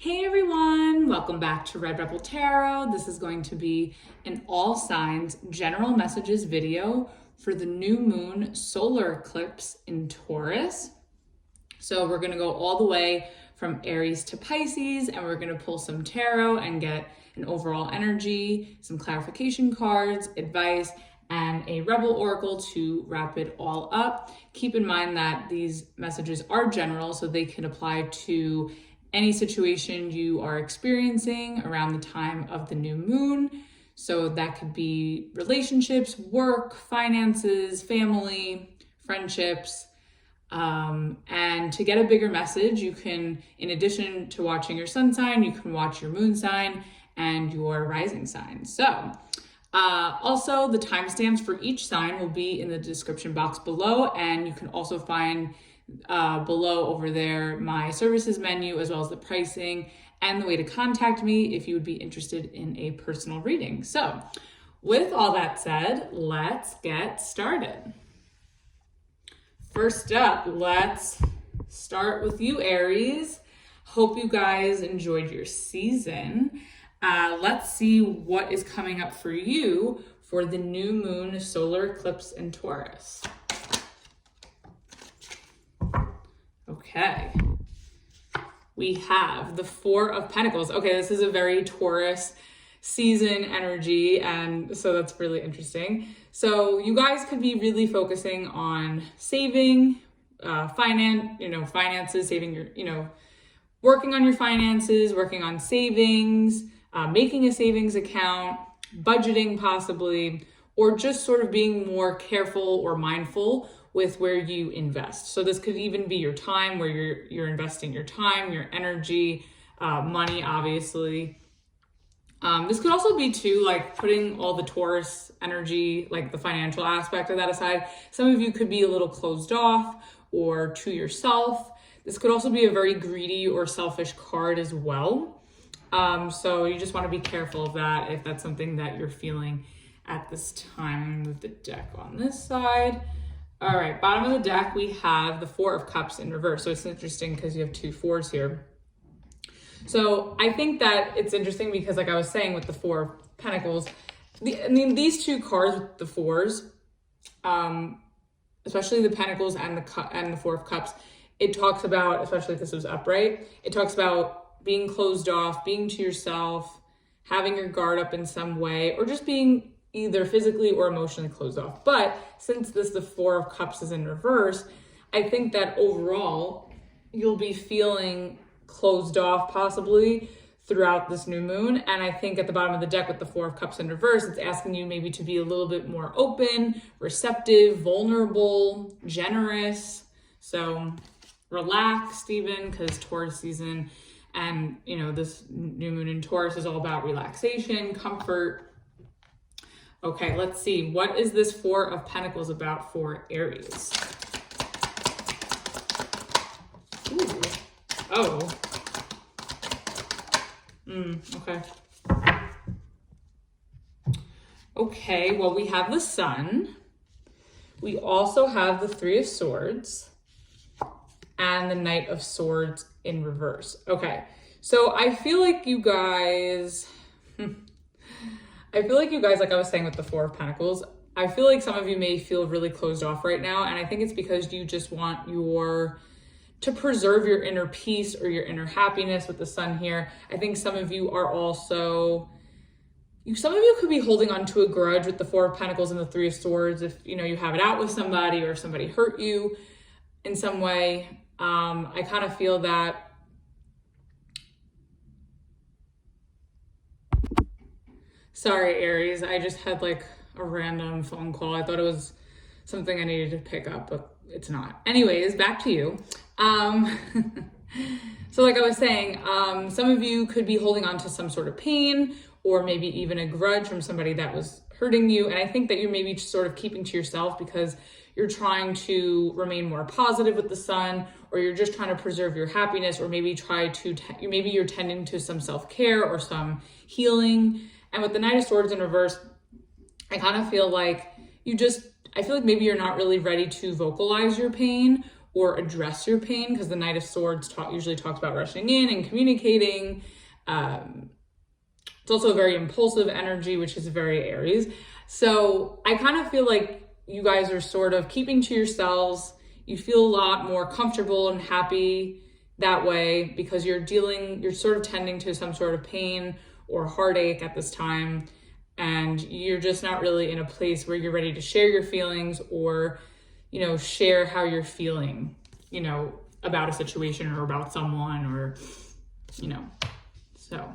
Hey everyone, welcome back to Red Rebel Tarot. This is going to be an all signs general messages video for the new moon solar eclipse in Taurus. So we're going to go all the way from Aries to Pisces, and we're going to pull some tarot and get an overall energy, some clarification cards, advice, and a rebel oracle to wrap it all up. Keep in mind that these messages are general, so they can apply to any situation you are experiencing around the time of the new moon. So that could be relationships, work, finances, family, friendships. And to get a bigger message, you can, in addition to watching your sun sign, you can watch your moon sign and your rising sign. So also the timestamps for each sign will be in the description box below, and you can also find below over there my services menu, as well as the pricing and the way to contact me if you would be interested in a personal reading. So with all that said, let's get started. First up, let's start with you, Aries. Hope you guys enjoyed your season. Let's see what is coming up for you for the new moon solar eclipse in Taurus. Okay, we have the Four of Pentacles. Okay, this is a very Taurus season energy, and so that's really interesting. So you guys could be really focusing on saving, finances, saving your, working on your finances, working on savings, making a savings account, budgeting possibly, or just sort of being more careful or mindful with where you invest. So this could even be your time, where you're investing your time, your energy, money, obviously. This could also be too, like putting all the Taurus energy, like the financial aspect of that aside. Some of you could be a little closed off or to yourself. This could also be a very greedy or selfish card as well. So you just want to be careful of that if that's something that you're feeling at this time. I'm gonna move the deck on this side. All right, bottom of the deck, we have the Four of Cups in reverse. So it's interesting because you have two fours here. So I think that it's interesting because, like I was saying with the Four of Pentacles, these two cards with the fours, especially the Pentacles and the Four of Cups, it talks about, especially if this was upright, it talks about being closed off, being to yourself, having your guard up in some way, or just being either physically or emotionally closed off. But since the Four of Cups is in reverse, I think that overall you'll be feeling closed off possibly throughout this new moon. And I think at the bottom of the deck with the Four of Cups in reverse, it's asking you maybe to be a little bit more open, receptive, vulnerable, generous. So relaxed even, because Taurus season and this new moon in Taurus is all about relaxation, comfort. Okay, let's see. What is this Four of Pentacles about for Aries? Ooh. Oh. Okay. Okay, well, we have the Sun. We also have the Three of Swords and the Knight of Swords in reverse. Okay, so I feel like you guys... like I was saying with the Four of Pentacles, I feel like some of you may feel really closed off right now. And I think it's because you just want to preserve your inner peace or your inner happiness with the Sun here. I think some of you are also, some of you could be holding on to a grudge with the Four of Pentacles and the Three of Swords. If, you have it out with somebody, or if somebody hurt you in some way. I kind of feel that sorry, Aries, I just had like a random phone call. I thought it was something I needed to pick up, but it's not. Anyways, back to you. So like I was saying, some of you could be holding on to some sort of pain, or maybe even a grudge from somebody that was hurting you. And I think that you're maybe sort of keeping to yourself because you're trying to remain more positive with the Sun, or you're just trying to preserve your happiness, or maybe maybe you're tending to some self-care or some healing. And with the Knight of Swords in reverse, I kind of feel like I feel like maybe you're not really ready to vocalize your pain, or address your pain, because the Knight of Swords usually talks about rushing in and communicating. It's also a very impulsive energy, which is very Aries. So I kind of feel like you guys are sort of keeping to yourselves. You feel a lot more comfortable and happy that way because you're sort of tending to some sort of pain or heartache at this time. And you're just not really in a place where you're ready to share your feelings or, you know, share how you're feeling, you know, about a situation or about someone or, you know, so.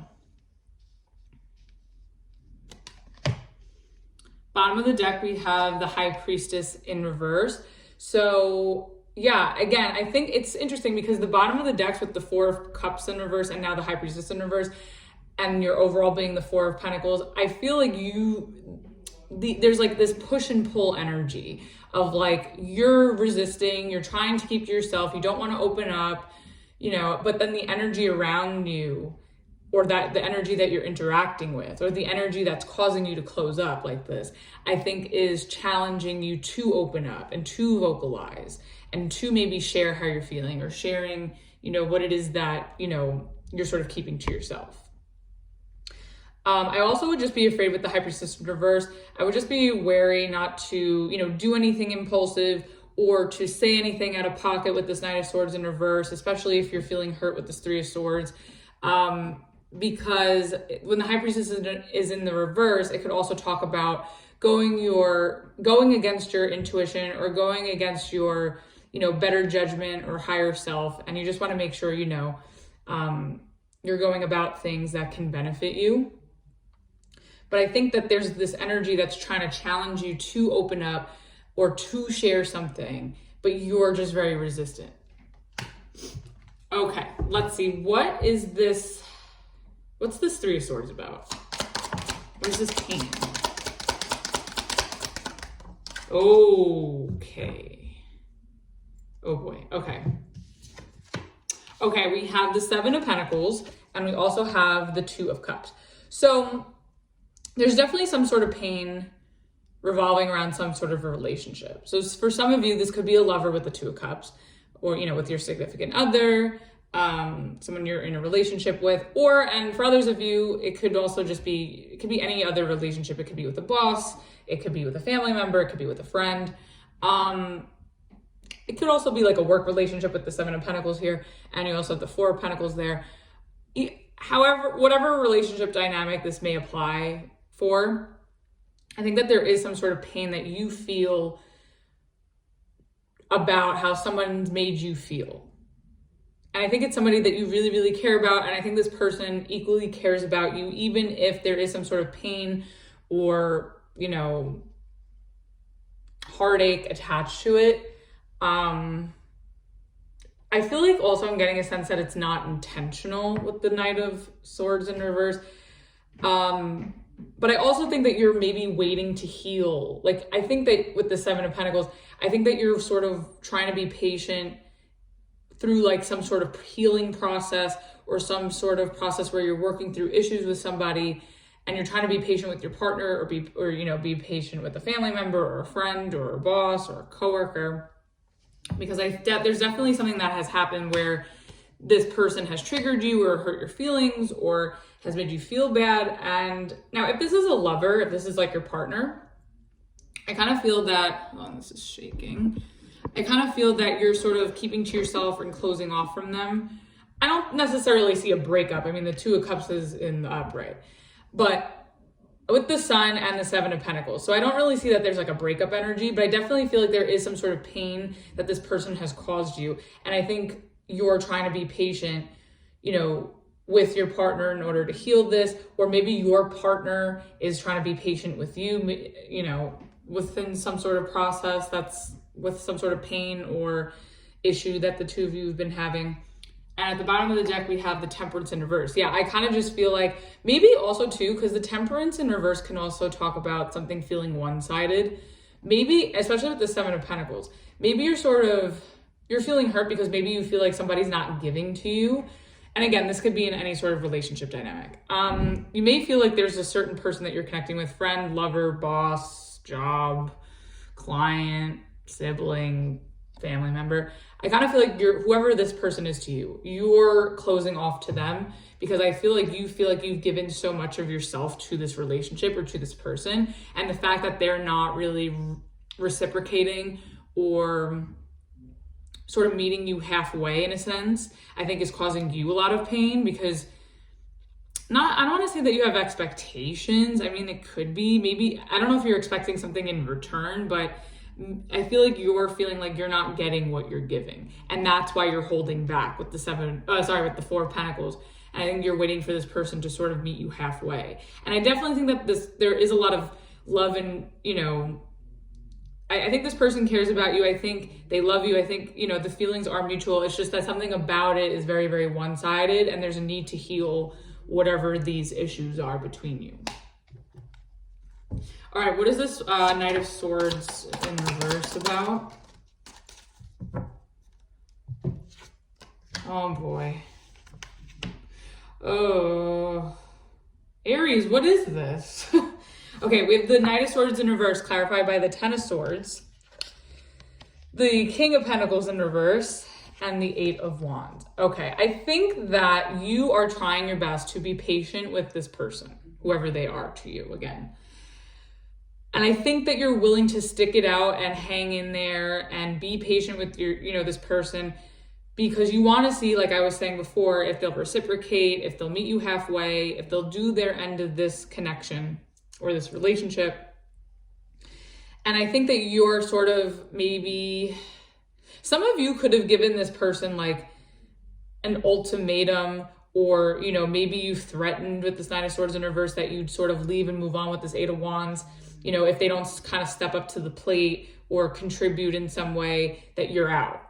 Bottom of the deck, we have the High Priestess in reverse. So yeah, again, I think it's interesting because the bottom of the decks with the Four of Cups in reverse and now the High Priestess in reverse, and your overall being the Four of Pentacles, I feel like there's like this push and pull energy of like, you're resisting, you're trying to keep to yourself, you don't want to open up, you know, but then the energy around you, or that the energy that you're interacting with, or the energy that's causing you to close up like this, I think is challenging you to open up and to vocalize and to maybe share how you're feeling or sharing, you know, what it is that, you know, you're sort of keeping to yourself. I also would just be afraid with the High Priestess in reverse. I would just be wary not to, you know, do anything impulsive or to say anything out of pocket with this Knight of Swords in reverse, especially if you're feeling hurt with this Three of Swords. Because when the High Priestess is in the reverse, it could also talk about going against your intuition or going against your, you know, better judgment or higher self. And you just want to make sure, you know, you're going about things that can benefit you. But I think that there's this energy that's trying to challenge you to open up or to share something, but you're just very resistant. Okay, let's see. What's this Three of Swords about? What is this pain? Okay. Oh boy, okay. Okay, we have the Seven of Pentacles and we also have the Two of Cups. So there's definitely some sort of pain revolving around some sort of a relationship. So for some of you, this could be a lover with the Two of Cups, or, you know, with your significant other, someone you're in a relationship with, and for others of you, it could also just be, it could be any other relationship. It could be with a boss, it could be with a family member, it could be with a friend. It could also be like a work relationship with the Seven of Pentacles here, and you also have the Four of Pentacles there. However, whatever relationship dynamic this may apply for, I think that there is some sort of pain that you feel about how someone's made you feel. And I think it's somebody that you really, really care about. And I think this person equally cares about you, even if there is some sort of pain or, you know, heartache attached to it. I feel like also I'm getting a sense that it's not intentional with the Knight of Swords in reverse. But I also think that you're maybe waiting to heal. Like, I think that with the Seven of Pentacles, I think that you're sort of trying to be patient through like some sort of healing process or some sort of process where you're working through issues with somebody, and you're trying to be patient with your partner or you know, be patient with a family member or a friend or a boss or a coworker. Because there's definitely something that has happened where this person has triggered you or hurt your feelings or has made you feel bad. And now if this is a lover, if this is like your partner, I kind of feel that, oh, this is shaking. I kind of feel that you're sort of keeping to yourself and closing off from them. I don't necessarily see a breakup. I mean, the Two of Cups is in the upright, but with the Sun and the Seven of Pentacles. So I don't really see that there's like a breakup energy, but I definitely feel like there is some sort of pain that this person has caused you. And I think you're trying to be patient, you know, with your partner in order to heal this, or maybe your partner is trying to be patient with you, you know, within some sort of process that's with some sort of pain or issue that the two of you have been having. And at the bottom of the deck, we have the Temperance in reverse. Yeah, I kind of just feel like maybe also too, because the Temperance in reverse can also talk about something feeling one-sided. Maybe, especially with the Seven of Pentacles, maybe you're feeling hurt because maybe you feel like somebody's not giving to you. And again, this could be in any sort of relationship dynamic. You may feel like there's a certain person that you're connecting with, friend, lover, boss, job, client, sibling, family member. I kind of feel like whoever this person is to you, you're closing off to them, because I feel like you've given so much of yourself to this relationship or to this person. And the fact that they're not really reciprocating or sort of meeting you halfway in a sense, I think is causing you a lot of pain, because I don't want to say that you have expectations. I mean, it could be, maybe, I don't know if you're expecting something in return, but I feel like you're feeling like you're not getting what you're giving. And that's why you're holding back with the with the Four of Pentacles. And I think you're waiting for this person to sort of meet you halfway. And I definitely think that there is a lot of love and, I think this person cares about you. I think they love you. I think, the feelings are mutual. It's just that something about it is very, very one-sided, and there's a need to heal whatever these issues are between you. All right, what is this Knight of Swords in reverse about? Oh boy. Oh, Aries, what is this? Okay, we have the Knight of Swords in reverse, clarified by the Ten of Swords, the King of Pentacles in reverse, and the Eight of Wands. Okay, I think that you are trying your best to be patient with this person, whoever they are to you, again. And I think that you're willing to stick it out and hang in there and be patient with your, this person, because you want to see, like I was saying before, if they'll reciprocate, if they'll meet you halfway, if they'll do their end of this connection or this relationship. And I think that you're sort of maybe, some of you could have given this person like an ultimatum, or, maybe you threatened with this Nine of Swords in reverse that you'd sort of leave and move on with this Eight of Wands. If they don't kind of step up to the plate or contribute in some way, that you're out.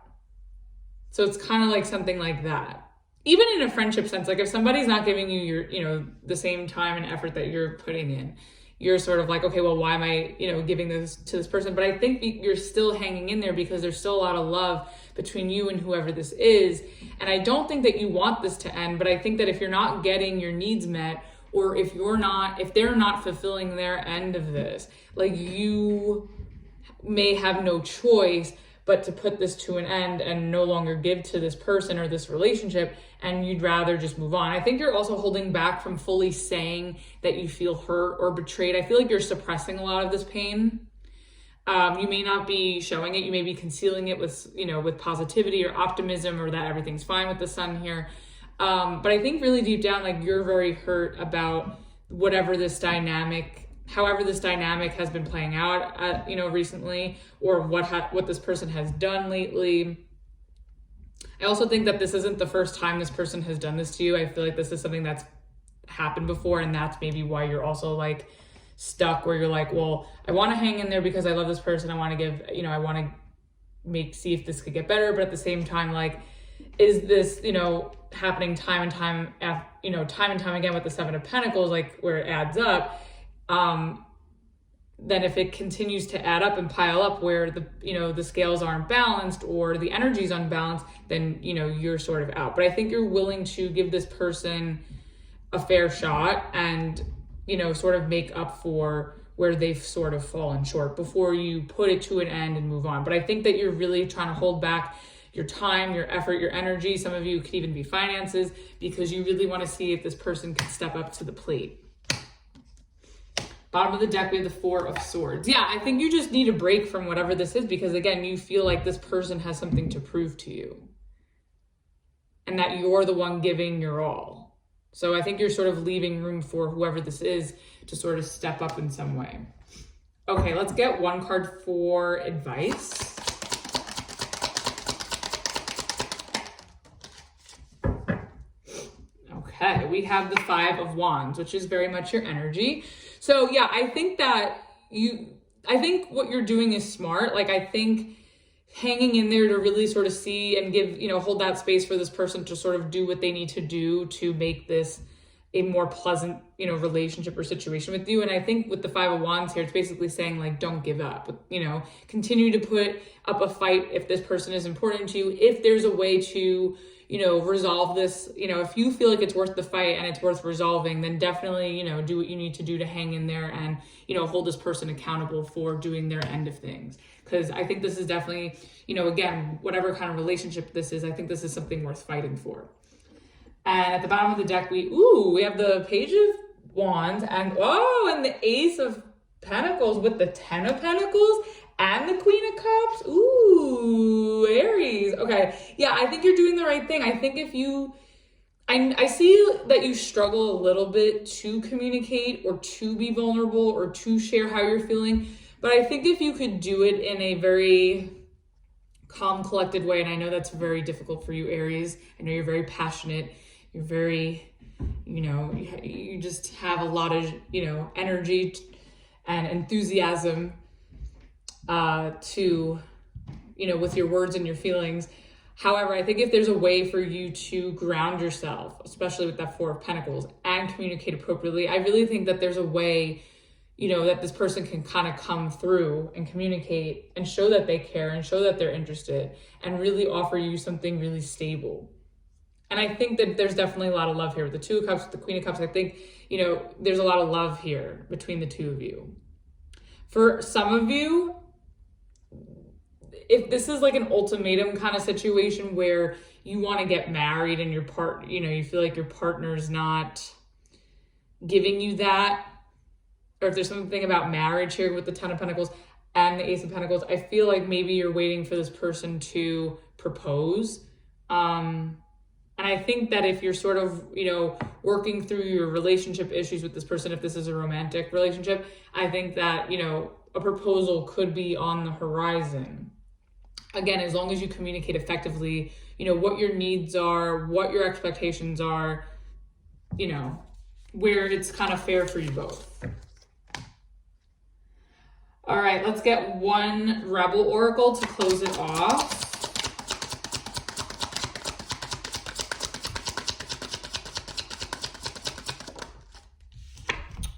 So it's kind of like something like that. Even in a friendship sense, like if somebody's not giving you your, the same time and effort that you're putting in, you're sort of like, okay, well, why am I, giving this to this person? But I think you're still hanging in there because there's still a lot of love between you and whoever this is. And I don't think that you want this to end, but I think that if you're not getting your needs met, or if they're not fulfilling their end of this, like you may have no choice but to put this to an end and no longer give to this person or this relationship, and you'd rather just move on. I think you're also holding back from fully saying that you feel hurt or betrayed. I feel like you're suppressing a lot of this pain. You may not be showing it. You may be concealing it with, with positivity or optimism, or that everything's fine with the Sun here. But I think really deep down, like you're very hurt about however this dynamic has been playing out, recently, or what this person has done lately. I also think that this isn't the first time this person has done this to you. I feel like this is something that's happened before, and that's maybe why you're also like stuck, where you're like, well, I want to hang in there because I love this person. I want to give, I want to see if this could get better. But at the same time, like, is this, happening time and time again with the Seven of Pentacles, like where it adds up, then if it continues to add up and pile up where the scales aren't balanced or the energy's unbalanced, then, you're sort of out. But I think you're willing to give this person a fair shot and, sort of make up for where they've sort of fallen short before you put it to an end and move on. But I think that you're really trying to hold back your time, your effort, your energy. Some of you could even be finances, because you really want to see if this person can step up to the plate. Bottom of the deck, we have the Four of Swords. Yeah, I think you just need a break from whatever this is, because again, you feel like this person has something to prove to you and that you're the one giving your all. So I think you're sort of leaving room for whoever this is to sort of step up in some way. Okay, let's get one card for advice. Okay, we have the Five of Wands, which is very much your energy. So yeah, I think what you're doing is smart. Like, I think hanging in there to really sort of see and give, hold that space for this person to sort of do what they need to do to make this a more pleasant, relationship or situation with you. And I think with the Five of Wands here, it's basically saying, like, don't give up, continue to put up a fight if this person is important to you. If there's a way to, you know, resolve this. You know, if you feel like it's worth the fight and it's worth resolving, then definitely, you know, do what you need to do to hang in there and, you know, hold this person accountable for doing their end of things. Because I think this is definitely, you know, again, whatever kind of relationship this is, I think this is something worth fighting for. And at the bottom of the deck, we have the Page of Wands and the Ace of Pentacles with the Ten of Pentacles and the Queen of Cups. Ooh, Aries. Okay. Yeah, I think you're doing the right thing. I think if you, I see that you struggle a little bit to communicate or to be vulnerable or to share how you're feeling. But I think if you could do it in a very calm, collected way, and I know that's very difficult for you, Aries. I know you're very passionate. You're very, you know, you just have a lot of, you know, energy and enthusiasm to, you know, with your words and your feelings. However, I think if there's a way for you to ground yourself, especially with that Four of Pentacles, and communicate appropriately, I really think that there's a way, you know, that this person can kind of come through and communicate and show that they care and show that they're interested and really offer you something really stable. And I think that there's definitely a lot of love here with the Two of Cups, with the Queen of Cups. I think, you know, there's a lot of love here between the two of you. For some of you, if this is like an ultimatum kind of situation where you want to get married and your partner, you know, you feel like your partner's not giving you that, or if there's something about marriage here with the Ten of Pentacles and the Ace of Pentacles, I feel like maybe you're waiting for this person to propose. And I think that if you're sort of, you know, working through your relationship issues with this person, if this is a romantic relationship, I think that, you know, a proposal could be on the horizon. Again, as long as you communicate effectively, you know, what your needs are, what your expectations are, you know, where it's kind of fair for you both. All right, let's get one Rebel Oracle to close it off.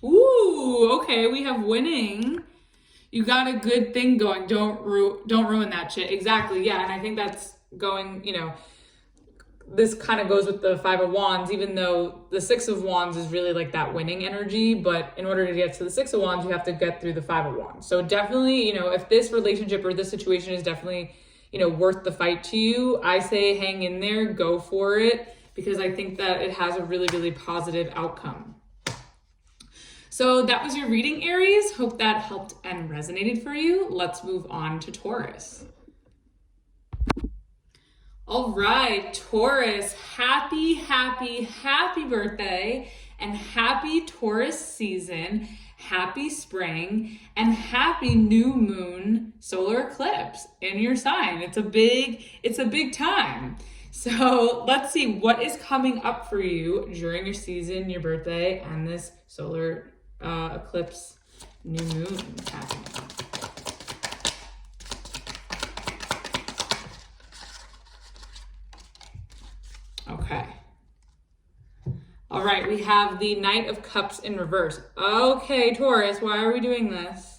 Ooh, okay, we have winning. You got a good thing going. Don't ruin that shit. Exactly, yeah, and I think that's going, you know, this kind of goes with the Five of Wands, even though the Six of Wands is really like that winning energy, but in order to get to the Six of Wands, you have to get through the Five of Wands. So definitely, you know, if this relationship or this situation is definitely, you know, worth the fight to you, I say hang in there, go for it, because I think that it has a really, really positive outcome. So that was your reading, Aries. Hope that helped and resonated for you. Let's move on to Taurus. All right, Taurus, happy, happy, happy birthday and happy Taurus season, happy spring, and happy new moon solar eclipse in your sign. It's a big time. So let's see what is coming up for you during your season, your birthday, and this solar eclipse new moon happening. Okay. All right, we have the Knight of Cups in reverse. Okay, Taurus, why are we doing this?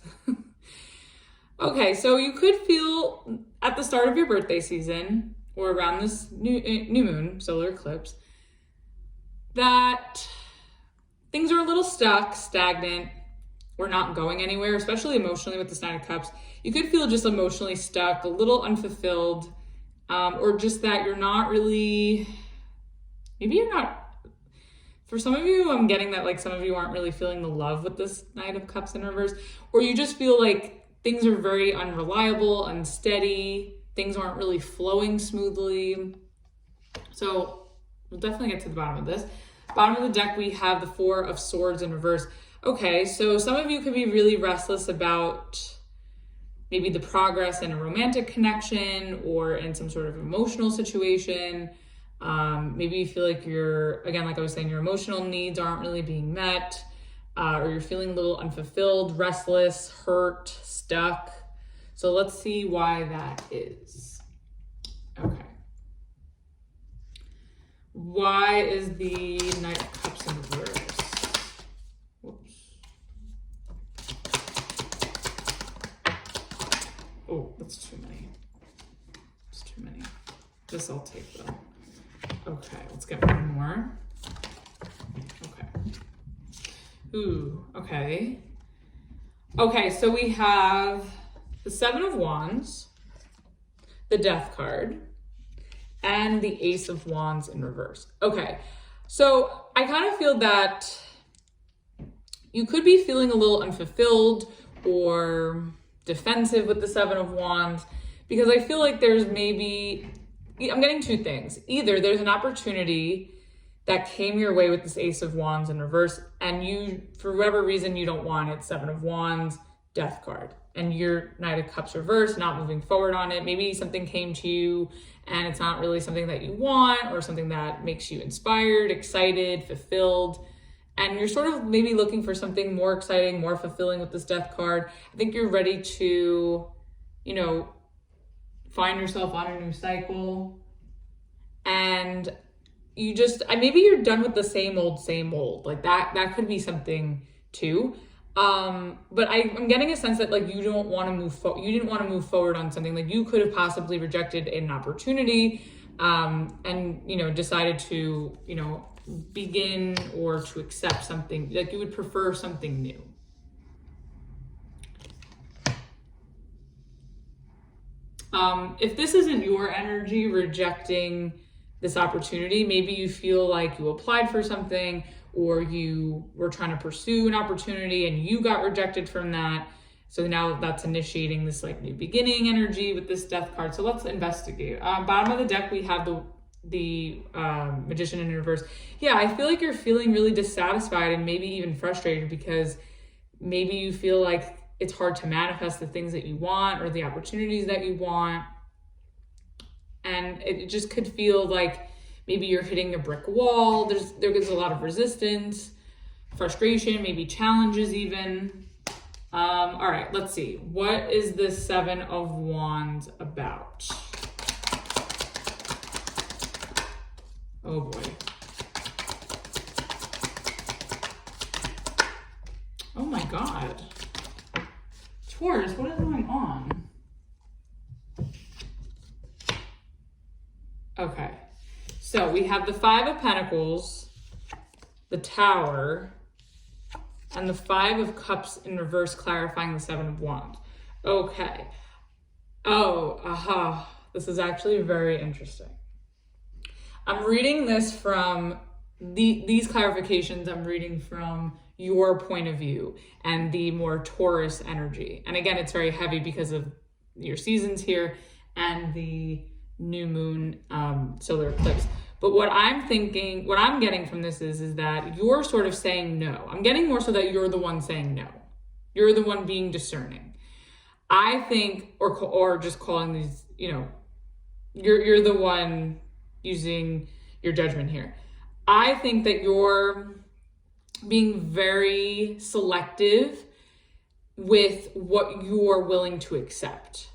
Okay, so you could feel at the start of your birthday season or around this new moon, solar eclipse, that things are a little stuck, stagnant, or not going anywhere, especially emotionally with this Nine of Cups. You could feel just emotionally stuck, a little unfulfilled, or just that you're not really, maybe you're not, for some of you, I'm getting that like some of you aren't really feeling the love with this Knight of Cups in reverse, or you just feel like things are very unreliable, unsteady, things aren't really flowing smoothly. So we'll definitely get to the bottom of this. Bottom of the deck, we have the Four of Swords in reverse. Okay, so some of you could be really restless about maybe the progress in a romantic connection or in some sort of emotional situation. Maybe you feel like you're, again, like I was saying, your emotional needs aren't really being met, or you're feeling a little unfulfilled, restless, hurt, stuck. So let's see why that is. Okay. Why is the Knight of Cups in reverse? Whoops. Oh, that's too many. It's too many. This I'll take though. more. Okay. Ooh, okay. Okay, so we have the Seven of Wands, the Death card, and the Ace of Wands in reverse. Okay, so I kind of feel that you could be feeling a little unfulfilled or defensive with the Seven of Wands, because I feel like there's maybe, I'm getting two things. Either there's an opportunity that came your way with this Ace of Wands in reverse, and you, for whatever reason, you don't want it. Seven of Wands, Death card, and your Knight of Cups reverse, not moving forward on it. Maybe something came to you and it's not really something that you want, or something that makes you inspired, excited, fulfilled. And you're sort of maybe looking for something more exciting, more fulfilling with this Death card. I think you're ready to, you know, find yourself on a new cycle. And you just, maybe you're done with the same old. Like that could be something too. But I'm getting a sense that like you don't want to move forward. You didn't want to move forward on something. Like you could have possibly rejected an opportunity, and, you know, decided to, you know, begin or to accept something. Like you would prefer something new. If this isn't your energy rejecting this opportunity, maybe you feel like you applied for something, or you were trying to pursue an opportunity and you got rejected from that. So now that's initiating this like new beginning energy with this Death card. So let's investigate. Bottom of the deck, we have the Magician in reverse. Yeah, I feel like you're feeling really dissatisfied and maybe even frustrated, because maybe you feel like it's hard to manifest the things that you want or the opportunities that you want. And it just could feel like maybe you're hitting a brick wall. There's a lot of resistance, frustration, maybe challenges even. All right, let's see. What is the Seven of Wands about? Oh boy. Oh my God. Taurus, what is going on? Okay. So we have the Five of Pentacles, the Tower, and the Five of Cups in reverse, clarifying the Seven of Wands. Okay. Oh, aha. This is actually very interesting. I'm reading this from these clarifications. I'm reading from your point of view and the more Taurus energy. And again, it's very heavy because of your seasons here and the new moon solar eclipse. But what I'm thinking, what I'm getting from this is that you're sort of saying no. I'm getting more so that you're the one saying no. You're the one being discerning. I think, or just calling these, you know, you're the one using your judgment here. I think that you're being very selective with what you're willing to accept.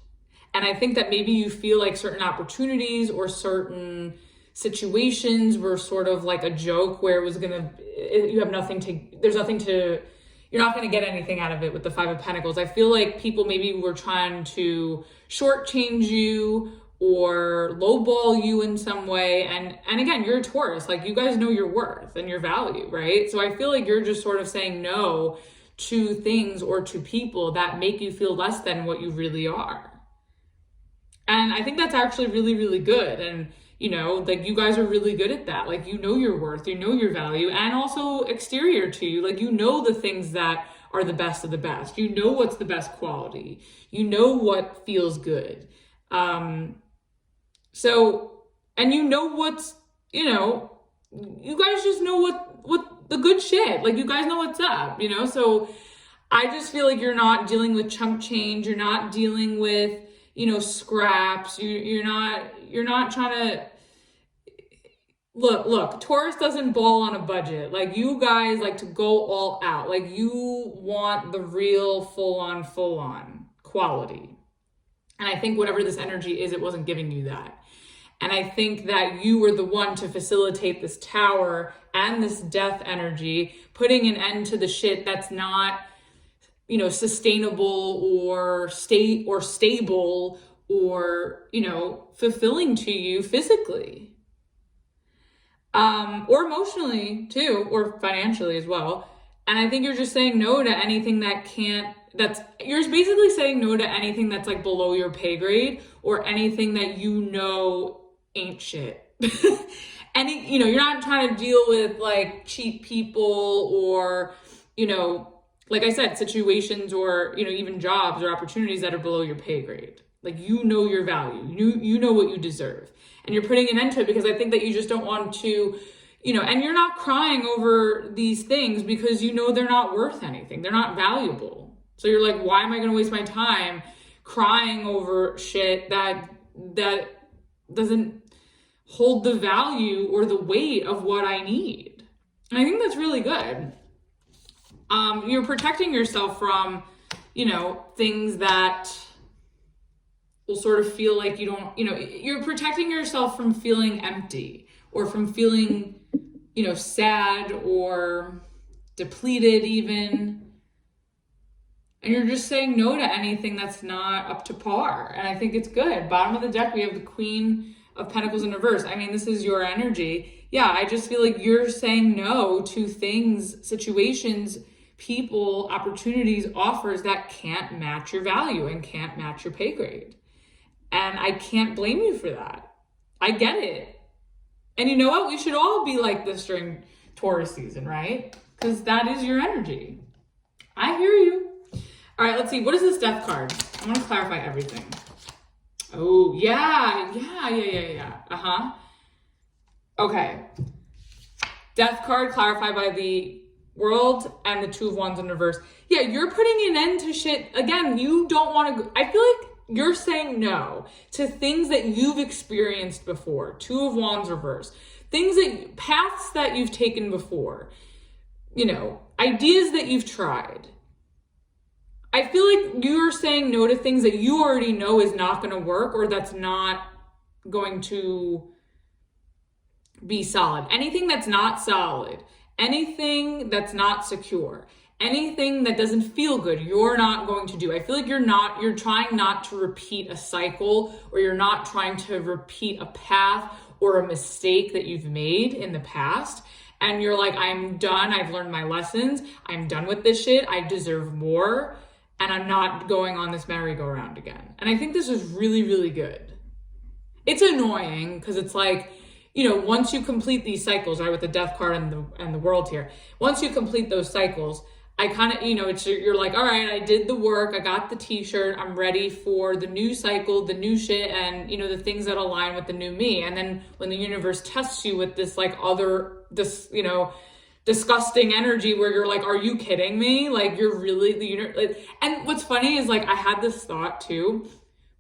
And I think that maybe you feel like certain opportunities or certain situations were sort of like a joke, where it was you're not gonna get anything out of it with the Five of Pentacles. I feel like people maybe were trying to shortchange you or lowball you in some way. And again, you're a Taurus, like you guys know your worth and your value, right? So I feel like you're just sort of saying no to things or to people that make you feel less than what you really are. And I think that's actually really, really good. And, you know, like you guys are really good at that. Like, you know your worth, you know your value, and also exterior to you. Like, you know the things that are the best of the best. You know what's the best quality. You know what feels good. So, and you know what's, you know, you guys just know what the good shit, like you guys know what's up, you know? So I just feel like you're not dealing with chump change. You're not dealing with, you know, scraps. You're not trying to look, Taurus doesn't ball on a budget. Like, you guys like to go all out. Like, you want the real full on quality. And I think whatever this energy is, it wasn't giving you that. And I think that you were the one to facilitate this Tower and this Death energy, putting an end to the shit that's not, you know, sustainable or stable or, you know, fulfilling to you physically. or emotionally too, or financially as well. And I think you're just saying no to anything you're basically saying no to anything that's like below your pay grade, or anything that you know ain't shit. You're not trying to deal with like cheap people, or, like I said, situations, or, even jobs or opportunities that are below your pay grade. Like, you know your value, you know what you deserve, and you're putting an end to it, because I think that you just don't want to, and you're not crying over these things because you know they're not worth anything. They're not valuable. So you're like, why am I going to waste my time crying over shit that doesn't hold the value or the weight of what I need? And I think that's really good. You're protecting yourself from, things that will sort of feel like you don't, you're protecting yourself from feeling empty, or from feeling, sad or depleted even. And you're just saying no to anything that's not up to par. And I think it's good. Bottom of the deck, we have the Queen of Pentacles in reverse. I mean, this is your energy. Yeah, I just feel like you're saying no to things, situations, people, opportunities, offers that can't match your value and can't match your pay grade. And I can't blame you for that. I get it. And you know what? We should all be like this during Taurus season, right? Because that is your energy. I hear you. All right, let's see. What is this Death card? I want to clarify everything. Oh, yeah. Uh-huh. Okay. Death card clarified by the World and the Two of Wands in reverse. Yeah, you're putting an end to shit. Again, you don't want to... I feel like you're saying no to things that you've experienced before. Two of Wands reverse. Paths that you've taken before. Ideas that you've tried. I feel like you're saying no to things that you already know is not going to work, or that's not going to be solid. Anything that's not solid, anything that's not secure, anything that doesn't feel good, you're not going to do. I feel like you're trying not to repeat a cycle, or you're not trying to repeat a path or a mistake that you've made in the past. And you're like, I'm done. I've learned my lessons. I'm done with this shit. I deserve more. And I'm not going on this merry-go-round again. And I think this is really, really good. It's annoying because it's like, once you complete these cycles, right, with the Death card and the World here, once you complete those cycles, I kind of, you're like, all right, I did the work, I got the t-shirt, I'm ready for the new cycle, the new shit, and, the things that align with the new me. And then when the universe tests you with this, disgusting energy where you're like, are you kidding me? Like, you're really, and what's funny is, like, I had this thought too,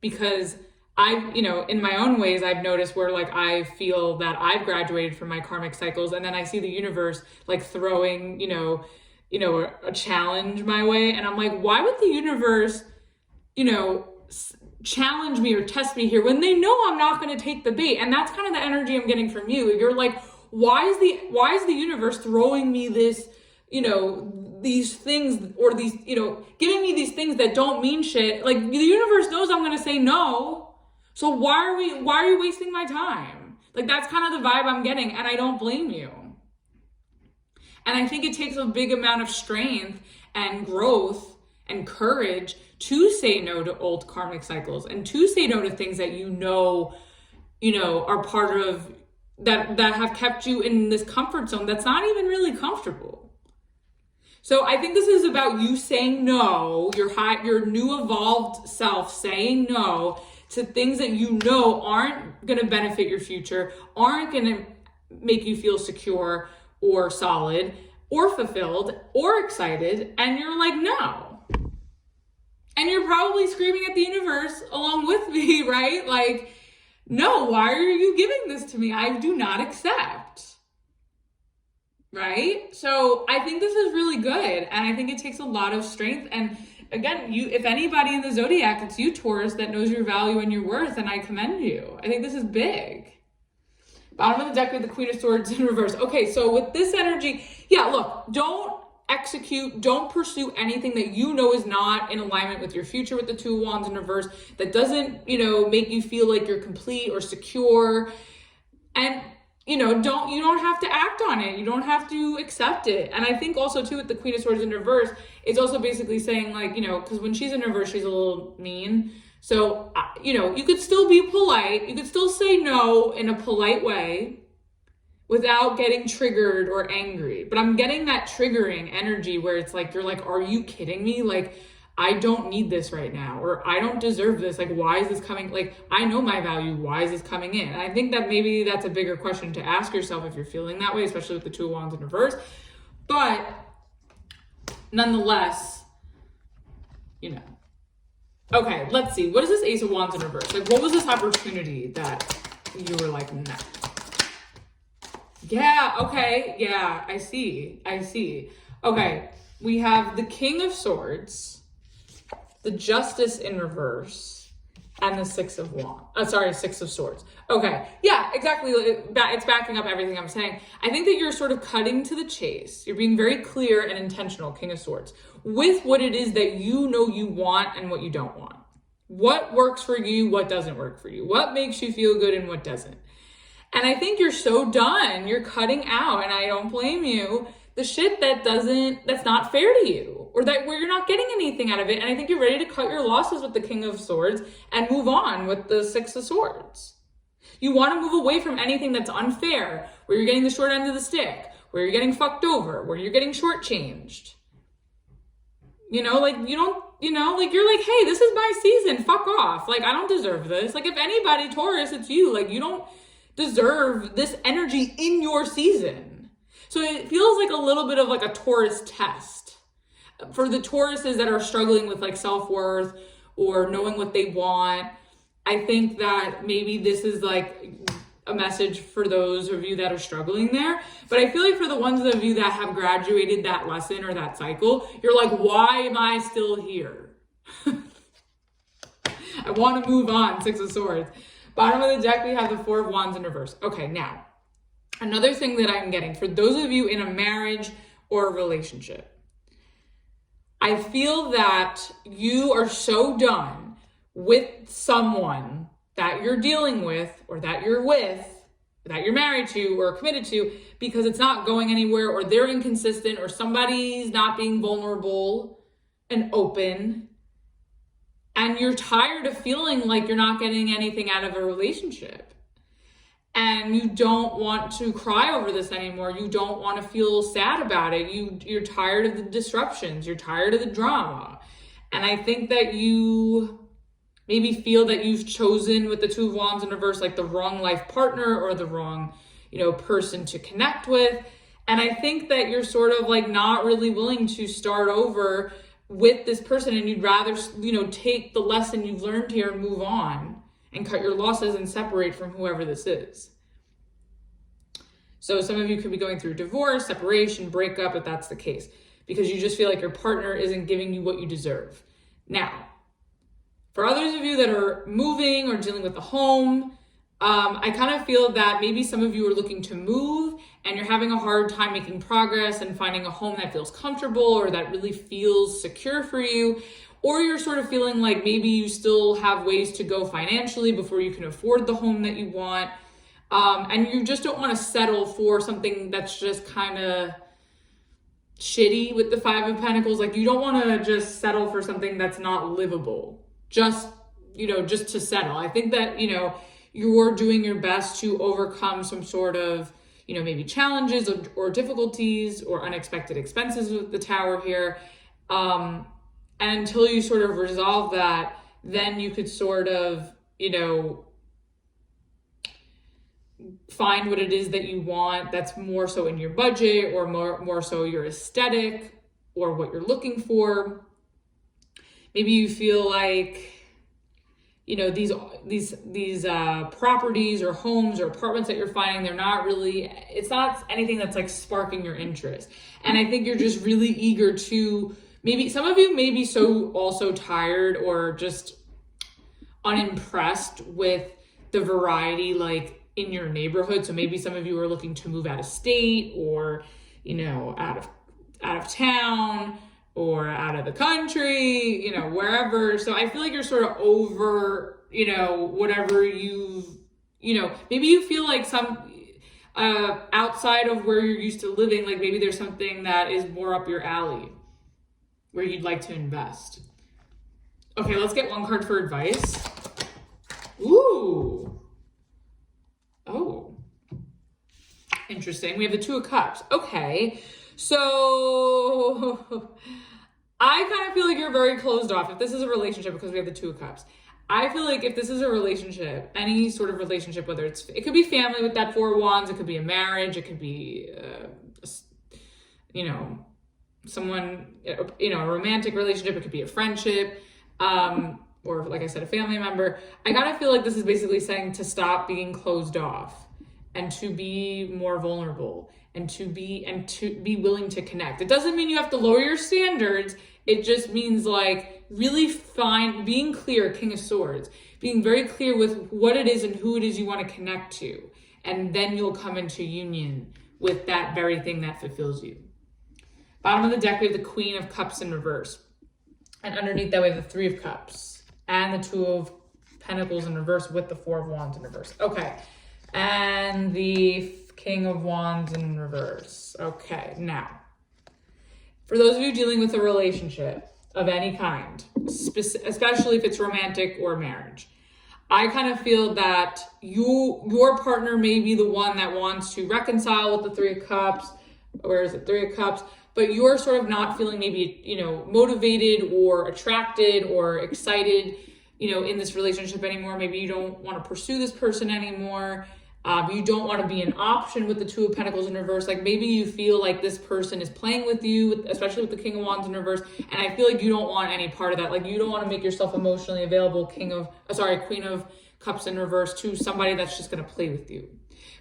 because in my own ways, I've noticed where, like, I feel that I've graduated from my karmic cycles, and then I see the universe, like, throwing, a challenge my way. And I'm like, why would the universe, challenge me or test me here when they know I'm not going to take the bait? And that's kind of the energy I'm getting from you. You're like, why is the universe throwing me this, these things, or these, giving me these things that don't mean shit? Like, the universe knows I'm going to say no. So why are you wasting my time? Like, that's kind of the vibe I'm getting, and I don't blame you. And I think it takes a big amount of strength and growth and courage to say no to old karmic cycles, and to say no to things that are part of that have kept you in this comfort zone that's not even really comfortable. So I think this is about you saying no, your new evolved self saying no to things that aren't going to benefit your future, aren't going to make you feel secure or solid or fulfilled or excited, and you're like, no. And you're probably screaming at the universe along with me, right? Like, no, why are you giving this to me? I do not accept. Right? So I think this is really good, and I think it takes a lot of strength. And again, if anybody in the zodiac, it's you, Taurus, that knows your value and your worth, and I commend you. I think this is big. Bottom of the deck with the Queen of Swords in reverse. Okay, so with this energy, yeah, look, don't pursue anything that is not in alignment with your future with the Two of Wands in reverse, that doesn't, make you feel like you're complete or secure. And you don't have to act on it. You don't have to accept it. And I think also too with the Queen of Swords in reverse, it's also basically saying like, because when she's in reverse, she's a little mean. So, you could still be polite. You could still say no in a polite way without getting triggered or angry. But I'm getting that triggering energy where it's like, you're like, are you kidding me? Like, I don't need this right now, or I don't deserve this. Like, why is this coming? Like, I know my value. Why is this coming in? And I think that maybe that's a bigger question to ask yourself if you're feeling that way, especially with the Two of Wands in reverse. But nonetheless, okay, let's see. What is this Ace of Wands in reverse? Like, what was this opportunity that you were like, no? Yeah, okay. Yeah, I see. Okay, we have the King of Swords, the Justice in reverse, and the Six of Swords. Okay, yeah, exactly. It's backing up everything I'm saying. I think that you're sort of cutting to the chase. You're being very clear and intentional, King of Swords, with what it is that you know you want and what you don't want. What works for you, what doesn't work for you. What makes you feel good and what doesn't. And I think you're so done. You're cutting out, and I don't blame you, the shit that's not fair to you, or where you're not getting anything out of it. And I think you're ready to cut your losses with the King of Swords and move on with the Six of Swords. You want to move away from anything that's unfair, where you're getting the short end of the stick, where you're getting fucked over, where you're getting shortchanged. You're like, hey, this is my season, fuck off. Like, I don't deserve this. Like, if anybody, Taurus, it's you. Like, you don't deserve this energy in your season. So it feels like a little bit of like a Taurus test. For the Tauruses that are struggling with like self-worth or knowing what they want, I think that maybe this is like a message for those of you that are struggling there. But I feel like for the ones of you that have graduated that lesson or that cycle, you're like, why am I still here? I want to move on, Six of Swords. Bottom of the deck, we have the Four of Wands in reverse. Okay, now, another thing that I'm getting, for those of you in a marriage or a relationship, I feel that you are so done with someone that you're dealing with, or that you're married to or committed to, because it's not going anywhere, or they're inconsistent, or somebody's not being vulnerable and open. And you're tired of feeling like you're not getting anything out of a relationship. And you don't want to cry over this anymore. You don't want to feel sad about it. You're tired of the disruptions. You're tired of the drama. And I think that you maybe feel that you've chosen with the Two of Wands in reverse, like the wrong life partner or the wrong, person to connect with. And I think that you're sort of like not really willing to start over with this person, and you'd rather, take the lesson you've learned here and move on and cut your losses and separate from whoever this is. So some of you could be going through divorce, separation, breakup, if that's the case, because you just feel like your partner isn't giving you what you deserve. Now, for others of you that are moving or dealing with a home, I kind of feel that maybe some of you are looking to move and you're having a hard time making progress and finding a home that feels comfortable or that really feels secure for you. Or you're sort of feeling like maybe you still have ways to go financially before you can afford the home that you want. And you just don't want to settle for something that's just kind of shitty with the Five of Pentacles. Like, you don't want to just settle for something that's not livable, just to settle. I think that, you're doing your best to overcome some sort of, maybe challenges or difficulties or unexpected expenses with the Tower here. And until you sort of resolve that, then you could sort of, find what it is that you want that's more so in your budget, or more so your aesthetic, or what you're looking for. Maybe you feel like, these properties or homes or apartments that you're finding, it's not anything that's like sparking your interest. And I think you're just really eager to, maybe some of you may be so also tired or just unimpressed with the variety like in your neighborhood. So maybe some of you are looking to move out of state, or, out of town, or out of the country, wherever. So I feel like you're sort of over, whatever maybe you feel like outside of where you're used to living, like maybe there's something that is more up your alley where you'd like to invest. Okay, let's get one card for advice. Ooh. Oh. Interesting. We have the Two of Cups. Okay. So I kind of feel like you're very closed off. If this is a relationship, because we have the Two of Cups, I feel like if this is a relationship, any sort of relationship, whether it could be family with that Four of Wands, it could be a marriage, it could be, someone, a romantic relationship, it could be a friendship, or like I said, a family member. I kind of feel like this is basically saying to stop being closed off and to be more vulnerable and to be willing to connect. It doesn't mean you have to lower your standards. It just means like really being clear, King of Swords, being very clear with what it is and who it is you want to connect to. And then you'll come into union with that very thing that fulfills you. Bottom of the deck, we have the Queen of Cups in reverse. And underneath that, we have the Three of Cups and the Two of Pentacles in reverse with the Four of Wands in reverse. Okay. And the King of Wands in reverse. Okay. Now, for those of you dealing with a relationship of any kind, especially if it's romantic or marriage, I kind of feel that your partner may be the one that wants to reconcile with the Three of Cups. Where is it? Three of Cups. But you're sort of not feeling maybe, motivated or attracted or excited, in this relationship anymore. Maybe you don't want to pursue this person anymore. You don't want to be an option with the Two of Pentacles in reverse. Like maybe you feel like this person is playing with you, especially with the King of Wands in reverse. And I feel like you don't want any part of that. Like you don't want to make yourself emotionally available, Queen of Cups in reverse, to somebody that's just going to play with you.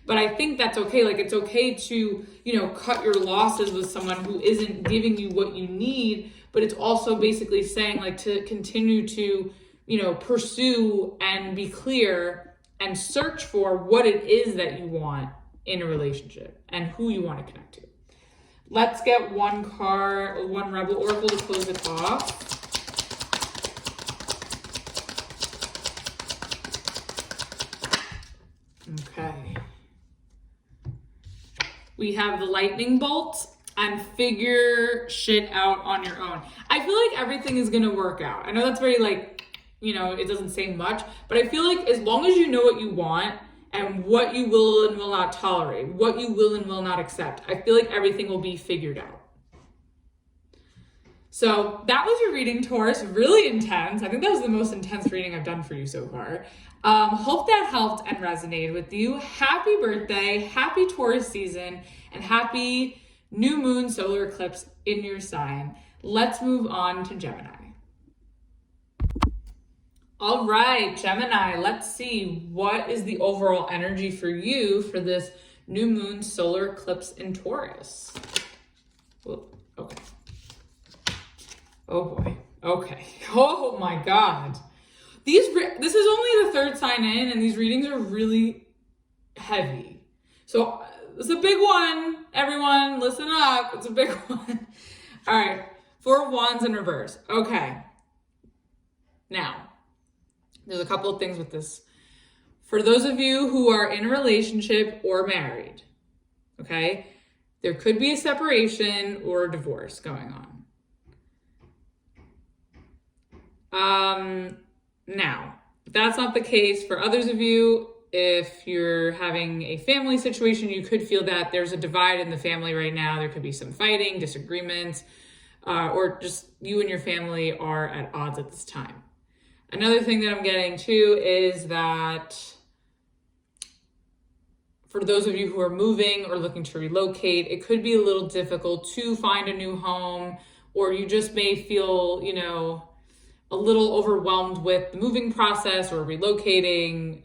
But I think that's okay. Like it's okay to, cut your losses with someone who isn't giving you what you need. But it's also basically saying like to continue to, pursue and be clear and search for what it is that you want in a relationship and who you want to connect to. Let's get one Rebel Oracle to close it off. Okay. We have the Lightning Bolt and figure shit out on your own. I feel like everything is going to work out. I know that's very it doesn't say much, but I feel like as long as you know what you want and what you will and will not tolerate, what you will and will not accept, I feel like everything will be figured out. So that was your reading, Taurus. Really intense. I think that was the most intense reading I've done for you so far. Hope that helped and resonated with you. Happy birthday, happy Taurus season, and happy new moon solar eclipse in your sign. Let's move on to Gemini. All right, Gemini, let's see what is the overall energy for you for this new moon solar eclipse in Taurus. Okay. Oh boy. Okay. Oh my God. This is only the third sign in, and these readings are really heavy. So it's a big one. Everyone, listen up. It's a big one. All right. Four of Wands in reverse. Okay. Now, there's a couple of things with this. For those of you who are in a relationship or married, okay, there could be a separation or a divorce going on. Now, if that's not the case for others of you, if you're having a family situation, you could feel that there's a divide in the family right now. There could be some fighting, disagreements, or just you and your family are at odds at this time. Another thing that I'm getting too is that for those of you who are moving or looking to relocate, it could be a little difficult to find a new home, or you just may feel, a little overwhelmed with the moving process or relocating.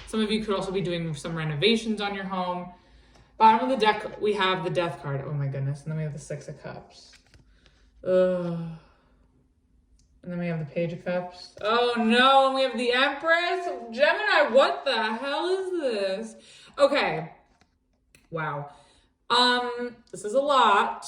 Some of you could also be doing some renovations on your home. Bottom of the deck, we have the Death card. Oh my goodness. And then we have the Six of Cups. And then we have the Page of Cups. Oh no, and we have the Empress. Gemini, what the hell is this? Okay. Wow. This is a lot.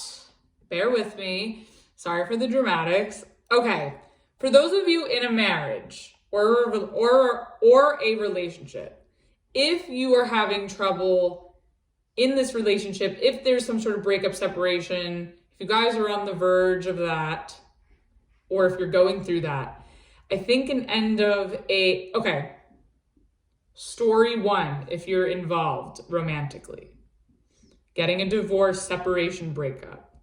Bear with me. Sorry for the dramatics. Okay. For those of you in a marriage or a relationship, if you are having trouble in this relationship, if there's some sort of breakup, separation, if you guys are on the verge of that, or if you're going through that, I think an end of story one, if you're involved romantically, getting a divorce, separation, breakup.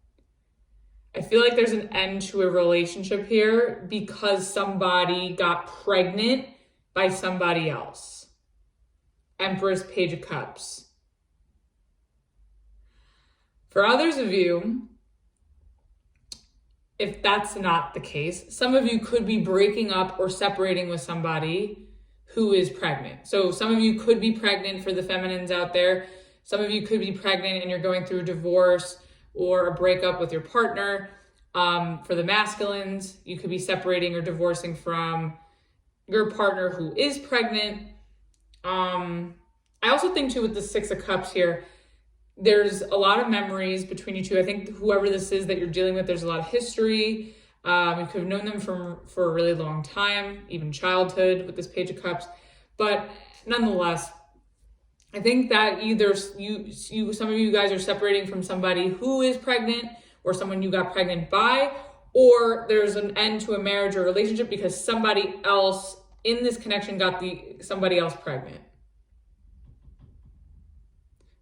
I feel like there's an end to a relationship here because somebody got pregnant by somebody else. Empress, Page of Cups. For others of you, if that's not the case, some of you could be breaking up or separating with somebody who is pregnant. So some of you could be pregnant, for the feminines out there. Some of you could be pregnant and you're going through a divorce or a breakup with your partner. For the masculines, you could be separating or divorcing from your partner who is pregnant. I also think too, with the Six of Cups here, there's a lot of memories between you two. I think whoever this is that you're dealing with, there's a lot of history. You could have known them for a really long time, even childhood with this Page of Cups. But nonetheless, I think that either some of you guys are separating from somebody who is pregnant or someone you got pregnant by, or there's an end to a marriage or relationship because somebody else in this connection got somebody else pregnant.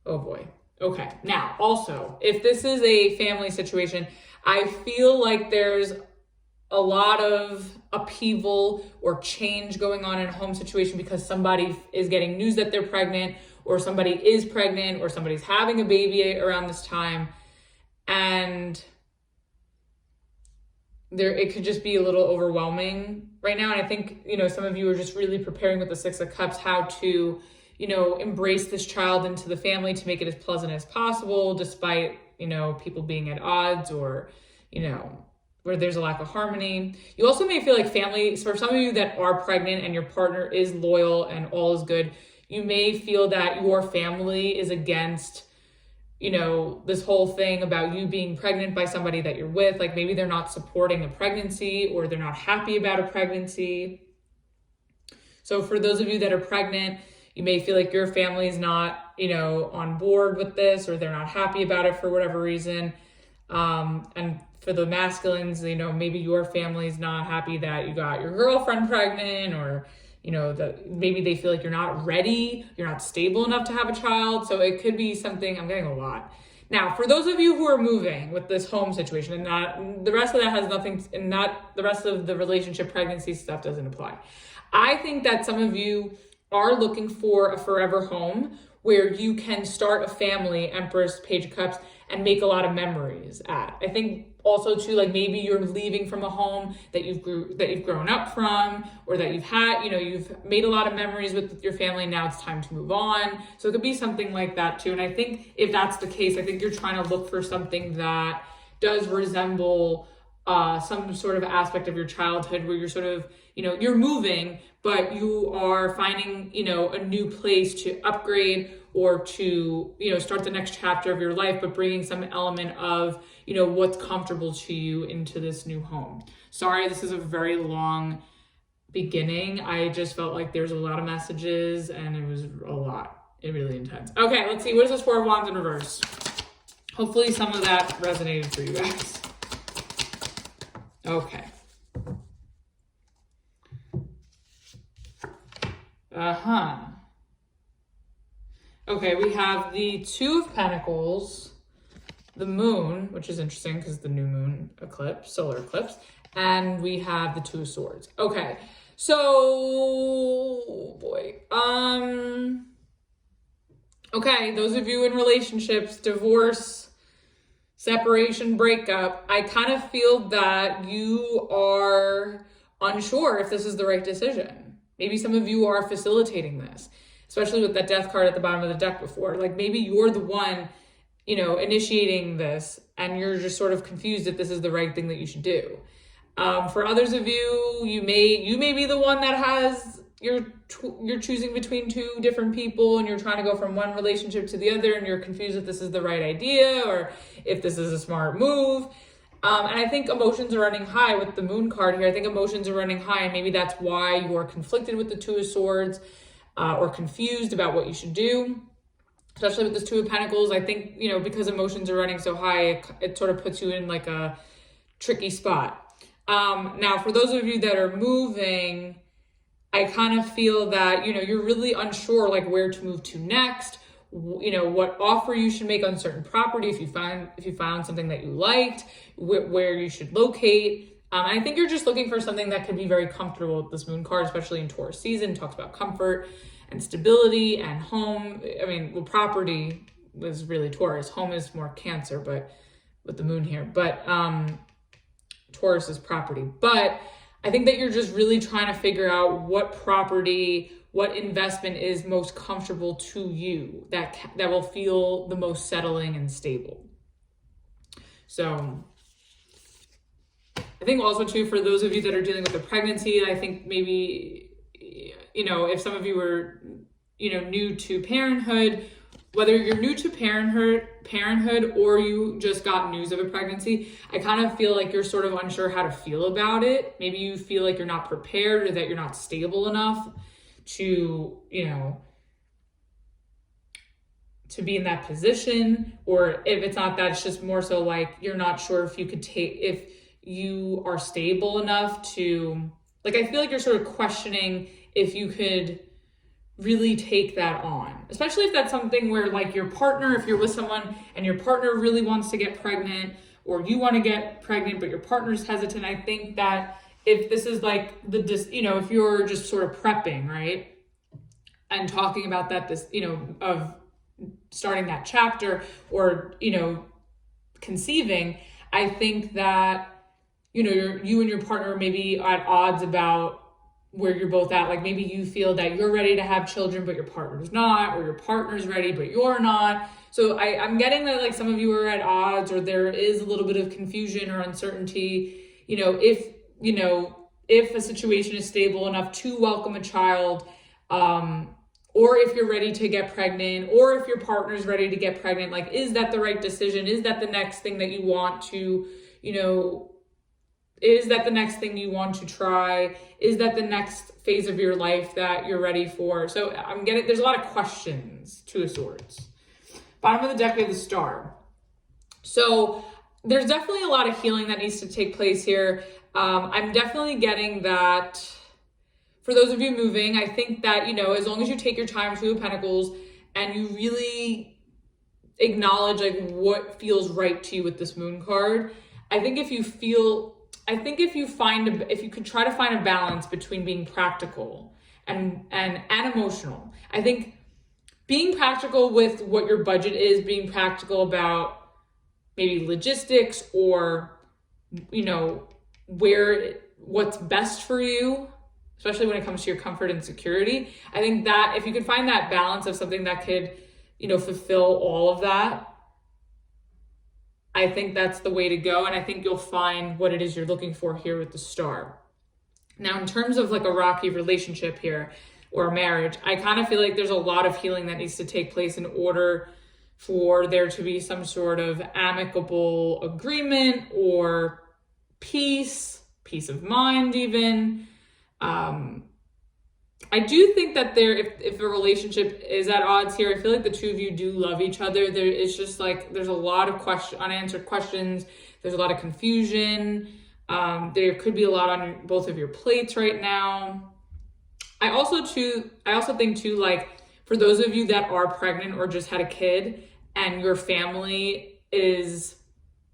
Oh boy. Okay. Now, also, if this is a family situation, I feel like there's a lot of upheaval or change going on in a home situation because somebody is getting news that they're pregnant, or somebody is pregnant, or somebody's having a baby around this time. And it could just be a little overwhelming right now. And I think, some of you are just really preparing with the Six of Cups how to, embrace this child into the family to make it as pleasant as possible, despite, people being at odds or, where there's a lack of harmony. You also may feel like family, for some of you that are pregnant and your partner is loyal and all is good, you may feel that your family is against, this whole thing about you being pregnant by somebody that you're with. Like maybe they're not supporting a pregnancy or they're not happy about a pregnancy. So for those of you that are pregnant, you may feel like your family is not, on board with this, or they're not happy about it for whatever reason. And for the masculines, maybe your family's not happy that you got your girlfriend pregnant, or, that maybe they feel like you're not ready, you're not stable enough to have a child. So it could be something, I'm getting a lot. Now, for those of you who are moving with this home situation, and not the rest of that has nothing, and not the rest of the relationship pregnancy stuff doesn't apply. I think that some of you are looking for a forever home where you can start a family, Empress, Page of Cups, and make a lot of memories at. I think also too, like maybe you're leaving from a home that you've grown up from, or that you've had, you've made a lot of memories with your family. Now it's time to move on. So it could be something like that too. And I think if that's the case, I think you're trying to look for something that does resemble some sort of aspect of your childhood where you're sort of, you're moving, but you are finding, a new place to upgrade or to, start the next chapter of your life, but bringing some element of, what's comfortable to you into this new home. Sorry, this is a very long beginning. I just felt like there's a lot of messages and it was a lot. It really intense. Okay, let's see. What is this Four of Wands in reverse? Hopefully some of that resonated for you guys. Okay. Okay, we have the Two of Pentacles, the Moon, which is interesting because the new moon eclipse, solar eclipse, and we have the Two of Swords. Okay, so, boy. Okay, those of you in relationships, divorce, separation, breakup, I kind of feel that you are unsure if this is the right decision. Maybe some of you are facilitating this, especially with that Death card at the bottom of the deck before. Like maybe you're the one, initiating this and you're just sort of confused if this is the right thing that you should do. For others of you, you may be the one that has, you're choosing between two different people and you're trying to go from one relationship to the other and you're confused if this is the right idea or if this is a smart move. And I think emotions are running high with the Moon card here. I think emotions are running high and maybe that's why you're conflicted with the Two of Swords. or confused about what you should do, especially with this Two of Pentacles. I think, you know, because emotions are running so high, it sort of puts you in like a tricky spot. Now, for those of you that are moving, I kind of feel that, you know, you're really unsure like where to move to next, you know, what offer you should make on certain property if you found something that you liked, where you should locate. I think you're just looking for something that could be very comfortable with this moon card, especially in Taurus season. It talks about comfort and stability and home. I mean, well, property was really Taurus. Home is more Cancer, but with the moon here. But Taurus is property. But I think that you're just really trying to figure out what property, what investment is most comfortable to you, that will feel the most settling and stable. So I think also too, for those of you that are dealing with a pregnancy, I think maybe, you know, if some of you were, you know, new to parenthood, whether you're new to parenthood or you just got news of a pregnancy, I kind of feel like you're sort of unsure how to feel about it. Maybe you feel like you're not prepared or that you're not stable enough to, you know, to be in that position. Or if it's not that, it's just more so like you're not sure if you could if you are stable enough to, like, I feel like you're sort of questioning if you could really take that on, especially if that's something where like your partner, if you're with someone and your partner really wants to get pregnant, or you want to get pregnant but your partner's hesitant. I think that if this is like you know, if you're just sort of prepping, right, and talking about that, this, you know, of starting that chapter or, you know, conceiving, I think that, you know, you and your partner may be at odds about where you're both at. Like maybe you feel that you're ready to have children, but your partner's not, or your partner's ready, but you're not. So I'm getting that like some of you are at odds, or there is a little bit of confusion or uncertainty, you know, if a situation is stable enough to welcome a child, or if you're ready to get pregnant, or if your partner's ready to get pregnant, like, is that the right decision? Is that the next thing that you want to, you know, is that the next thing you want to try? Is that the next phase of your life that you're ready for? So there's a lot of questions, Two of Swords. Bottom of the deck, we have the Star. So there's definitely a lot of healing that needs to take place here. I'm definitely getting that for those of you moving, I think that, you know, as long as you take your time, Two of Pentacles, and you really acknowledge like what feels right to you with this moon card, I think if you could try to find a balance between being practical and emotional. I think being practical with what your budget is, being practical about maybe logistics or, you know, what's best for you, especially when it comes to your comfort and security. I think that if you could find that balance of something that could, you know, fulfill all of that, I think that's the way to go. And I think you'll find what it is you're looking for here with the Star. Now, in terms of like a rocky relationship here or a marriage, I kind of feel like there's a lot of healing that needs to take place in order for there to be some sort of amicable agreement or peace of mind even. I do think that if a relationship is at odds here, I feel like the two of you do love each other. There is just like, there's a lot of unanswered questions. There's a lot of confusion. There could be a lot on both of your plates right now. I also think too, like for those of you that are pregnant or just had a kid and your family is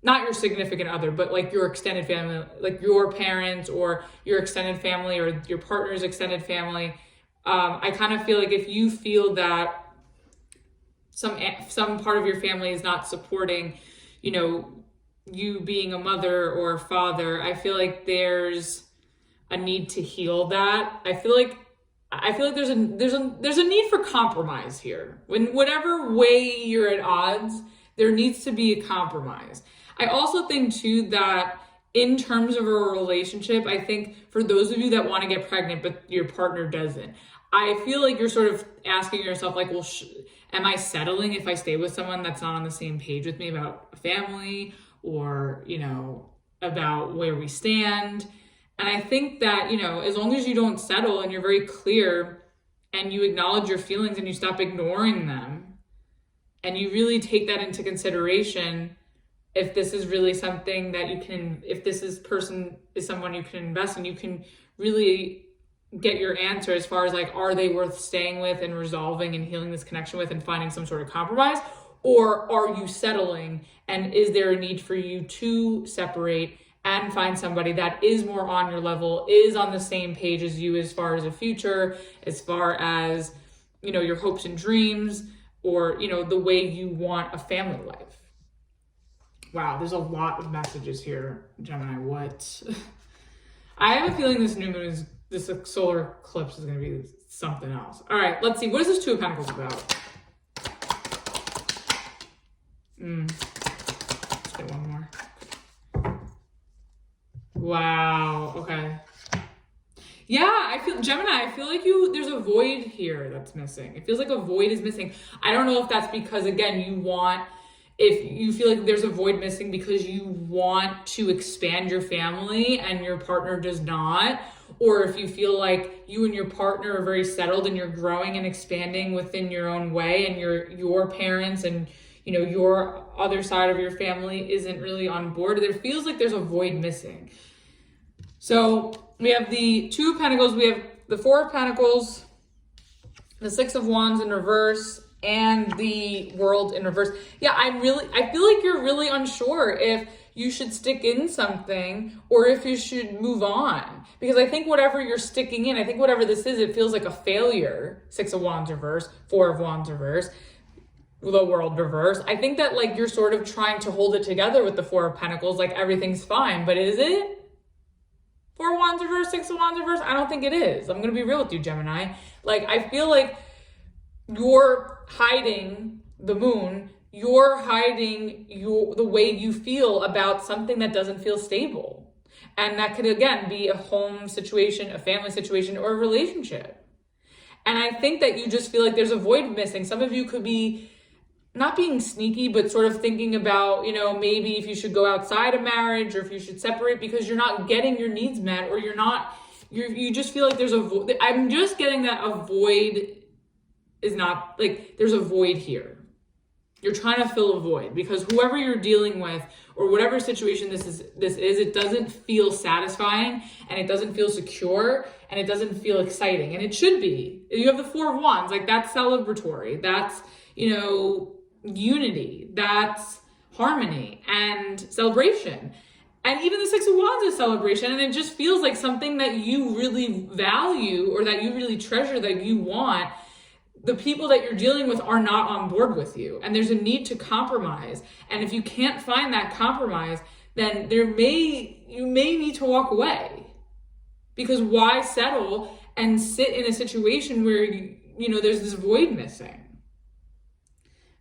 not your significant other, but like your extended family, like your parents or your extended family or your partner's extended family. I kind of feel like if you feel that some part of your family is not supporting, you know, you being a mother or a father, I feel like there's a need to heal that. I feel like there's a need for compromise here. When whatever way you're at odds, there needs to be a compromise. I also think too that in terms of a relationship, I think for those of you that want to get pregnant but your partner doesn't, I feel like you're sort of asking yourself like, well, am I settling if I stay with someone that's not on the same page with me about a family or, you know, about where we stand? And I think that, you know, as long as you don't settle and you're very clear and you acknowledge your feelings and you stop ignoring them, and you really take that into consideration, if this is really something that you can, if this person is someone you can invest in, you can really get your answer as far as like, are they worth staying with and resolving and healing this connection with and finding some sort of compromise? Or are you settling, and is there a need for you to separate and find somebody that is more on your level, is on the same page as you as far as a future, as far as, you know, your hopes and dreams, or, you know, the way you want a family life? Wow, there's a lot of messages here, Gemini. What? I have a feeling this new moon is, this solar eclipse is going to be something else. All right, let's see. What is this Two of Pentacles about? Let's get one more. Wow, okay. Yeah, I feel, Gemini, I feel like there's a void here that's missing. It feels like a void is missing. I don't know if that's because, again, if you feel like there's a void missing because you want to expand your family and your partner does not, or if you feel like you and your partner are very settled and you're growing and expanding within your own way, and your parents and, you know, your other side of your family isn't really on board. There feels like there's a void missing. So we have the Two of Pentacles, we have the Four of Pentacles, the Six of Wands in reverse, and the World in reverse. Yeah, I feel like you're really unsure if you should stick in something or if you should move on. Because I think whatever you're sticking in, I think whatever this is, it feels like a failure. Six of Wands reverse, Four of Wands reverse, the World reverse. I think that like you're sort of trying to hold it together with the Four of Pentacles, like everything's fine, but is it? Four of Wands reverse, Six of Wands reverse? I don't think it is. I'm gonna be real with you, Gemini. Like, I feel like you're hiding the moon, you're hiding the way you feel about something that doesn't feel stable. And that could, again, be a home situation, a family situation, or a relationship. And I think that you just feel like there's a void missing. Some of you could be not being sneaky, but sort of thinking about, you know, maybe if you should go outside of marriage or if you should separate because you're not getting your needs met, or you just feel like there's a void. I'm just getting that a void is not, like, there's a void here. You're trying to fill a void because whoever you're dealing with or whatever situation this is, it doesn't feel satisfying, and it doesn't feel secure, and it doesn't feel exciting. And it should be. You have the Four of Wands, like that's celebratory. That's, you know, unity, that's harmony and celebration. And even the Six of Wands is celebration, and it just feels like something that you really value or that you really treasure, that you want. The people that you're dealing with are not on board with you, and there's a need to compromise. And if you can't find that compromise, then you may need to walk away, because why settle and sit in a situation where you know there's this void missing?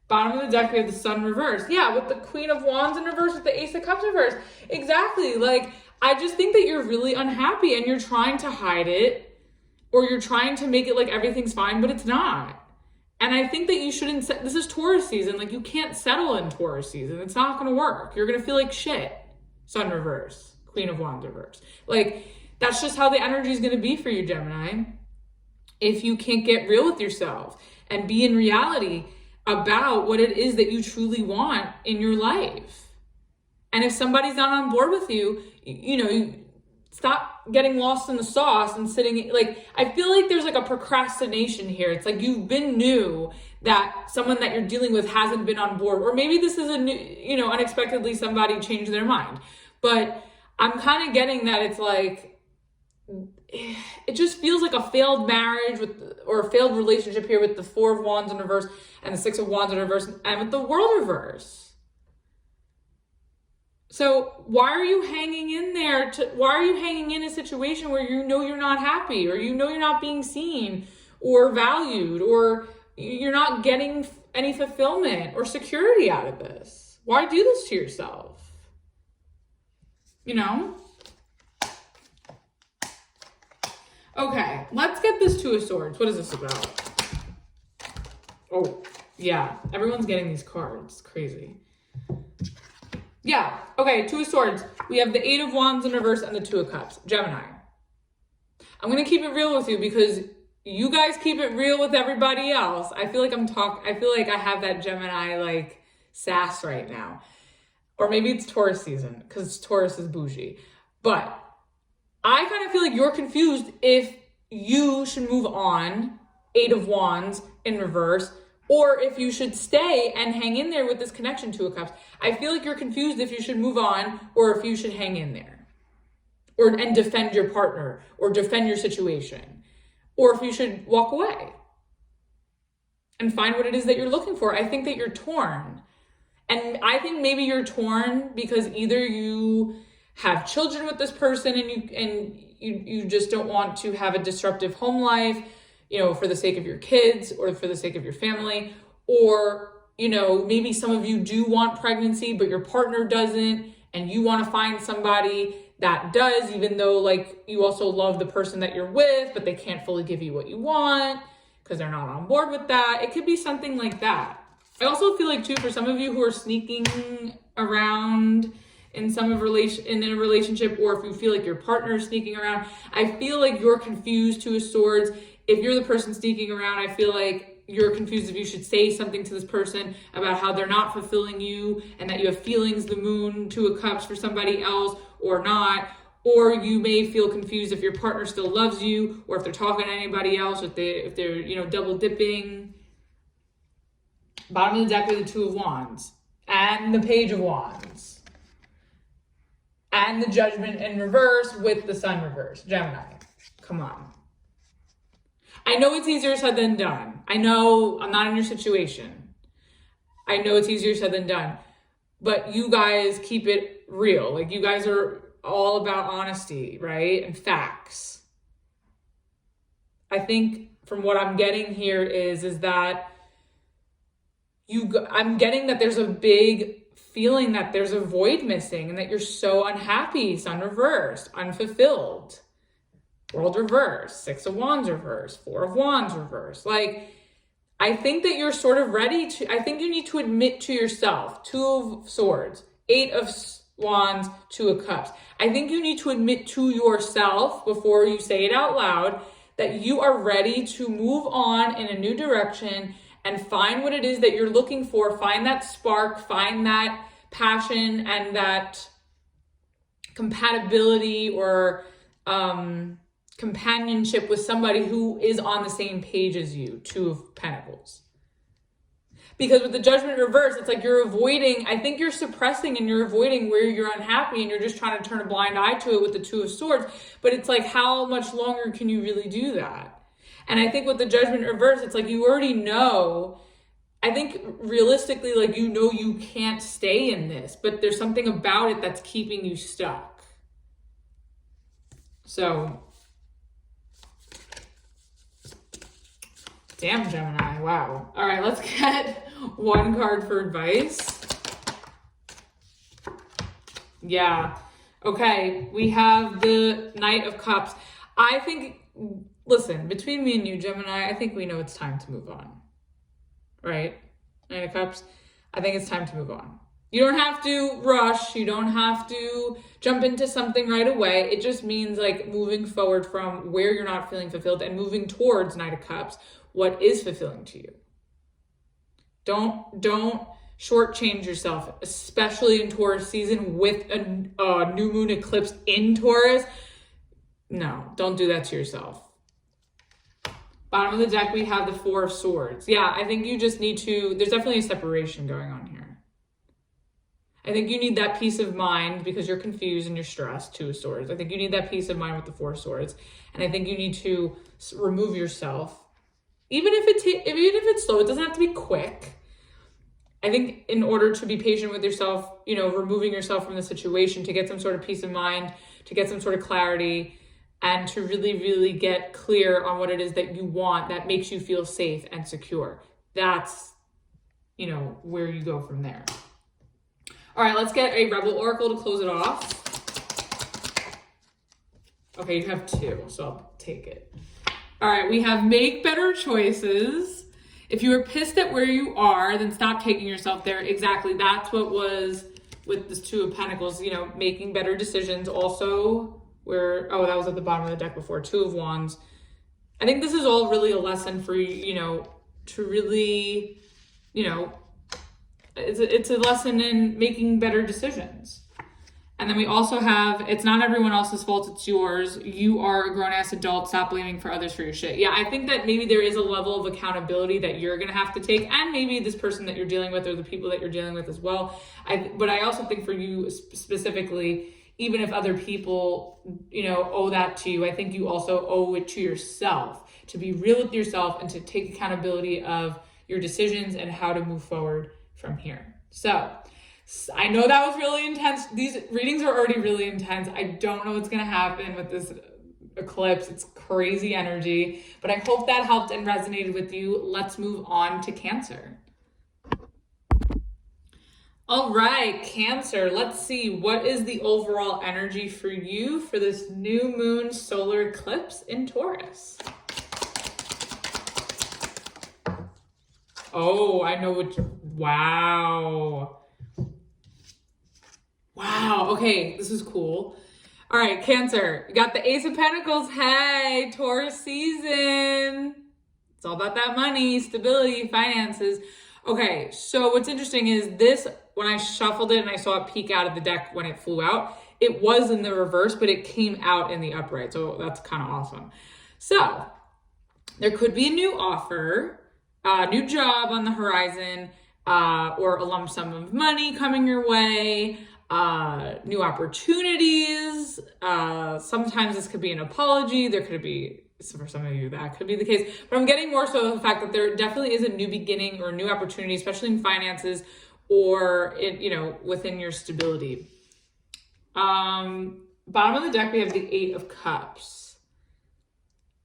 Bottom of the deck, we have the Sun reverse. Yeah, with the Queen of Wands in reverse, with the Ace of Cups reverse. Exactly. Like, I just think that you're really unhappy and you're trying to hide it, or you're trying to make it like everything's fine, but it's not. And I think that you shouldn't, this is Taurus season. Like, you can't settle in Taurus season. It's not going to work. You're going to feel like shit. Sun reverse, Queen of Wands reverse. Like, that's just how the energy is going to be for you, Gemini. If you can't get real with yourself and be in reality about what it is that you truly want in your life. And if somebody's not on board with you, you know, stop getting lost in the sauce and sitting, like, I feel like there's like a procrastination here. It's like you've been new that someone that you're dealing with hasn't been on board, or maybe this is a new, you know, unexpectedly somebody changed their mind. But I'm kind of getting that it's like, it just feels like a failed marriage or a failed relationship here with the Four of Wands in reverse and the Six of Wands in reverse and with the World reverse. So why are you hanging in there? Why are you hanging in a situation where you know you're not happy, or you know you're not being seen or valued, or you're not getting any fulfillment or security out of this? Why do this to yourself? You know? Okay, let's get this Two of Swords. What is this about? Oh, yeah. Everyone's getting these cards. Crazy. Yeah. Okay, Two of Swords. We have the Eight of Wands in reverse and the Two of Cups. Gemini. I'm going to keep it real with you because you guys keep it real with everybody else. I feel like I feel like I have that Gemini like sass right now. Or maybe it's Taurus season because Taurus is bougie. But I kind of feel like you're confused if you should move on, 8 of Wands in reverse, or if you should stay and hang in there with this connection, 2 of Cups. I feel like you're confused if you should move on or if you should hang in there and defend your partner or defend your situation, or if you should walk away and find what it is that you're looking for. I think that you're torn. And I think maybe you're torn because either you have children with this person and you just don't want to have a disruptive home life, you know, for the sake of your kids or for the sake of your family, or, you know, maybe some of you do want pregnancy, but your partner doesn't, and you want to find somebody that does, even though like you also love the person that you're with, but they can't fully give you what you want because they're not on board with that. It could be something like that. I also feel like too, for some of you who are sneaking around in in a relationship, or if you feel like your partner is sneaking around, I feel like you're confused, 2 of Swords. If you're the person sneaking around, I feel like you're confused if you should say something to this person about how they're not fulfilling you and that you have feelings, the Moon, 2 of Cups, for somebody else or not. Or you may feel confused if your partner still loves you, or if they're talking to anybody else, if they're you know, double dipping. Bottom of the deck with the 2 of Wands and the Page of Wands and the Judgment in reverse with the Sun reverse. Gemini, come on. I know it's easier said than done. I know I'm not in your situation. I know it's easier said than done, but you guys keep it real. Like, you guys are all about honesty, right? And facts. I think from what I'm getting here is that I'm getting that there's a big feeling that there's a void missing and that you're so unhappy. Sun reversed, unfulfilled. World reverse, 6 of Wands reverse, 4 of Wands reverse. Like, I think that you're sort of ready to, I think you need to admit to yourself, 2 of Swords, 8 of Wands, 2 of Cups. I think you need to admit to yourself before you say it out loud that you are ready to move on in a new direction and find what it is that you're looking for. Find that spark, find that passion and that compatibility or companionship with somebody who is on the same page as you, 2 of Pentacles. Because with the Judgment reverse, it's like you're avoiding, I think you're suppressing and you're avoiding where you're unhappy and you're just trying to turn a blind eye to it with the 2 of Swords. But it's like, how much longer can you really do that? And I think with the Judgment reverse, it's like you already know, I think realistically, like, you know you can't stay in this, but there's something about it that's keeping you stuck. So, damn, Gemini, wow. All right, let's get one card for advice. Yeah, okay, we have the Knight of Cups. I think, listen, between me and you, Gemini, I think we know it's time to move on, right? Knight of Cups, I think it's time to move on. You don't have to rush. You don't have to jump into something right away. It just means like moving forward from where you're not feeling fulfilled and moving towards Knight of Cups, what is fulfilling to you. Don't shortchange yourself, especially in Taurus season with a new moon eclipse in Taurus. No, don't do that to yourself. Bottom of the deck, we have the 4 of Swords. Yeah, I think you just need to, there's definitely a separation going on here. I think you need that peace of mind because you're confused and you're stressed, 2 of Swords. I think you need that peace of mind with the 4 of Swords. And I think you need to remove yourself. Even if it's slow, it doesn't have to be quick. I think in order to be patient with yourself, you know, removing yourself from the situation to get some sort of peace of mind, to get some sort of clarity, and to really, really get clear on what it is that you want that makes you feel safe and secure. That's, you know, where you go from there. All right, let's get a Rebel Oracle to close it off. Okay, you have 2, so I'll take it. All right, we have make better choices. If you are pissed at where you are, then stop taking yourself there. Exactly, that's what was with this 2 of Pentacles, you know, making better decisions. Also, where, oh, that was at the bottom of the deck before, 2 of Wands I think this is all really a lesson for you, to really, it's a lesson in making better decisions. And then we also have, it's not everyone else's fault, it's yours. You are a grown-ass adult, stop blaming for others for your shit. Yeah, I think that maybe there is a level of accountability that you're gonna have to take, and maybe this person that you're dealing with or the people that you're dealing with as well. But I also think for you specifically, even if other people, owe that to you, I think you also owe it to yourself to be real with yourself and to take accountability of your decisions and how to move forward from here. So, I know that was really intense. These readings are already really intense. I don't know what's going to happen with this eclipse. It's crazy energy, but I hope that helped and resonated with you. Let's move on to Cancer. All right, Cancer, let's see. What is the overall energy for you for this new moon solar eclipse in Taurus? Oh, I know what wow. Wow, okay, this is cool. All right, Cancer, you got the Ace of Pentacles. Hey, Taurus season. It's all about that money, stability, finances. Okay, so what's interesting is this, when I shuffled it and I saw it peek out of the deck when it flew out, it was in the reverse, but it came out in the upright. So that's kind of awesome. So there could be a new offer, a new job on the horizon, or a lump sum of money coming your way, new opportunities. Sometimes this could be an apology. There could be, for some of you, that could be the case. But I'm getting more so the fact that there definitely is a new beginning or a new opportunity, especially in finances or within your stability. Bottom of the deck, we have the 8 of Cups.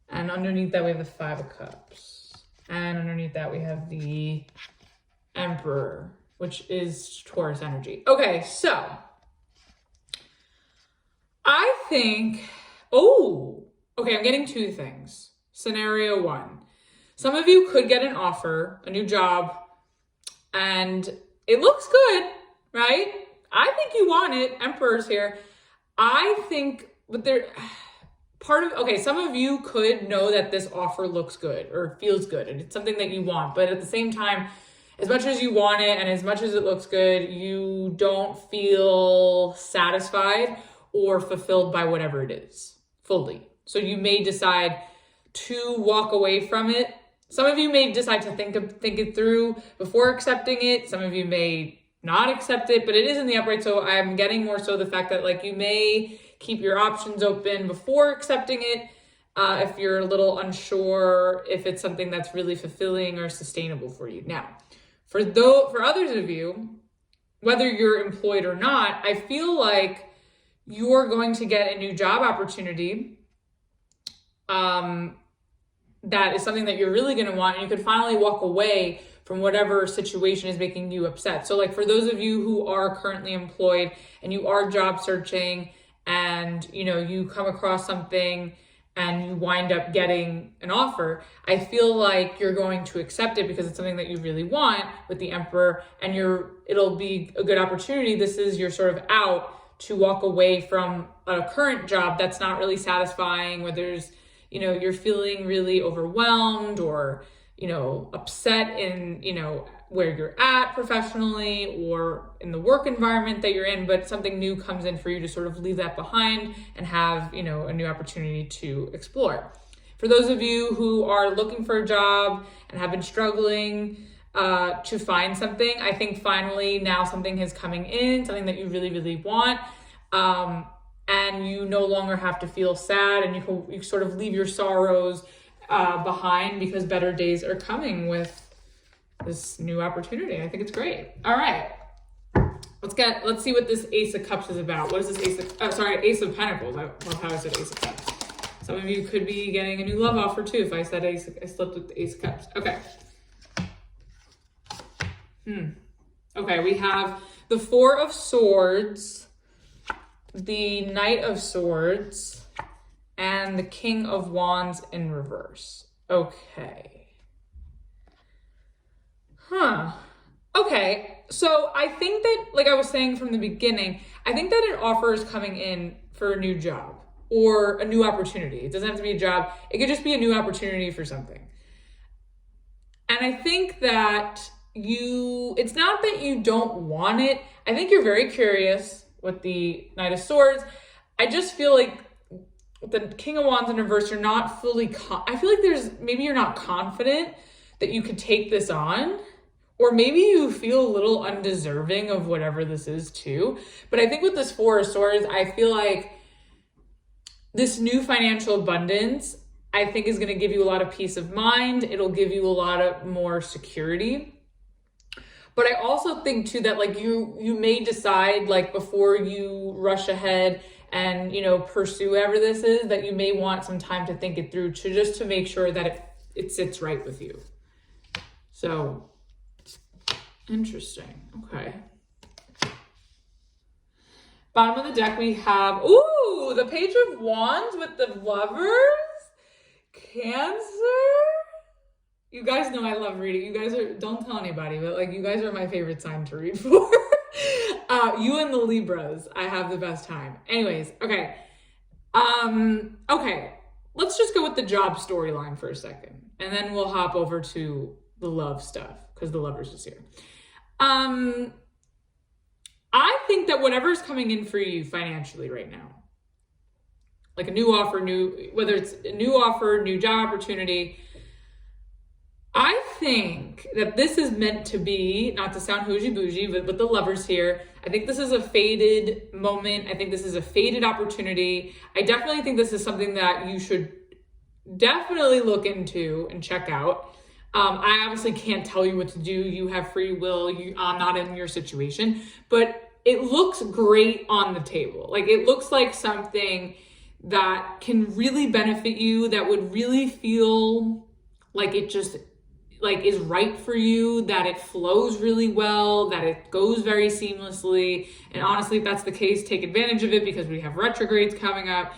And underneath that, we have the 5 of Cups. And underneath that, we have the Emperor, which is Taurus energy. Okay, so I think, I'm getting 2 things. Scenario 1. Some of you could get an offer, a new job, and it looks good, right? I think you want it. Emperor's here. I think, but some of you could know that this offer looks good or feels good and it's something that you want, but at the same time, as much as you want it and as much as it looks good, you don't feel satisfied or fulfilled by whatever it is fully. So you may decide to walk away from it. Some of you may decide to think it through before accepting it. Some of you may not accept it, but it is in the upright. So I'm getting more so the fact that you may keep your options open before accepting it. If you're a little unsure if it's something that's really fulfilling or sustainable for you. Now, for others of you, whether you're employed or not, I feel like you're going to get a new job opportunity. That is something that you're really going to want, and you could finally walk away from whatever situation is making you upset. So for those of you who are currently employed and you are job searching and you come across something and you wind up getting an offer, I feel like you're going to accept it because it's something that you really want with the Emperor, and it'll be a good opportunity. This is your sort of out to walk away from a current job that's not really satisfying, where there's, you're feeling really overwhelmed or, upset in, where you're at professionally or in the work environment that you're in, but something new comes in for you to sort of leave that behind and have, a new opportunity to explore. For those of you who are looking for a job and have been struggling to find something, I think finally now something is coming in, something that you really, really want. And you no longer have to feel sad, and you sort of leave your sorrows behind because better days are coming with this new opportunity. I think it's great. All right, let's see what this Ace of Cups is about. What is this Ace of Pentacles? I love how I said Ace of Cups. Some of you could be getting a new love offer too. If I said I slipped with the Ace of Cups. Okay. Okay, we have the 4 of Swords, the Knight of Swords, and the King of Wands in reverse. Okay. Okay, so I think that, like I was saying from the beginning, I think that an offer is coming in for a new job. or a new opportunity. It doesn't have to be a job. It could just be a new opportunity for something. And I think that it's not that you don't want it. I think you're very curious with the Knight of Swords. I just feel like with the King of Wands in reverse, you're not fully, I feel like maybe you're not confident that you could take this on, or maybe you feel a little undeserving of whatever this is too. But I think with this Four of Swords, I feel like this new financial abundance, I think, is going to give you a lot of peace of mind. It'll give you a lot of more security. But I also think too that like you may decide, like, before you rush ahead and, you know, pursue whatever this is, that you may want some time to think it through, to make sure that it sits right with you. So interesting. Okay. Bottom of the deck, we have, ooh, the Page of Wands with the Lovers. Cancer. You guys know I love reading. You guys don't tell anybody, but like, you guys are my favorite sign to read for. You and the Libras, I have the best time. Anyways, okay. Okay, let's just go with the job storyline for a second, and then we'll hop over to the love stuff, because the Lovers is here. I think that whatever's coming in for you financially right now, like a new offer, whether it's a new offer, new job opportunity, I think that this is meant to be, not to sound hougie bougie, but with the Lovers here, I think this is a fated moment. I think this is a fated opportunity. I definitely think this is something that you should definitely look into and check out. I obviously can't tell you what to do. You have free will. I'm not in your situation, but it looks great on the table. Like, it looks like something that can really benefit you, that would really feel like it just like is right for you, that it flows really well, that it goes very seamlessly. And honestly, if that's the case, take advantage of it, because we have retrogrades coming up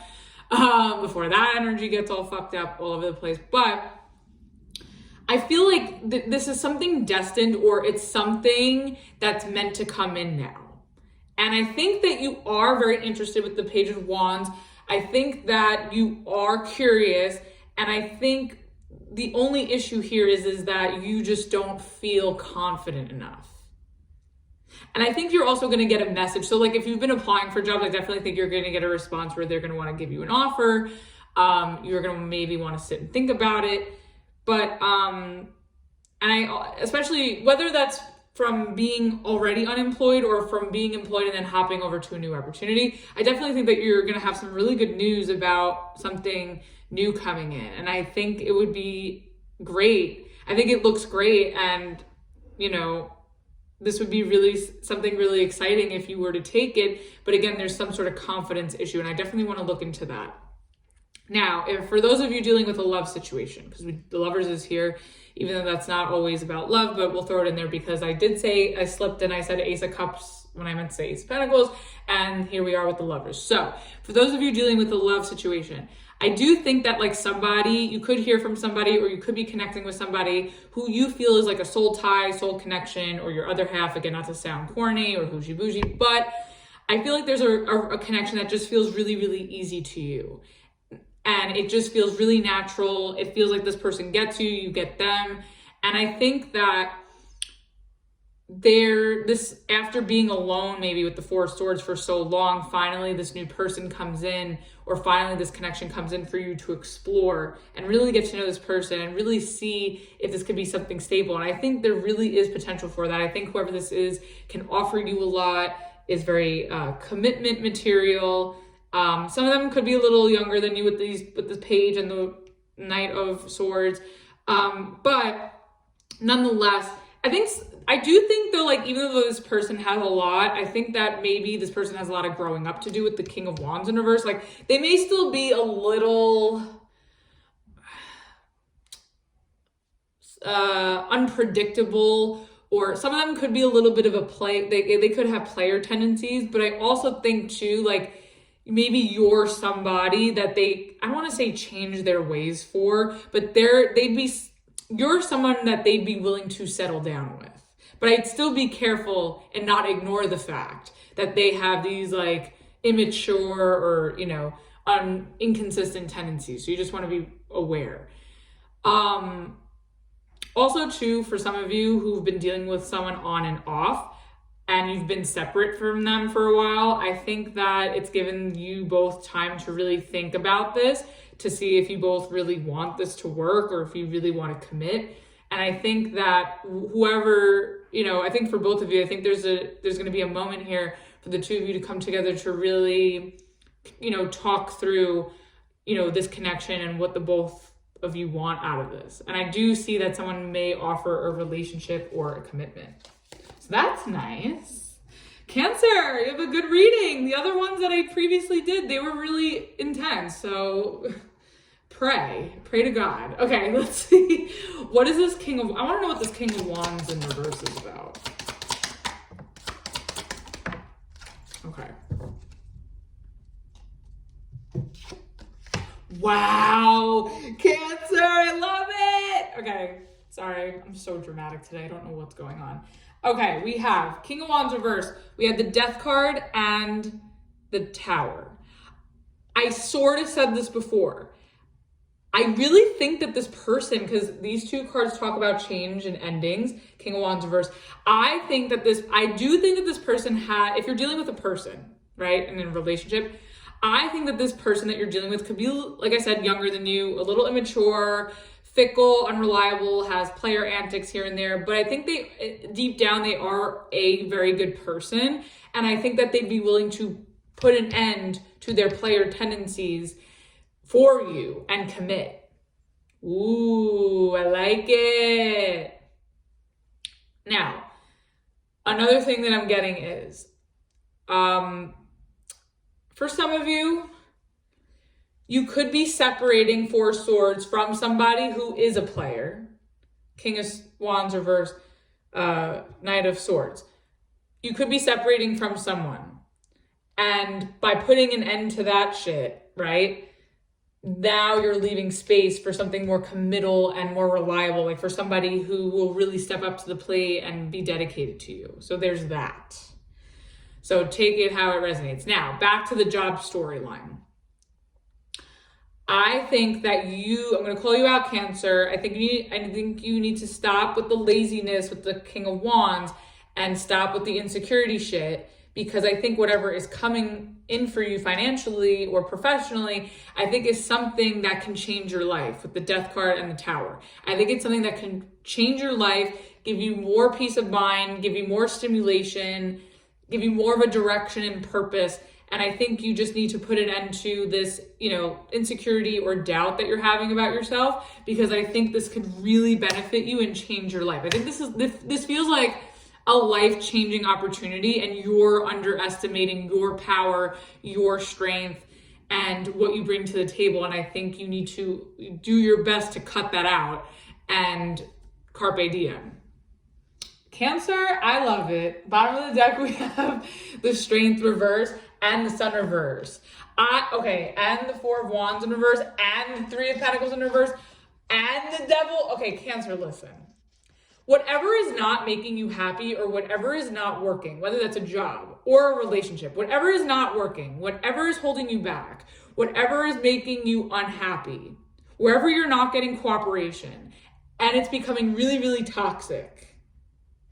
before that energy gets all fucked up all over the place. But I feel like this is something destined, or it's something that's meant to come in now. And I think that you are very interested with the Page of Wands. I think that you are curious, and I think the only issue here is that you just don't feel confident enough. And I think you're also going to get a message. So like, if you've been applying for jobs, I definitely think you're going to get a response where they're going to want to give you an offer. You're going to maybe want to sit and think about it. But, and I, especially whether that's from being already unemployed or from being employed and then hopping over to a new opportunity, I definitely think that you're going to have some really good news about something new coming in. And I think it would be great. I think it looks great. And, you know, this would be really something really exciting if you were to take it. But again, there's some sort of confidence issue, and I definitely want to look into that. Now, for those of you dealing with a love situation, because the Lovers is here, even though that's not always about love, but we'll throw it in there because I slipped and I said Ace of Cups when I meant to say Ace of Pentacles, and here we are with the Lovers. So for those of you dealing with a love situation, I do think that like you could hear from somebody, or you could be connecting with somebody who you feel is like a soul tie, soul connection, or your other half, again, not to sound corny or hougie bougie, but I feel like there's a connection that just feels really, really easy to you. And it just feels really natural. It feels like this person gets you, you get them. And I think that after being alone, maybe with the Four of Swords for so long, finally this new person comes in, or finally this connection comes in for you to explore and really get to know this person and really see if this could be something stable. And I think there really is potential for that. I think whoever this is can offer you a lot, is very commitment material. Some of them could be a little younger than you with this Page and the Knight of Swords. But nonetheless, I do think though, like, even though this person has a lot, I think that maybe this person has a lot of growing up to do with the King of Wands in reverse. Like, they may still be a little unpredictable, or some of them could be a little bit of a play. They could have player tendencies, but I also think too, like, maybe you're somebody that I don't want to say change their ways for, but you're someone that they'd be willing to settle down with. But I'd still be careful and not ignore the fact that they have these like immature or, you know, inconsistent tendencies. So you just want to be aware. Also too, for some of you who've been dealing with someone on and off, and you've been separate from them for a while, I think that it's given you both time to really think about this, to see if you both really want this to work or if you really want to commit. And I think that whoever, I think for both of you, I think there's going to be a moment here for the two of you to come together to really, talk through, this connection and what the both of you want out of this. And I do see that someone may offer a relationship or a commitment. So that's nice. Cancer, you have a good reading. The other ones that I previously did, they were really intense. So pray to God. Okay, let's see. What is this I want to know what this King of Wands in reverse is about. Okay. Wow, Cancer, I love it. Okay, sorry, I'm so dramatic today. I don't know what's going on. Okay, we have King of Wands reverse. We had the Death card and the Tower. I sort of said this before. I really think that this person, because these two cards talk about change and endings, King of Wands reverse. I do think that this person if you're dealing with a person, right, and in a relationship, I think that this person that you're dealing with could be, like I said, younger than you, a little immature, fickle, unreliable, has player antics here and there. But I think deep down, they are a very good person. And I think that they'd be willing to put an end to their player tendencies for you and commit. Ooh, I like it. Now, another thing that I'm getting is, for some of you, you could be separating Four Swords from somebody who is a player. King of Wands reverse, Knight of Swords. You could be separating from someone. And by putting an end to that shit, right? Now you're leaving space for something more committal and more reliable, like for somebody who will really step up to the plate and be dedicated to you. So there's that. So take it how it resonates. Now, back to the job storyline. I think that I'm going to call you out, Cancer. I think you need to stop with the laziness with the King of Wands and stop with the insecurity shit, because I think whatever is coming in for you financially or professionally, I think is something that can change your life with the Death card and the Tower. I think it's something that can change your life, give you more peace of mind, give you more stimulation, give you more of a direction and purpose. And I think you just need to put an end to this, insecurity or doubt that you're having about yourself, because I think this could really benefit you and change your life. I think this feels like a life-changing opportunity, and you're underestimating your power, your strength, and what you bring to the table. And I think you need to do your best to cut that out and carpe diem. Cancer, I love it. Bottom of the deck, we have the Strength reverse and the Sun reverse. And the Four of Wands in reverse, and the Three of Pentacles in reverse, and the Devil. Okay, Cancer, listen. Whatever is not making you happy, or whatever is not working, whether that's a job or a relationship, whatever is not working, whatever is holding you back, whatever is making you unhappy, wherever you're not getting cooperation, and it's becoming really, really toxic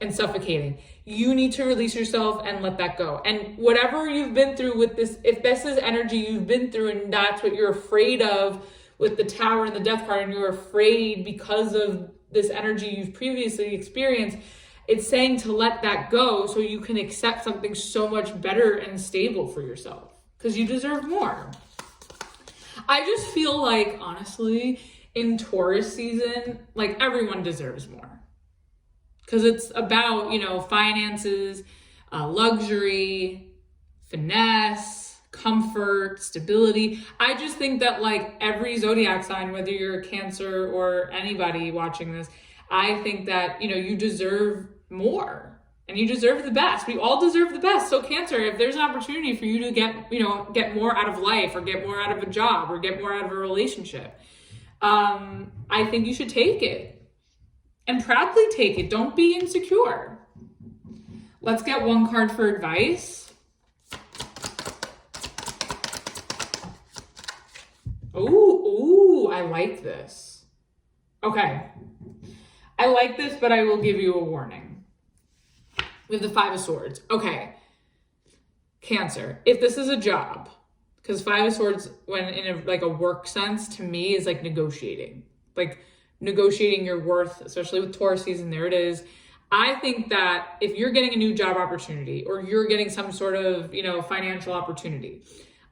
and suffocating, you need to release yourself and let that go. And whatever you've been through with this, if this is energy you've been through and that's what you're afraid of with the Tower and the Death card, and you're afraid because of this energy you've previously experienced, it's saying to let that go so you can accept something so much better and stable for yourself, because you deserve more. I just feel like, honestly, in Taurus season, like everyone deserves more. Because it's about, finances, luxury, finesse, comfort, stability. I just think that like every zodiac sign, whether you're a Cancer or anybody watching this, I think that, you deserve more and you deserve the best. We all deserve the best. So Cancer, if there's an opportunity for you to get more out of life, or get more out of a job, or get more out of a relationship, I think you should take it. And proudly take it. Don't be insecure. Let's get one card for advice. Ooh, I like this. Okay. I like this, but I will give you a warning. We have the Five of Swords. Okay. Cancer. If this is a job, because Five of Swords, when in a work sense, to me is like negotiating. Like negotiating your worth, especially with Taurus season, there it is. I think that if you're getting a new job opportunity or you're getting some sort of, financial opportunity,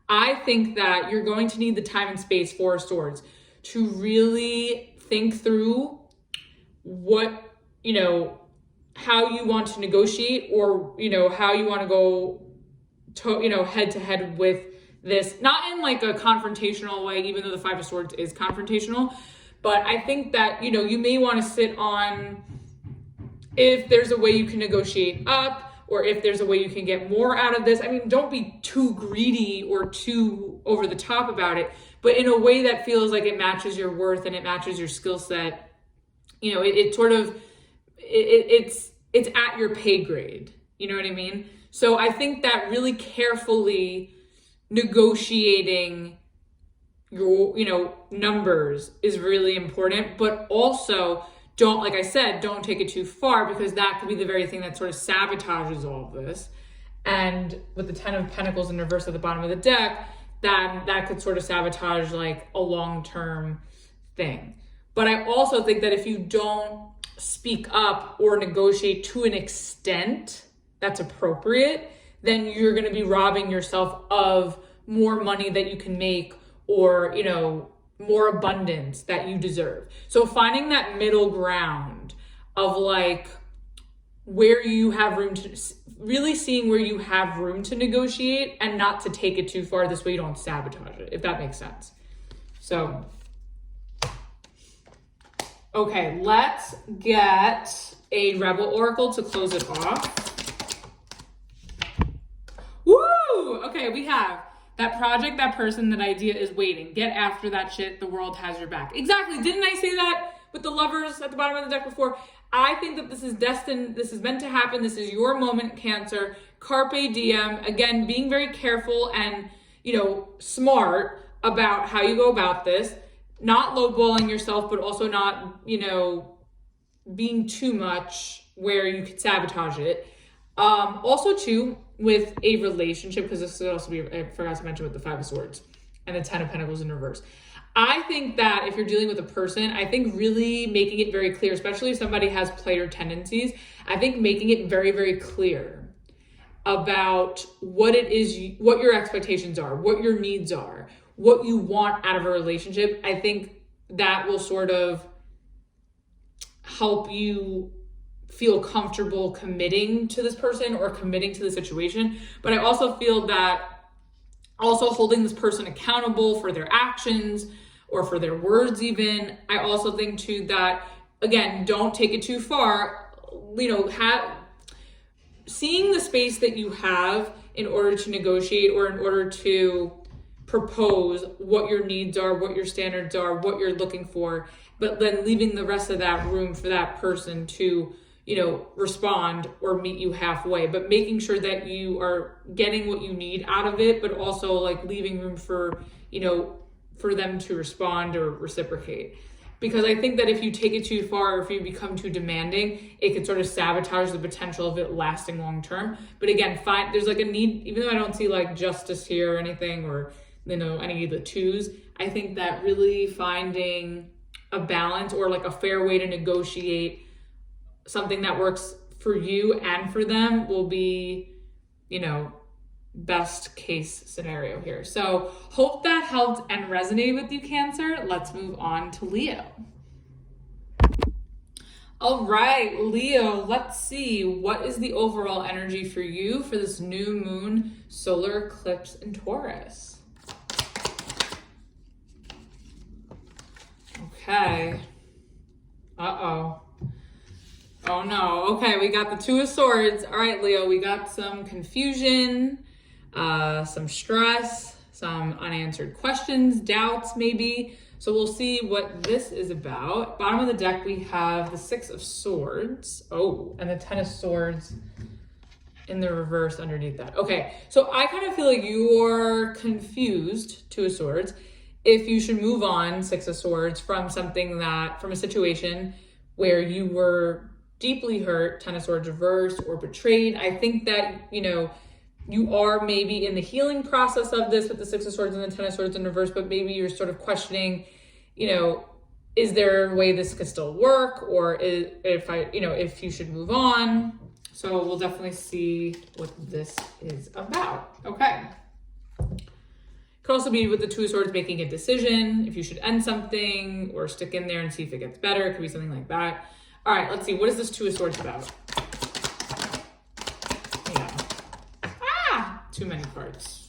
I think that you're going to need the time and space, Four of Swords, to really think through what, how you want to negotiate, or, how you want to go to, head to head with this, not in like a confrontational way, even though the Five of Swords is confrontational, but I think that, you may want to sit on if there's a way you can negotiate up, or if there's a way you can get more out of this. I mean, don't be too greedy or too over the top about it, but in a way that feels like it matches your worth and it matches your skill set. It's at your pay grade. You know what I mean? So I think that really carefully negotiating your, numbers is really important, but also don't take it too far, because that could be the very thing that sort of sabotages all of this. And with the Ten of Pentacles in reverse at the bottom of the deck, that could sort of sabotage like a long-term thing. But I also think that if you don't speak up or negotiate to an extent that's appropriate, then you're going to be robbing yourself of more money that you can make, or, more abundance that you deserve. So finding that middle ground of like where you have room to, really seeing where you have room to negotiate and not to take it too far. This way you don't sabotage it, if that makes sense. So, okay, let's get a Rebel Oracle to close it off. Woo! Okay, we have that project, that person, that idea is waiting. Get after that shit. The world has your back. Exactly. Didn't I say that with the Lovers at the bottom of the deck before? I think that this is destined. This is meant to happen. This is your moment, Cancer. Carpe diem. Again, being very careful and, smart about how you go about this. Not lowballing yourself, but also not, being too much where you could sabotage it. Also, too, with a relationship, because this could also be, I forgot to mention, with the Five of Swords and the Ten of Pentacles in reverse. I think that if you're dealing with a person, I think really making it very clear, especially if somebody has player tendencies, I think making it very, very clear about what it is, what your expectations are, what your needs are, what you want out of a relationship. I think that will sort of help you feel comfortable committing to this person or committing to the situation. But I also feel that also holding this person accountable for their actions or for their words even. I also think too that, again, don't take it too far, seeing the space that you have in order to negotiate or in order to propose what your needs are, what your standards are, what you're looking for, but then leaving the rest of that room for that person to respond or meet you halfway, but making sure that you are getting what you need out of it, but also like leaving room for, for them to respond or reciprocate. Because I think that if you take it too far, or if you become too demanding, it could sort of sabotage the potential of it lasting long term. But again, there's like a need, even though I don't see like justice here or anything, or, any of the twos, I think that really finding a balance or like a fair way to negotiate something that works for you and for them will be, best case scenario here. So hope that helped and resonated with you, Cancer. Let's move on to Leo. All right, Leo, let's see. What is the overall energy for you for this new moon solar eclipse in Taurus? Okay. Uh-oh. Oh no. Okay, we got the Two of Swords. All right, Leo, we got some confusion, some stress, some unanswered questions, doubts maybe. So we'll see what this is about. Bottom of the deck, we have the Six of Swords. Oh, and the Ten of Swords in the reverse underneath that. Okay, so I kind of feel like you're confused, Two of Swords, if you should move on, Six of Swords, from from a situation where you were deeply hurt, Ten of Swords reversed, or betrayed. I think that, you are maybe in the healing process of this with the Six of Swords and the Ten of Swords in reverse, but maybe you're sort of questioning, is there a way this could still work, or if you should move on. So we'll definitely see what this is about. Okay. Could also be with the Two of Swords making a decision, if you should end something or stick in there and see if it gets better. It could be something like that. All right, let's see. What is this Two of Swords about? Too many cards.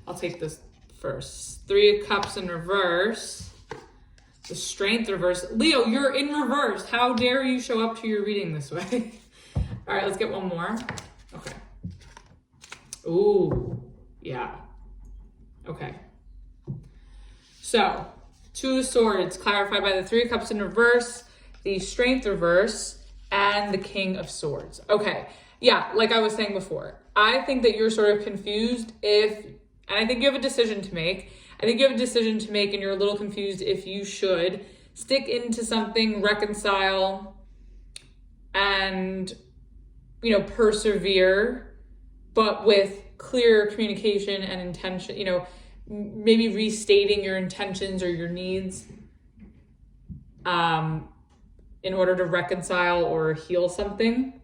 I'll take this first. Three of Cups in reverse. The Strength reverse. Leo, you're in reverse. How dare you show up to your reading this way? All right, let's get one more. Okay. Ooh, yeah. Okay. So, Two of Swords clarified by the Three of Cups in reverse, the Strength reverse, and the King of Swords. Okay. Yeah, like I was saying before, I think that you're sort of confused and I think you have a decision to make. I think you have a decision to make and you're a little confused if you should stick into something, reconcile, and, persevere, but with clear communication and intention, maybe restating your intentions or your needs in order to reconcile or heal something.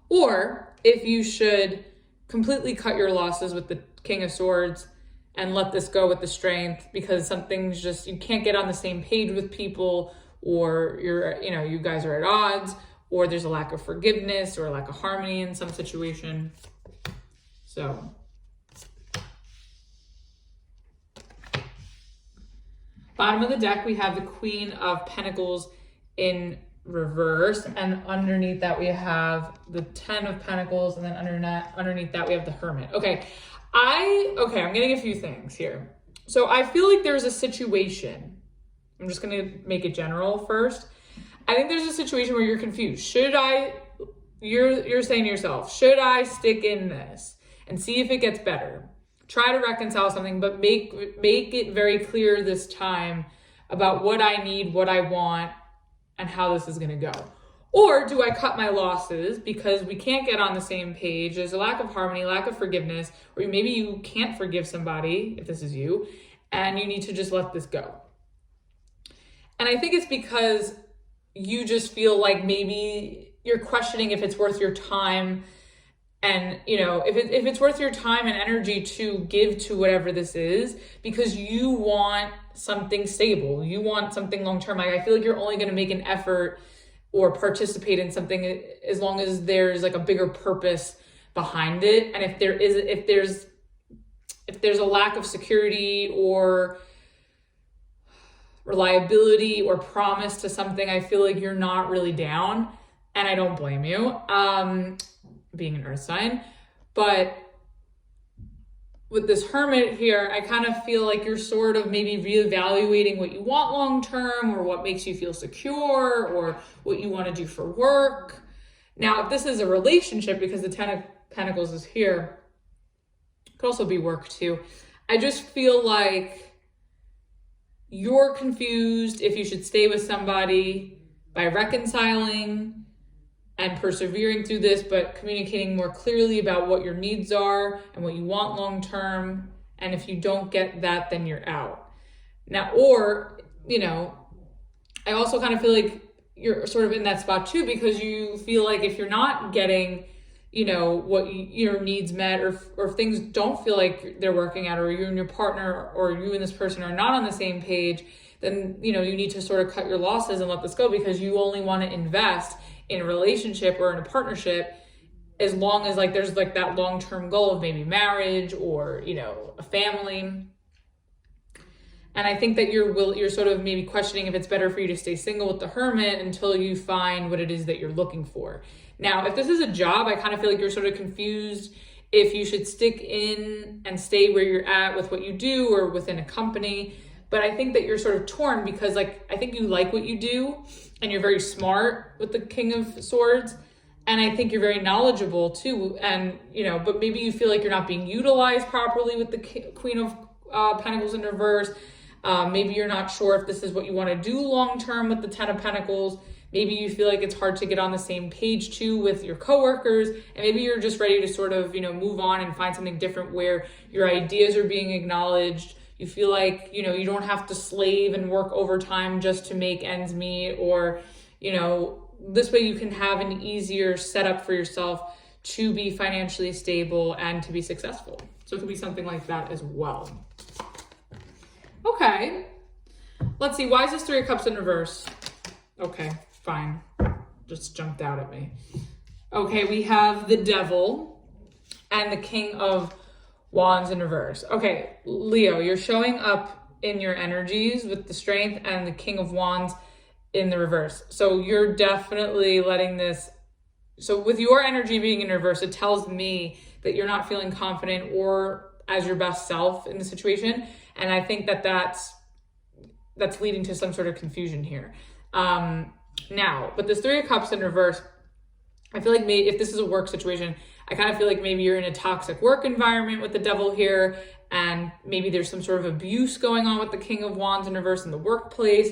Or if you should completely cut your losses with the King of Swords and let this go with the Strength, because something's just, you can't get on the same page with people, or you guys are at odds, or there's a lack of forgiveness or a lack of harmony in some situation. So, bottom of the deck, we have the Queen of Pentacles in reverse, and underneath that we have the Ten of Pentacles, and then underneath that we have the Hermit. Okay, I'm getting a few things here. So I feel like there's a situation. I'm just gonna make it general first. I think there's a situation where you're confused. You're saying to yourself, should I stick in this and see if it gets better? Try to reconcile something, but make it very clear this time about what I need, what I want, and how this is going to go. Or do I cut my losses because we can't get on the same page? There's a lack of harmony, lack of forgiveness, or maybe you can't forgive somebody, if this is you, and you need to just let this go. And I think it's because you just feel like maybe you're questioning if it's worth your time, and if it's worth your time and energy to give to whatever this is, because you want something stable, you want something long-term. Like, I feel like you're only going to make an effort or participate in something as long as there's like a bigger purpose behind it. And if there's a lack of security or reliability or promise to something, I feel like you're not really down, and I don't blame you, being an earth sign. But with this Hermit here, I kind of feel like you're sort of maybe reevaluating what you want long-term, or what makes you feel secure, or what you want to do for work. Now, if this is a relationship, because the Ten of Pentacles is here, it could also be work too. I just feel like you're confused if you should stay with somebody by reconciling and persevering through this, but communicating more clearly about what your needs are and what you want long-term. And if you don't get that, then you're out. Now, or, I also kind of feel like you're sort of in that spot too, because you feel like if you're not getting, what your needs met, or if things don't feel like they're working out, or you and your partner or you and this person are not on the same page, then, you need to sort of cut your losses and let this go, because you only want to invest in a relationship or in a partnership as long as there's that long-term goal of maybe marriage or, a family. And I think that you're sort of maybe questioning if it's better for you to stay single with the Hermit until you find what it is that you're looking for. Now, if this is a job, I kind of feel like you're sort of confused if you should stick in and stay where you're at with what you do, or within a company. But I think that you're sort of torn, because I think you like what you do, and you're very smart with the King of Swords. And I think you're very knowledgeable too. And, but maybe you feel like you're not being utilized properly with the Queen of Pentacles in reverse. Maybe you're not sure if this is what you want to do long-term with the 10 of Pentacles. Maybe you feel like it's hard to get on the same page too with your coworkers, and maybe you're just ready to sort of, move on and find something different where your ideas are being acknowledged. You feel like, you don't have to slave and work overtime just to make ends meet, or, this way you can have an easier setup for yourself to be financially stable and to be successful. So it could be something like that as well. Okay, let's see. Why is this 3 of Cups in reverse? Okay, fine. Just jumped out at me. Okay, we have the Devil and the King of Wands in reverse. Okay, Leo, you're showing up in your energies with the Strength and the King of Wands in the reverse. So you're definitely letting this... So with your energy being in reverse, it tells me that you're not feeling confident or as your best self in the situation. And I think that that's leading to some sort of confusion here. Now, but this 3 of Cups in reverse, I feel like maybe if this is a work situation, I kind of feel like maybe you're in a toxic work environment with the Devil here, and maybe there's some sort of abuse going on with the King of Wands in reverse in the workplace.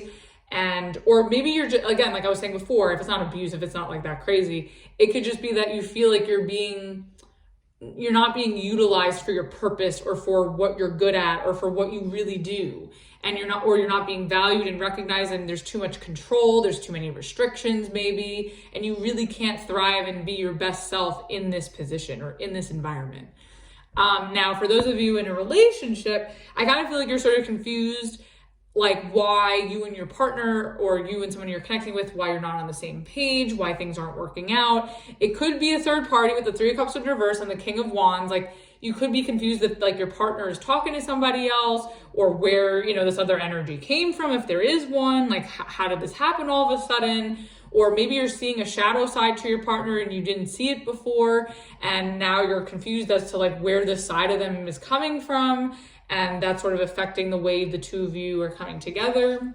Or maybe you're just, again, like I was saying before, if it's not abuse, if it's not like that crazy, it could just be that you feel like you're not being utilized for your purpose or for what you're good at or for what you really do. And you're not being valued and recognized, and there's too much control, there's too many restrictions maybe, and you really can't thrive and be your best self in this position or in this environment. Now, for those of you in a relationship, I kind of feel like you're sort of confused, like why you and your partner or you and someone you're connecting with, why you're not on the same page, why things aren't working out. It could be a third party with the 3 of Cups in reverse and the King of Wands. Like you could be confused that like your partner is talking to somebody else, or where, this other energy came from, if there is one, like how did this happen all of a sudden? Or maybe you're seeing a shadow side to your partner and you didn't see it before, and now you're confused as to like where this side of them is coming from. And that's sort of affecting the way the two of you are coming together.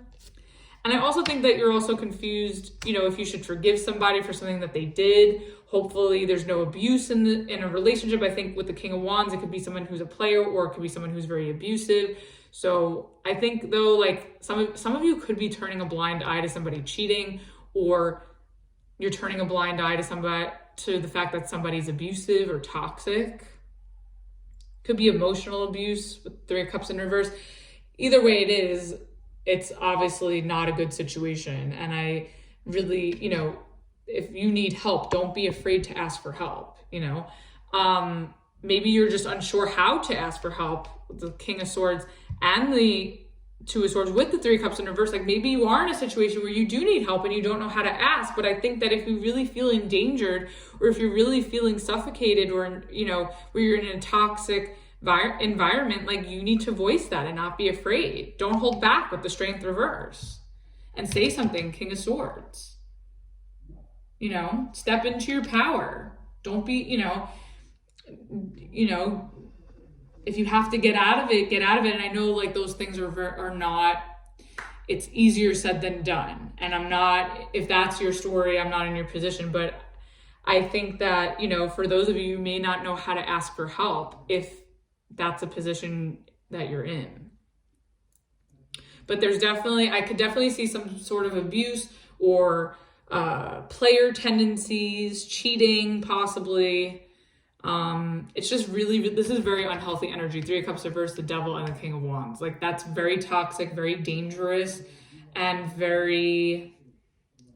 And I also think that you're also confused, if you should forgive somebody for something that they did. Hopefully there's no abuse in a relationship. I think with the King of Wands, it could be someone who's a player, or it could be someone who's very abusive. So I think though, like some of you could be turning a blind eye to somebody cheating, or you're turning a blind eye to the fact that somebody's abusive or toxic. Could be emotional abuse with 3 of Cups in reverse. Either way it is, it's obviously not a good situation. And I really, if you need help, don't be afraid to ask for help, Maybe you're just unsure how to ask for help with the King of Swords and the 2 of Swords with the 3 of Cups in reverse. Like maybe you are in a situation where you do need help and you don't know how to ask. But I think that if you really feel endangered, or if you're really feeling suffocated, or, where you're in a toxic environment, like you need to voice that and not be afraid. Don't hold back with the Strength reverse and say something, King of Swords. Step into your power. Don't be, if you have to get out of it, get out of it. And I know like those things are not, it's easier said than done. And I'm not, if that's your story, I'm not in your position, but I think that, for those of you who may not know how to ask for help, if that's a position that you're in. But I could definitely see some sort of abuse or player tendencies, cheating, possibly. It's just really, this is very unhealthy energy. 3 of Cups reverse, the Devil and the King of Wands. Like that's very toxic, very dangerous, and very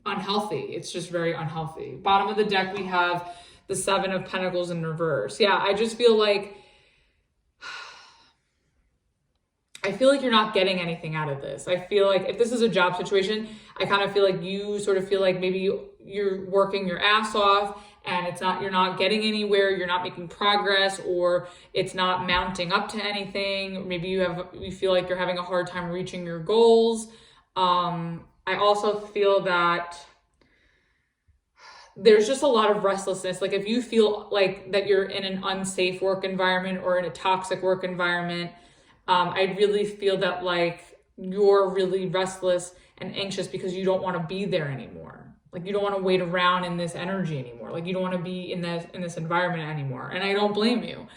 unhealthy. It's just very unhealthy. Bottom of the deck, we have the 7 of Pentacles in reverse. Yeah, I just feel like, you're not getting anything out of this. I feel like if this is a job situation, I kind of feel like you sort of feel like maybe you're working your ass off and you're not getting anywhere, you're not making progress, or it's not mounting up to anything. Maybe you feel like you're having a hard time reaching your goals. I also feel that there's just a lot of restlessness. Like if you feel like that you're in an unsafe work environment or in a toxic work environment, I really feel that like you're really restless and anxious because you don't want to be there anymore. Like you don't want to wait around in this energy anymore. Like you don't want to be in this environment anymore. And I don't blame you.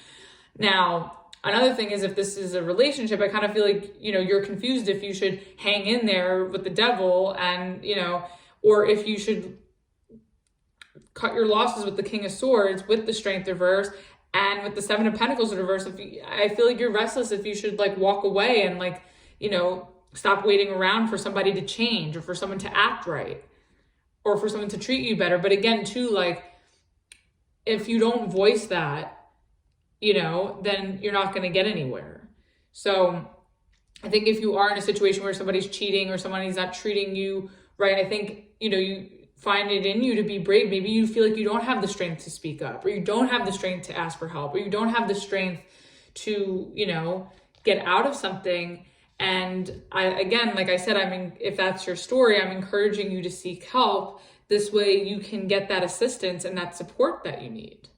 Now, Another thing is, if this is a relationship, I kind of feel like, you know, you're confused if you should hang in there with the devil and, you know, or if you should cut your losses with the King of Swords, with the Strength reverse, and with the Seven of Pentacles reverse. I feel like you're restless if you should like walk away and like, you know, stop waiting around for somebody to change or for someone to act right or for someone to treat you better. But again, too, like, if you don't voice that, you know, then you're not going to get anywhere. So I think if you are in a situation where somebody's cheating or somebody's not treating you right, I think, you know, you find it in you to be brave. Maybe you feel like you don't have the strength to speak up, or you don't have the strength to ask for help, or you don't have the strength to, you know, get out of something. And again, like I said, I mean, if that's your story, I'm encouraging you to seek help. This way you can get that assistance and that support that you need.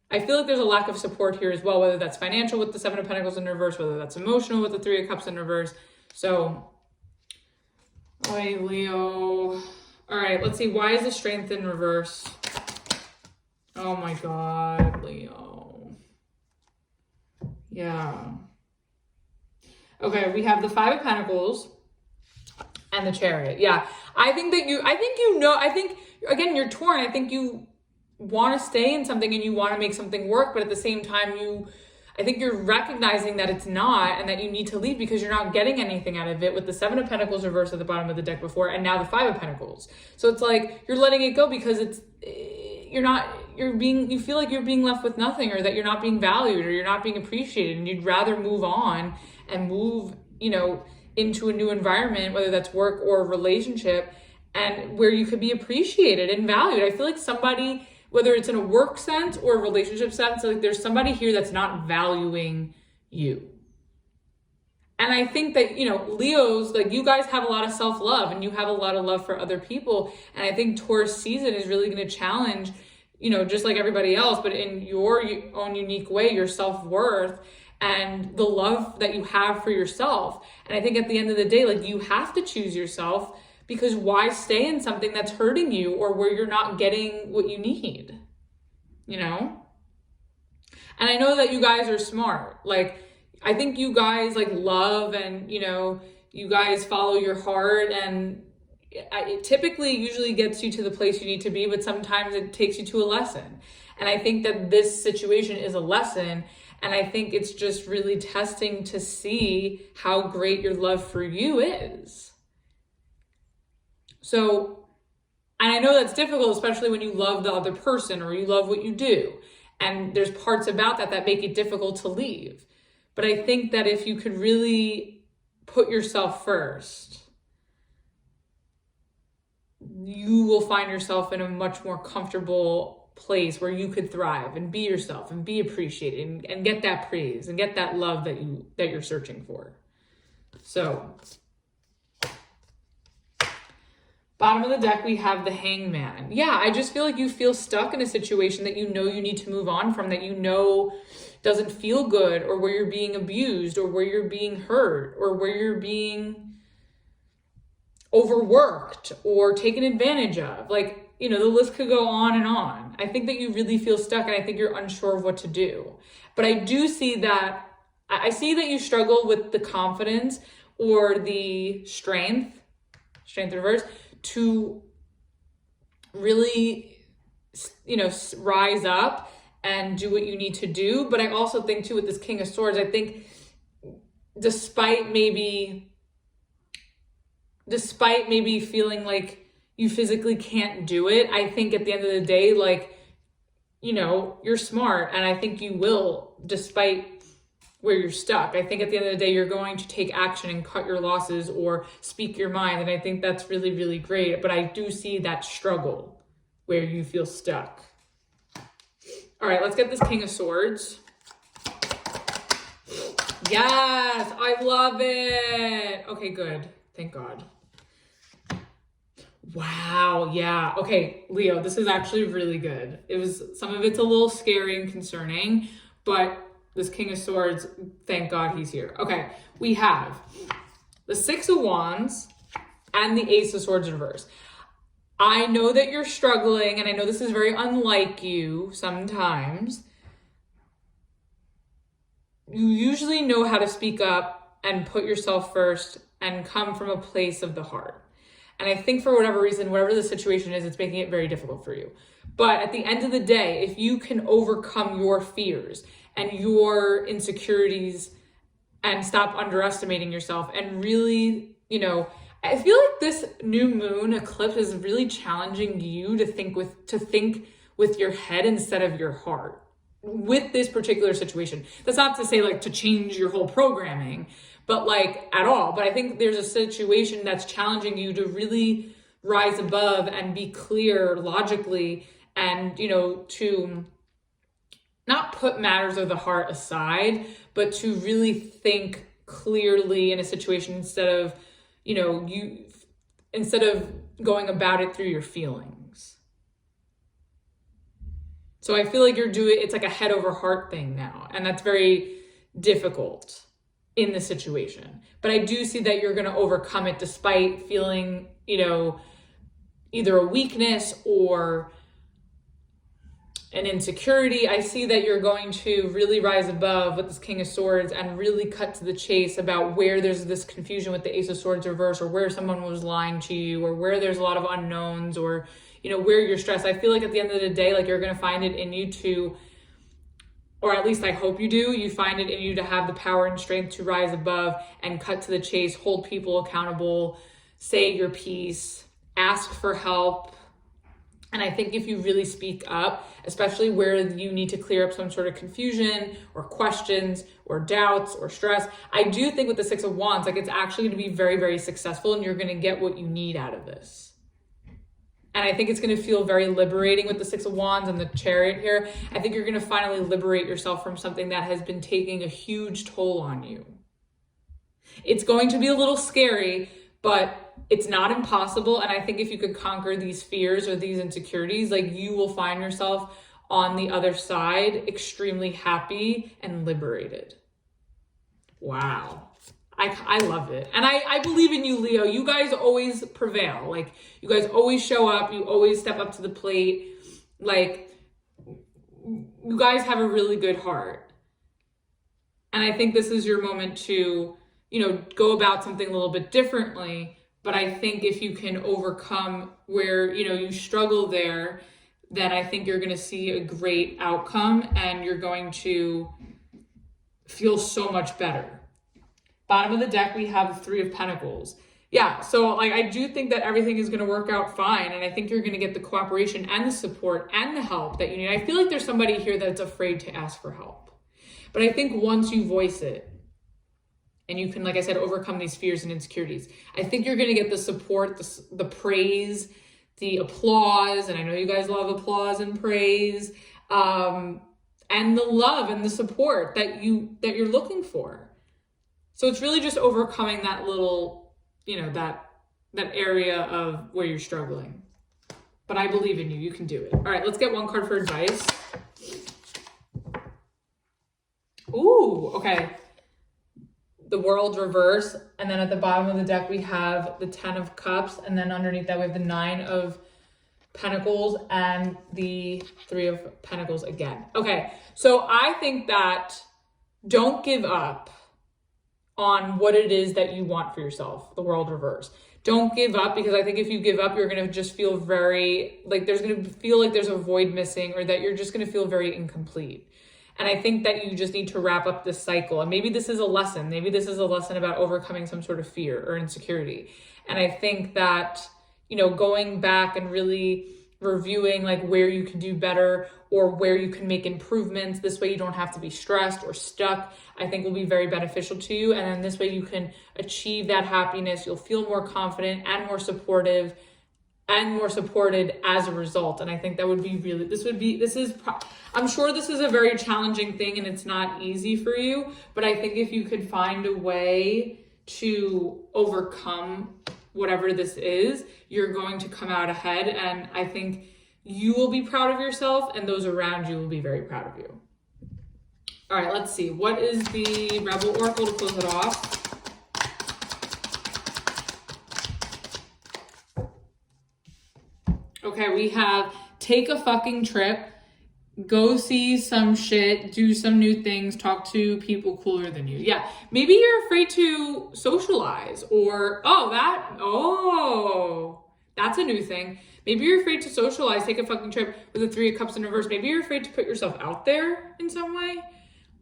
I feel like there's a lack of support here as well, whether that's financial with the Seven of Pentacles in reverse, whether that's emotional with the Three of Cups in reverse. So, oy, Leo. All right, let's see. Why is the Strength in reverse? Oh my God, Leo. Yeah. Okay, we have the Five of Pentacles and the Chariot. Yeah, I think, again, you're torn. I think you want to stay in something and you want to make something work, but at the same time, I think you're recognizing that it's not, and that you need to leave because you're not getting anything out of it, with the Seven of Pentacles reversed at the bottom of the deck before, and now the Five of Pentacles. So it's like you're letting it go because you feel like you're being left with nothing, or that you're not being valued, or you're not being appreciated, and you'd rather move on and move, you know, into a new environment, whether that's work or a relationship, and where you could be appreciated and valued. I feel like somebody, whether it's in a work sense or a relationship sense, like there's somebody here that's not valuing you. And I think that, you know, Leos, like, you guys have a lot of self-love and you have a lot of love for other people. And I think Taurus season is really going to challenge, you know, just like everybody else, but in your own unique way, your self-worth and the love that you have for yourself. And I think at the end of the day, like, you have to choose yourself, because why stay in something that's hurting you or where you're not getting what you need, you know? And I know that you guys are smart. Like, I think you guys like love, and, you know, you guys follow your heart, and it typically usually gets you to the place you need to be, but sometimes it takes you to a lesson. And I think that this situation is a lesson. And I think it's just really testing to see how great your love for you is. So, and I know that's difficult, especially when you love the other person or you love what you do. And there's parts about that make it difficult to leave. But I think that if you could really put yourself first, you will find yourself in a much more comfortable place where you could thrive and be yourself and be appreciated and get that praise and get that love that you're searching for. So, bottom of the deck, we have the Hangman. Yeah, I just feel like you feel stuck in a situation that you know you need to move on from, that you know doesn't feel good, or where you're being abused, or where you're being hurt, or where you're being overworked or taken advantage of. Like, you know, the list could go on and on. I think that you really feel stuck, and I think you're unsure of what to do. But I do see that, I see that you struggle with the confidence or the strength reverse, to really, you know, rise up and do what you need to do. But I also think too, with this King of Swords, I think despite maybe feeling like you physically can't do it, I think at the end of the day, like, you know, you're smart, and I think you will, despite where you're stuck. I think at the end of the day, you're going to take action and cut your losses or speak your mind. And I think that's really, really great. But I do see that struggle where you feel stuck. All right, let's get this King of Swords. Yes, I love it. Okay, good. Thank God. Wow, yeah. Okay, Leo, this is actually really good. Some of it's a little scary and concerning, but this King of Swords, thank God he's here. Okay, we have the Six of Wands and the Ace of Swords in reverse. I know that you're struggling, and I know this is very unlike you sometimes, you usually know how to speak up and put yourself first and come from a place of the heart. And I think for whatever reason, whatever the situation is, it's making it very difficult for you. But at the end of the day, if you can overcome your fears and your insecurities and stop underestimating yourself and really, you know, I feel like this new moon eclipse is really challenging you to think with your head instead of your heart with this particular situation. That's not to say like to change your whole programming, but like at all. But I think there's a situation that's challenging you to really rise above and be clear logically and, you know, to not put matters of the heart aside, but to really think clearly in a situation instead of, you know, instead of going about it through your feelings. So I feel like it's like a head over heart thing now. And that's very difficult in the situation. But I do see that you're going to overcome it despite feeling, you know, either a weakness or an insecurity. I see that you're going to really rise above with this King of Swords and really cut to the chase about where there's this confusion with the Ace of Swords reverse, or where someone was lying to you, or where there's a lot of unknowns, or, you know, where you're stressed. I feel like at the end of the day, like you're going to find it in you to, or at least I hope you do, you find it in you to have the power and strength to rise above and cut to the chase, hold people accountable, say your piece, ask for help. And I think if you really speak up, especially where you need to clear up some sort of confusion or questions or doubts or stress, I do think with the Six of Wands, like it's actually going to be very, very successful and you're going to get what you need out of this. And I think it's going to feel very liberating with the Six of Wands and the Chariot here. I think you're going to finally liberate yourself from something that has been taking a huge toll on you. It's going to be a little scary, but it's not impossible. And I think if you could conquer these fears or these insecurities, like you will find yourself on the other side extremely happy and liberated. Wow. I love it. And I believe in you, Leo. You guys always prevail. Like you guys always show up. You always step up to the plate. Like you guys have a really good heart. And I think this is your moment to, you know, go about something a little bit differently. But I think if you can overcome where, you know, you struggle there, then I think you're going to see a great outcome and you're going to feel so much better. Bottom of the deck, we have the Three of Pentacles. Yeah, so like I do think that everything is going to work out fine. And I think you're going to get the cooperation and the support and the help that you need. I feel like there's somebody here that's afraid to ask for help. But I think once you voice it, and you can, like I said, overcome these fears and insecurities, I think you're going to get the support, the praise, the applause. And I know you guys love applause and praise, and the love and the support that you're looking for. So it's really just overcoming that little, you know, that area of where you're struggling. But I believe in you. You can do it. All right, let's get one card for advice. Ooh, okay. The World reverse, and then at the bottom of the deck we have the Ten of Cups, and then underneath that we have the Nine of Pentacles and the Three of Pentacles again. Okay, so I think that don't give up on what it is that you want for yourself, the World reverse. Don't give up, because I think if you give up, you're going to just feel very, like there's going to feel like there's a void missing, or that you're just going to feel very incomplete. And I think that you just need to wrap up this cycle. And maybe this is a lesson. Maybe this is a lesson about overcoming some sort of fear or insecurity. And I think that, you know, going back and really reviewing like where you can do better or where you can make improvements, this way you don't have to be stressed or stuck, I think will be very beneficial to you. And then this way you can achieve that happiness. You'll feel more confident and more supportive and more supported as a result. And I think that would be really, I'm sure this is a very challenging thing and it's not easy for you, but I think if you could find a way to overcome whatever this is, you're going to come out ahead. And I think you will be proud of yourself and those around you will be very proud of you. All right, let's see. What is the Rebel Oracle to close it off? Okay, we have take a fucking trip, Go see some shit, do some new things, talk to people cooler than you. Yeah, maybe you're afraid to socialize, or, that's a new thing. Maybe you're afraid to socialize, take a fucking trip with the Three of Cups in reverse. Maybe you're afraid to put yourself out there in some way.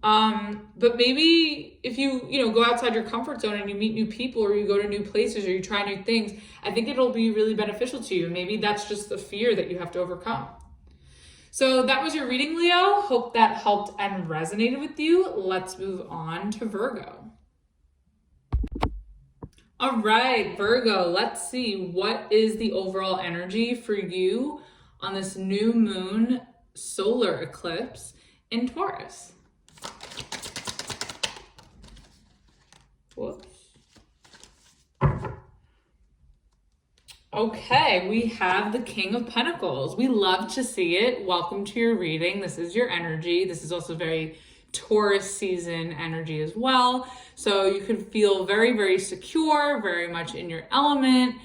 But maybe if you go outside your comfort zone and you meet new people, or you go to new places, or you try new things, I think it'll be really beneficial to you. Maybe that's just the fear that you have to overcome. So that was your reading, Leo. Hope that helped and resonated with you. Let's move on to Virgo. All right, Virgo, let's see, what is the overall energy for you on this new moon solar eclipse in Taurus? Whoops. Okay, we have the King of Pentacles. We love to see it. Welcome to your reading. This is your energy. This is also very Taurus season energy as well. So you could feel very, very secure, very much in your element,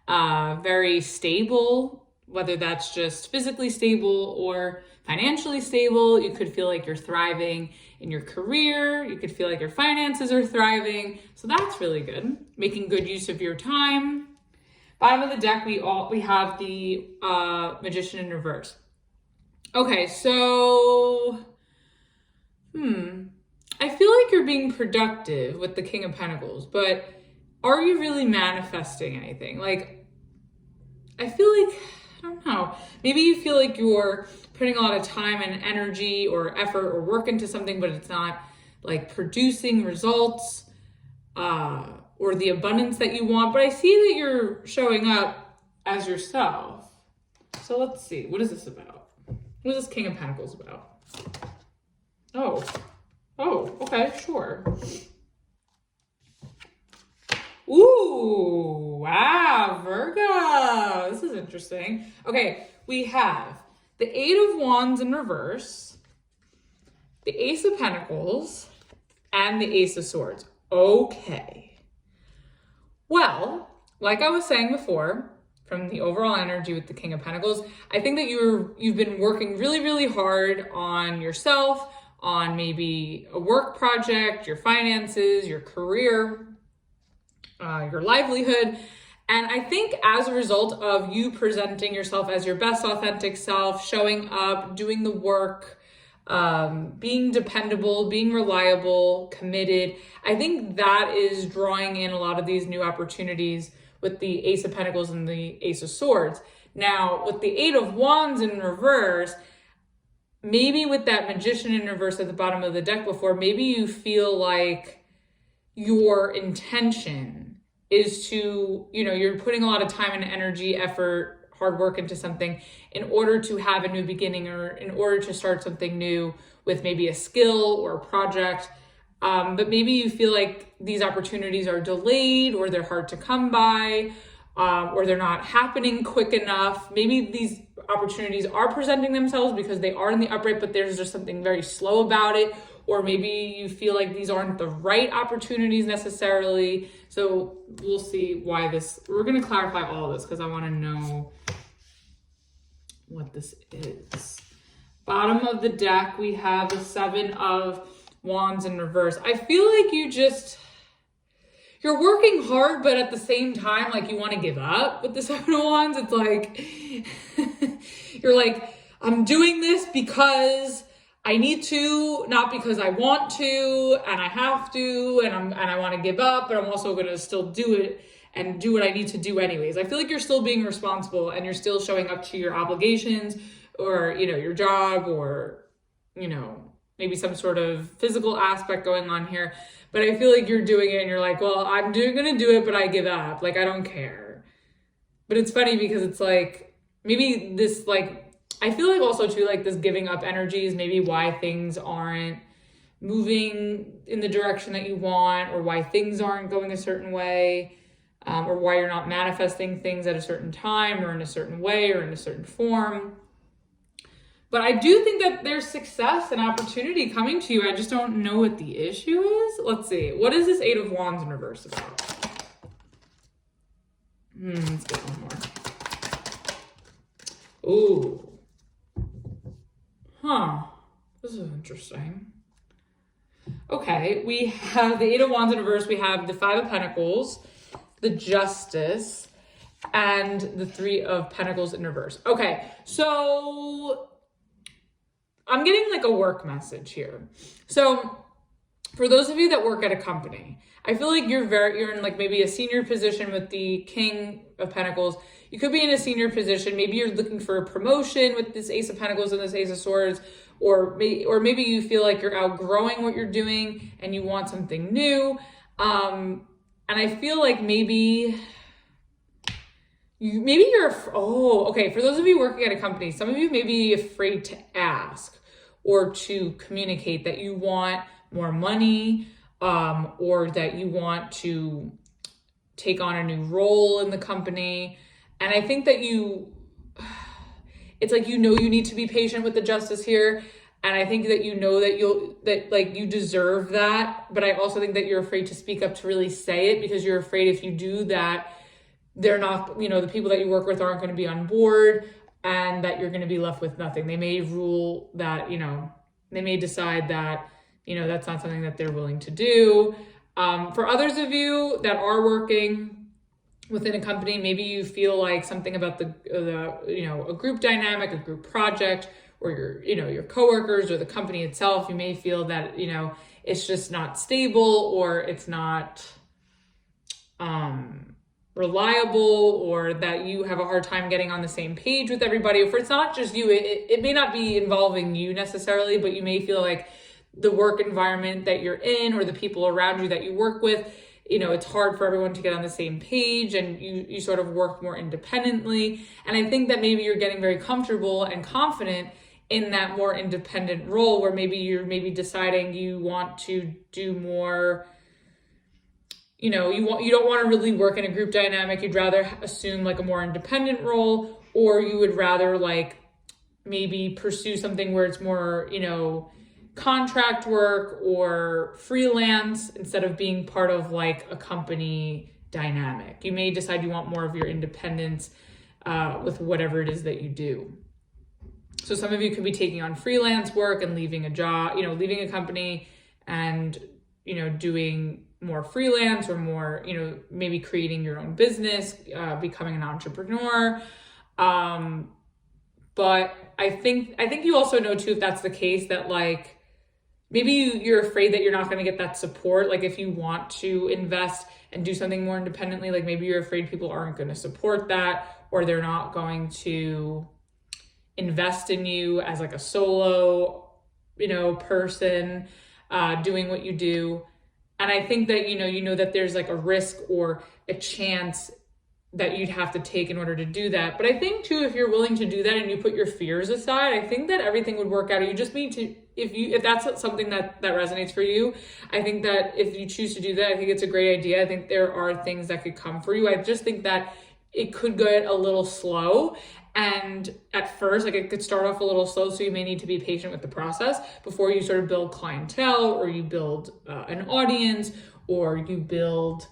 very stable, whether that's just physically stable or financially stable. You could feel like you're thriving in your career. You could feel like your finances are thriving. So that's really good. Making good use of your time. Bottom of the deck, we have the Magician in reverse. Okay, so I feel like you're being productive with the King of Pentacles, but are you really manifesting anything? Like, I feel like, I don't know, maybe you feel like you're putting a lot of time and energy or effort or work into something, but it's not like producing results or the abundance that you want. But I see that you're showing up as yourself. So let's see, what is this about? What is this King of Pentacles about? Oh, okay, sure. Ooh, wow, Virgo. This is interesting. Okay, we have the Eight of Wands in reverse, the Ace of Pentacles, and the Ace of Swords. Okay. Well, like I was saying before, from the overall energy with the King of Pentacles, I think that you've been working really, really hard on yourself, on maybe a work project, your finances, your career, your livelihood. And I think as a result of you presenting yourself as your best authentic self, showing up, doing the work, being dependable, being reliable, committed, I think that is drawing in a lot of these new opportunities with the Ace of Pentacles and the Ace of Swords. Now, with the Eight of Wands in reverse, maybe with that Magician in reverse at the bottom of the deck before, maybe you feel like your intention is to, you're putting a lot of time and energy, effort, hard work into something in order to have a new beginning, or in order to start something new with maybe a skill or a project. But maybe you feel like these opportunities are delayed, or they're hard to come by, or they're not happening quick enough. Maybe these opportunities are presenting themselves because they are in the upright, but there's just something very slow about it. Or maybe you feel like these aren't the right opportunities necessarily. So we'll see why we're going to clarify all of this because I want to know what this is. Bottom of the deck, we have the Seven of Wands in reverse. I feel like you're working hard, but at the same time, like you want to give up with the Seven of Wands. It's like, you're like, I'm doing this because I need to, not because I want to, and I have to, and I want to give up, but I'm also going to still do it and do what I need to do anyways. I feel like you're still being responsible and you're still showing up to your obligations, or, your job, or, maybe some sort of physical aspect going on here. But I feel like you're doing it and you're like, well, I'm going to do it, but I give up. Like, I don't care. But it's funny because it's like, maybe this, like, I feel like also too, like this giving up energy is maybe why things aren't moving in the direction that you want, or why things aren't going a certain way, or why you're not manifesting things at a certain time, or in a certain way, or in a certain form. But I do think that there's success and opportunity coming to you. I just don't know what the issue is. Let's see. What is this Eight of Wands in reverse about? Let's get one more. Ooh. This is interesting. Okay, we have the Eight of Wands in reverse. We have the Five of Pentacles, the Justice, and the Three of Pentacles in reverse. Okay, so I'm getting like a work message here. So for those of you that work at a company, I feel like you're in like maybe a senior position with the King of Pentacles. You could be in a senior position. Maybe you're looking for a promotion with this Ace of Pentacles and this Ace of Swords, or maybe you feel like you're outgrowing what you're doing and you want something new. And I feel like maybe you're, okay. For those of you working at a company, some of you may be afraid to ask or to communicate that you want more money, or that you want to take on a new role in the company. And I think that it's like, you need to be patient with the Justice here. And I think that that you deserve that. But I also think that you're afraid to speak up to really say it, because you're afraid if you do that, they're not, the people that you work with aren't going to be on board, and that you're going to be left with nothing. They may rule that, they may decide that, that's not something that they're willing to do. For others of you that are working within a company, maybe you feel like something about a group dynamic, a group project, or your coworkers or the company itself. You may feel that, it's just not stable, or it's not reliable, or that you have a hard time getting on the same page with everybody. If it's not just you, it may not be involving you necessarily, but you may feel like the work environment that you're in, or the people around you that you work with, it's hard for everyone to get on the same page, and you sort of work more independently. And I think that maybe you're getting very comfortable and confident in that more independent role, where maybe you're deciding you want to do more, you don't want to really work in a group dynamic. You'd rather assume like a more independent role, or you would rather like maybe pursue something where it's more, contract work or freelance, instead of being part of like a company dynamic. You may decide you want more of your independence with whatever it is that you do. So some of you could be taking on freelance work and leaving a job, leaving a company and, doing more freelance, or more, maybe creating your own business, becoming an entrepreneur. But I think you also know too, if that's the case, that like, maybe you're afraid that you're not going to get that support. Like if you want to invest and do something more independently, like maybe you're afraid people aren't going to support that, or they're not going to invest in you as like a solo, person, doing what you do. And I think that, that there's like a risk or a chance that you'd have to take in order to do that. But I think too, if you're willing to do that and you put your fears aside, I think that everything would work out. You just need to, if that's something that resonates for you, I think that if you choose to do that, I think it's a great idea. I think there are things that could come for you. I just think that it could get a little slow. And at first, like it could start off a little slow. So you may need to be patient with the process before you sort of build clientele, or you build an audience, or you build,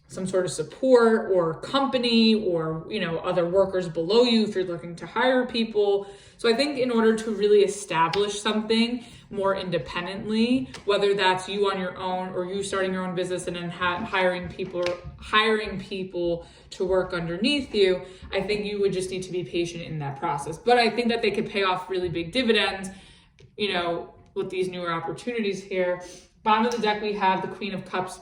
some sort of support or company, or, other workers below you if you're looking to hire people. So I think in order to really establish something more independently, whether that's you on your own, or you starting your own business and then hiring people to work underneath you, I think you would just need to be patient in that process. But I think that they could pay off really big dividends, with these newer opportunities here. Bottom of the deck, we have the Queen of Cups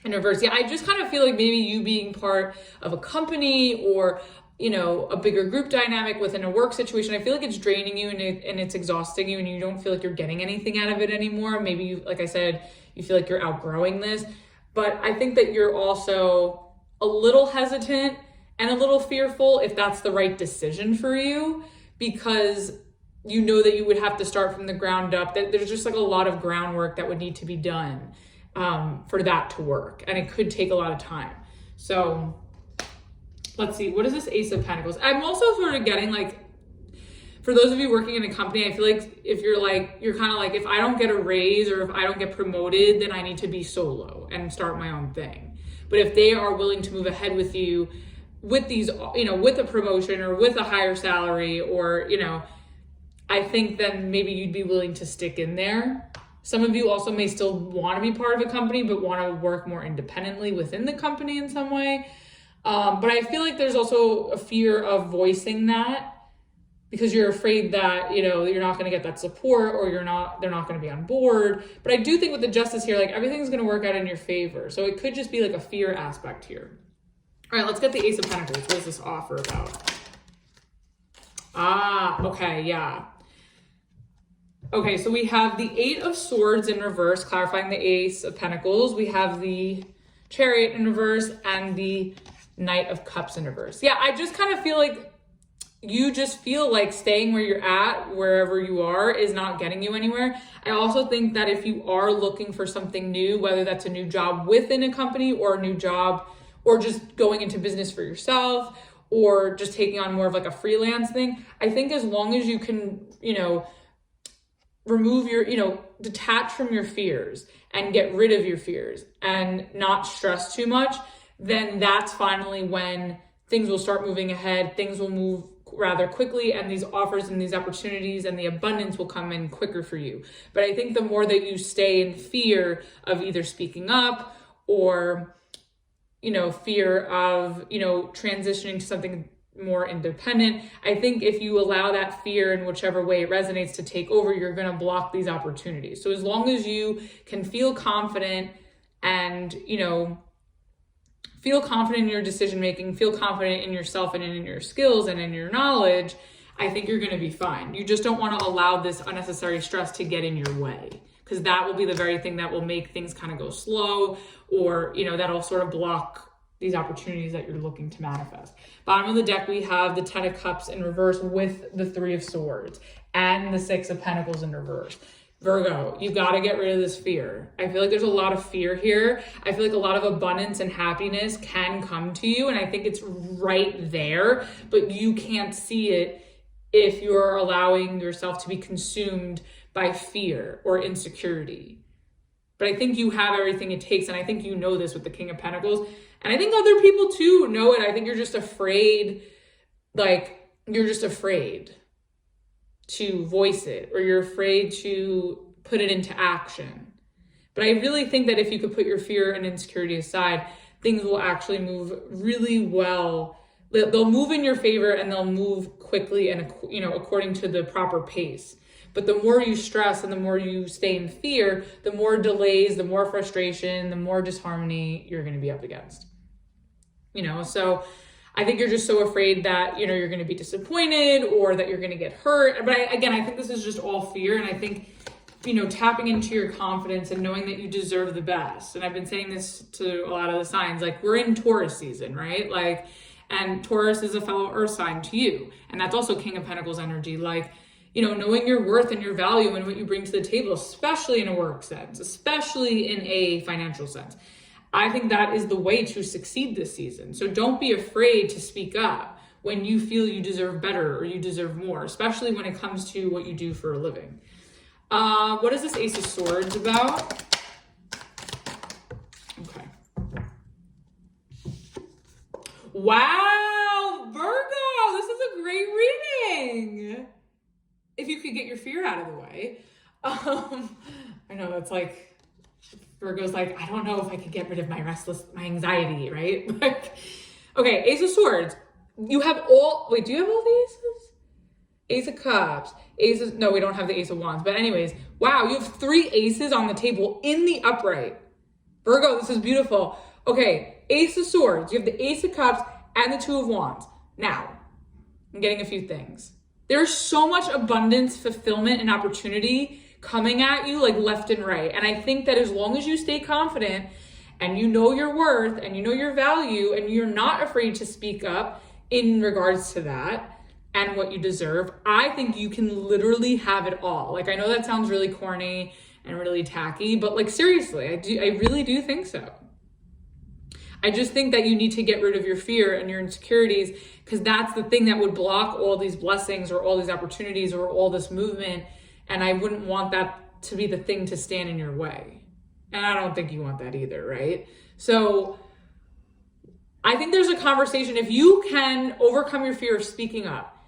in reverse. Yeah, I just kind of feel like maybe you being part of a company, or, a bigger group dynamic within a work situation, I feel like it's draining you and it's exhausting you, and you don't feel like you're getting anything out of it anymore. Maybe you, like I said, you feel like you're outgrowing this. But I think that you're also a little hesitant and a little fearful if that's the right decision for you, because you know that you would have to start from the ground up, that there's just like a lot of groundwork that would need to be done for that to work. And it could take a lot of time. So let's see, what is this Ace of Pentacles? I'm also sort of getting like, for those of you working in a company, I feel like if you're kind of like, if I don't get a raise or if I don't get promoted, then I need to be solo and start my own thing. But if they are willing to move ahead with you with these, with a promotion or with a higher salary, or, I think then maybe you'd be willing to stick in there. Some of you also may still want to be part of a company, but want to work more independently within the company in some way. But I feel like there's also a fear of voicing that because you're afraid that, you're not going to get that support, or they're not going to be on board. But I do think with the Justice here, like everything's going to work out in your favor. So it could just be like a fear aspect here. All right, let's get the Ace of Pentacles. What is this offer about? Okay, yeah. Okay, so we have the Eight of Swords in reverse, clarifying the Ace of Pentacles. We have the Chariot in reverse and the Knight of Cups in reverse. Yeah, I just kind of feel like you just feel like staying where you're at, wherever you are, is not getting you anywhere. I also think that if you are looking for something new, whether that's a new job within a company or a new job, or just going into business for yourself, or just taking on more of like a freelance thing, I think as long as you can, remove your, detach from your fears and get rid of your fears and not stress too much, then that's finally when things will start moving ahead. Things will move rather quickly, and these offers and these opportunities and the abundance will come in quicker for you. But I think the more that you stay in fear of either speaking up or, fear of, transitioning to something more independent, I think if you allow that fear in whichever way it resonates to take over, you're going to block these opportunities. So as long as you can feel confident and, feel confident in your decision making, feel confident in yourself and in your skills and in your knowledge, I think you're going to be fine. You just don't want to allow this unnecessary stress to get in your way, because that will be the very thing that will make things kind of go slow, or, that'll sort of block these opportunities that you're looking to manifest. Bottom of the deck, we have the Ten of Cups in reverse with the Three of Swords and the Six of Pentacles in reverse. Virgo, you got to get rid of this fear. I feel like there's a lot of fear here. I feel like a lot of abundance and happiness can come to you, and I think it's right there, but you can't see it if you're allowing yourself to be consumed by fear or insecurity. But I think you have everything it takes, and I think you know this with the King of Pentacles, and I think other people too know it. I think you're just afraid, to voice it, or you're afraid to put it into action. But I really think that if you could put your fear and insecurity aside, things will actually move really well. They'll move in your favor, and they'll move quickly and, according to the proper pace. But the more you stress and the more you stay in fear, the more delays, the more frustration, the more disharmony you're going to be up against. So I think you're just so afraid that, you're going to be disappointed or that you're going to get hurt. But I think this is just all fear. And I think, tapping into your confidence and knowing that you deserve the best. And I've been saying this to a lot of the signs, like we're in Taurus season, right? And Taurus is a fellow earth sign to you. And that's also King of Pentacles energy. Knowing your worth and your value and what you bring to the table, especially in a work sense, especially in a financial sense. I think that is the way to succeed this season. So don't be afraid to speak up when you feel you deserve better or you deserve more, especially when it comes to what you do for a living. What is this Ace of Swords about? Okay. Wow, Virgo, this is a great reading. If you could get your fear out of the way. I know it's like, Virgo's like, I don't know if I could get rid of my anxiety, right? Okay, Ace of Swords. You have do you have all the aces? Ace of Cups, no, we don't have the Ace of Wands, but anyways, wow, you have 3 aces on the table in the upright. Virgo, this is beautiful. Okay, Ace of Swords, you have the Ace of Cups and the Two of Wands. Now, I'm getting a few things. There's so much abundance, fulfillment, and opportunity coming at you like left and right. And I think that as long as you stay confident and you know your worth and you know your value and you're not afraid to speak up in regards to that and what you deserve, I think you can literally have it all. I know that sounds really corny and really tacky, but seriously, I really do think so. I just think that you need to get rid of your fear and your insecurities, because that's the thing that would block all these blessings or all these opportunities or all this movement. And I wouldn't want that to be the thing to stand in your way. And I don't think you want that either, right? So I think there's a conversation. If you can overcome your fear of speaking up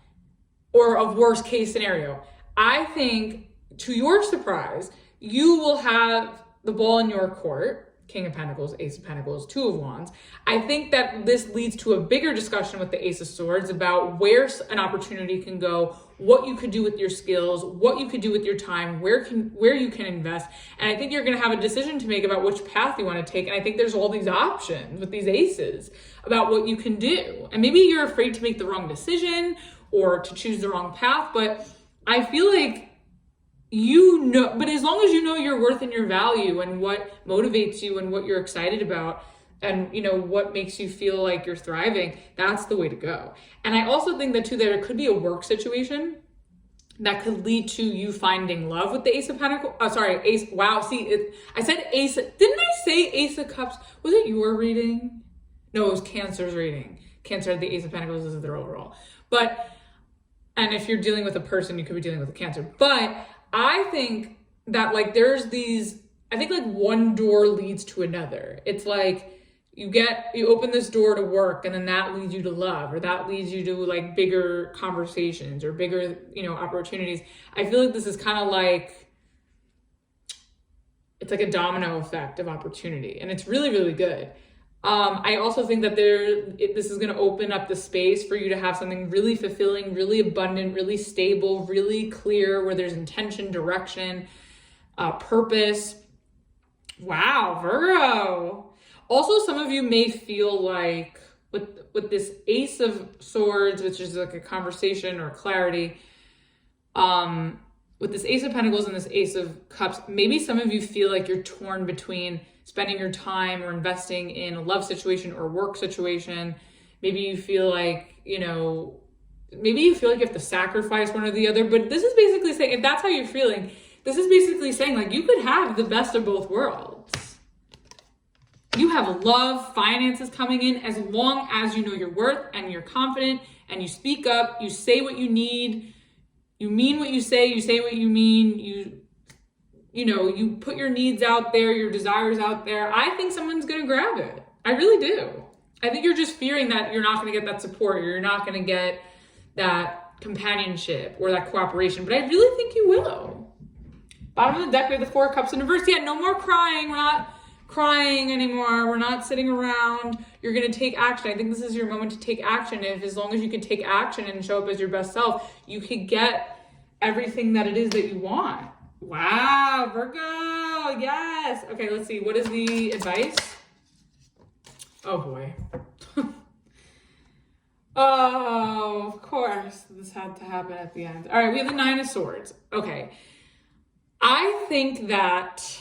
or of worst case scenario, I think, to your surprise, you will have the ball in your court. King of Pentacles, Ace of Pentacles, Two of Wands. I think that this leads to a bigger discussion with the Ace of Swords about where an opportunity can go, what you could do with your skills, what you could do with your time, where you can invest. And I think you're going to have a decision to make about which path you want to take. And I think there's all these options with these aces about what you can do. And maybe you're afraid to make the wrong decision or to choose the wrong path, but I feel like but as long as you know your worth and your value and what motivates you and what you're excited about and, what makes you feel like you're thriving, that's the way to go. And I also think that too, there could be a work situation that could lead to you finding love with the Ace of Pentacles. Ace. Wow. See, I said Ace. Didn't I say Ace of Cups? Was it your reading? No, it was Cancer's reading. Cancer had the Ace of Pentacles. This is their overall. And if you're dealing with a person, you could be dealing with a Cancer. But I think that I think one door leads to another. It's like you open this door to work and then that leads you to love, or that leads you to bigger conversations or bigger, opportunities. I feel like this is kind of it's like a domino effect of opportunity, and it's really, really good. I also think that this is going to open up the space for you to have something really fulfilling, really abundant, really stable, really clear, where there's intention, direction, purpose. Wow, Virgo. Also, some of you may feel like with this Ace of Swords, which is like a conversation or clarity, with this Ace of Pentacles and this Ace of Cups, maybe some of you feel like you're torn between spending your time or investing in a love situation or work situation. Maybe you feel like, maybe you feel like you have to sacrifice one or the other, but this is basically saying, if that's how you're feeling, this is basically saying you could have the best of both worlds. You have love, finances coming in, as long as you know your worth and you're confident and you speak up, you say what you need, you mean what you say what you mean, you put your needs out there, your desires out there. I think someone's going to grab it. I really do. I think you're just fearing that you're not going to get that support, or you're not going to get that companionship or that cooperation, but I really think you will. Bottom of the deck, we have the Four of Cups in reverse. Yeah, no more crying. We're not crying anymore. We're not sitting around. You're going to take action. I think this is your moment to take action. As long as you can take action and show up as your best self, you could get everything that it is that you want. Wow, Virgo, yes. Okay, let's see. What is the advice? Oh, boy. Oh, of course. This had to happen at the end. All right, we have the Nine of Swords. Okay. I think that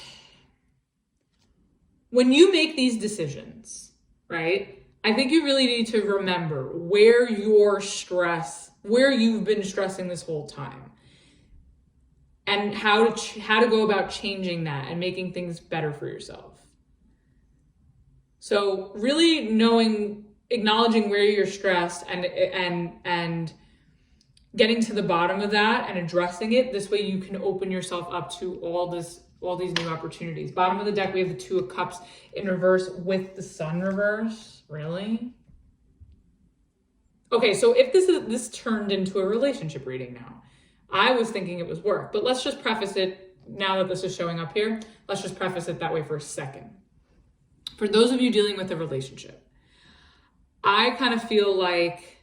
when you make these decisions, right, I think you really need to remember where you've been stressing this whole time, and how to go about changing that and making things better for yourself. So really acknowledging where you're stressed and getting to the bottom of that and addressing it. This way you can open yourself up to all these new opportunities. Bottom of the deck, we have the Two of Cups in reverse with the Sun reverse. Really? Okay, so if this turned into a relationship reading now. I was thinking it was work, but let's just preface it, now that this is showing up here, let's just preface it that way for a second. For those of you dealing with a relationship, I kind of feel like,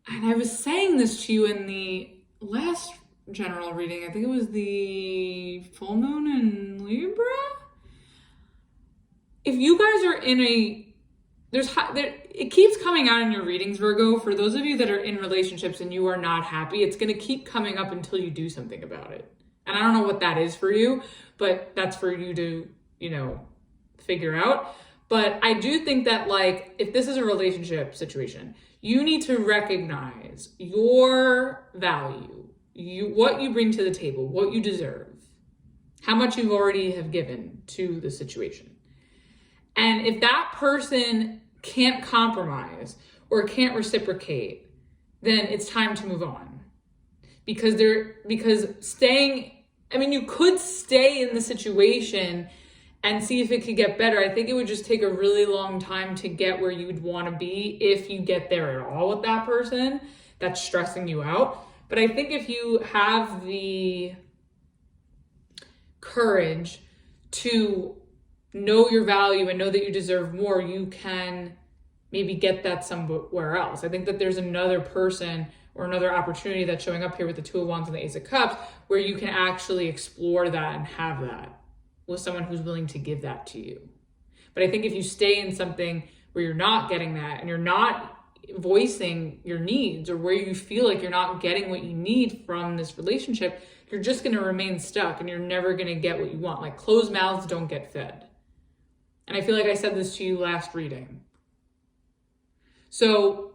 and I was saying this to you in the last general reading, I think it was the full moon in Libra. If you guys are in it keeps coming out in your readings, Virgo. For those of you that are in relationships and you are not happy, it's going to keep coming up until you do something about it. And I don't know what that is for you, but that's for you to, figure out. But I do think that if this is a relationship situation, you need to recognize your value, what you bring to the table, what you deserve, how much you already have given to the situation. And if that person can't compromise or can't reciprocate, then it's time to move on. Because you could stay in the situation and see if it could get better. I think it would just take a really long time to get where you would want to be, if you get there at all with that person that's stressing you out. But I think if you have the courage to know your value and know that you deserve more, you can maybe get that somewhere else. I think that there's another person or another opportunity that's showing up here with the Two of Wands and the Ace of Cups where you can actually explore that and have that with someone who's willing to give that to you. But I think if you stay in something where you're not getting that and you're not voicing your needs, or where you feel like you're not getting what you need from this relationship, you're just going to remain stuck and you're never going to get what you want. Like, closed mouths don't get fed. And I feel like I said this to you last reading. So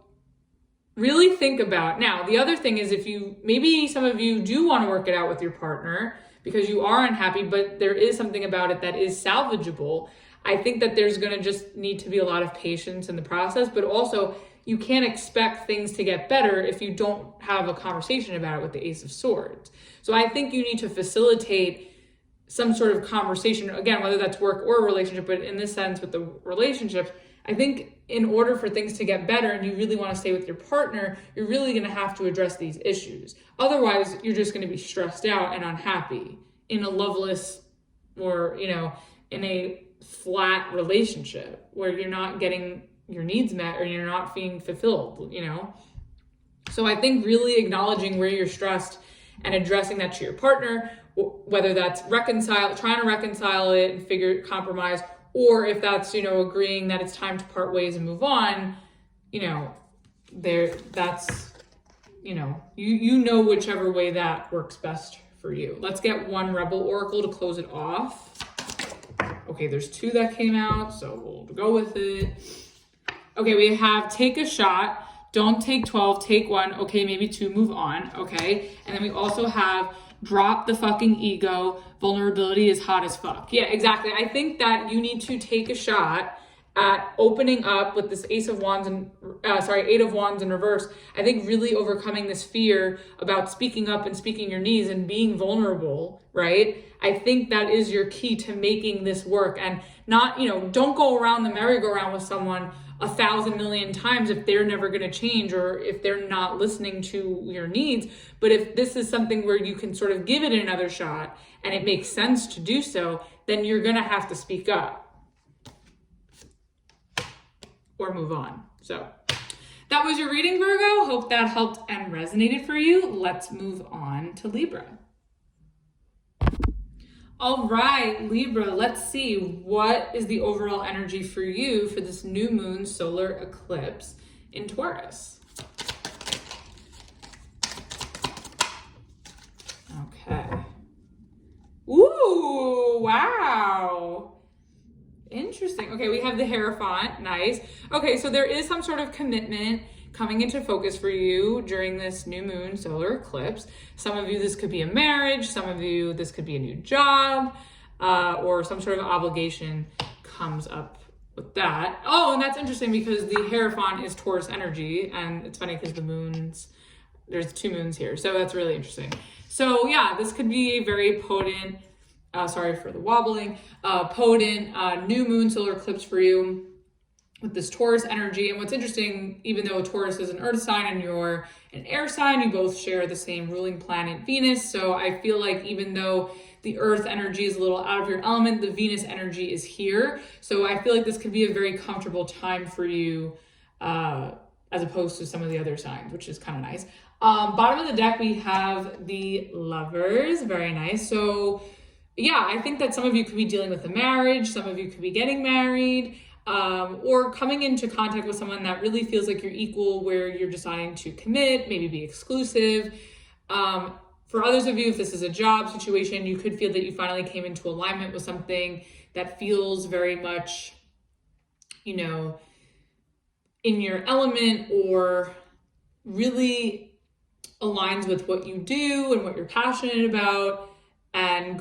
really think about, now the other thing is, if you, maybe some of you do want to work it out with your partner because you are unhappy, but there is something about it that is salvageable. I think that there's going to just need to be a lot of patience in the process, but also you can't expect things to get better if you don't have a conversation about it with the Ace of Swords. So I think you need to facilitate some sort of conversation, again, whether that's work or a relationship, but in this sense with the relationships, I think in order for things to get better and you really want to stay with your partner, you're really going to have to address these issues. Otherwise, you're just going to be stressed out and unhappy in a loveless, or, you know, in a flat relationship where you're not getting your needs met or you're not being fulfilled, you know? So I think really acknowledging where you're stressed and addressing that to your partner, whether that's trying to reconcile it and compromise, or if that's, you know, agreeing that it's time to part ways and move on, you know, that's, you know whichever way that works best for you. Let's get one Rebel Oracle to close it off. Okay, there's two that came out, so we'll go with it. Okay, we have take a shot, don't take 12, take one, okay, maybe two, move on, okay? And then we also have drop the fucking ego, vulnerability is hot as fuck. Yeah, exactly. I think that you need to take a shot at opening up with this Eight of Wands in reverse. I think really overcoming this fear about speaking up and speaking your needs and being vulnerable, right? I think that is your key to making this work, and not, you know, don't go around the merry-go-round with someone 1,000 million times if they're never going to change or if they're not listening to your needs. But if this is something where you can sort of give it another shot and it makes sense to do so, then you're going to have to speak up or move on. So that was your reading, Virgo. Hope that helped and resonated for you. Let's move on to Libra. All right, Libra, let's see what is the overall energy for you for this new moon solar eclipse in Taurus. Okay. Ooh, wow. Interesting. Okay, we have the Hierophant. Nice. Okay, so there is some sort of commitment coming into focus for you during this new moon solar eclipse. Some of you, this could be a marriage. Some of you, this could be a new job, or some sort of obligation comes up with that. Oh, and that's interesting because the Hierophant is Taurus energy, and it's funny because there's two moons here, so that's really interesting. So yeah, this could be a very potent, sorry for the wobbling, potent new moon solar eclipse for you with this Taurus energy. And what's interesting, even though Taurus is an earth sign and you're an air sign, you both share the same ruling planet, Venus. So I feel like even though the earth energy is a little out of your element, the Venus energy is here. So I feel like this could be a very comfortable time for you, as opposed to some of the other signs, which is kind of nice. Bottom of the deck, we have the Lovers. Very nice. So yeah, I think that some of you could be dealing with a marriage. Some of you could be getting married. Or coming into contact with someone that really feels like you're equal, where you're deciding to commit, maybe be exclusive. For others of you, if this is a job situation, you could feel that you finally came into alignment with something that feels very much, you know, in your element, or really aligns with what you do and what you're passionate about, and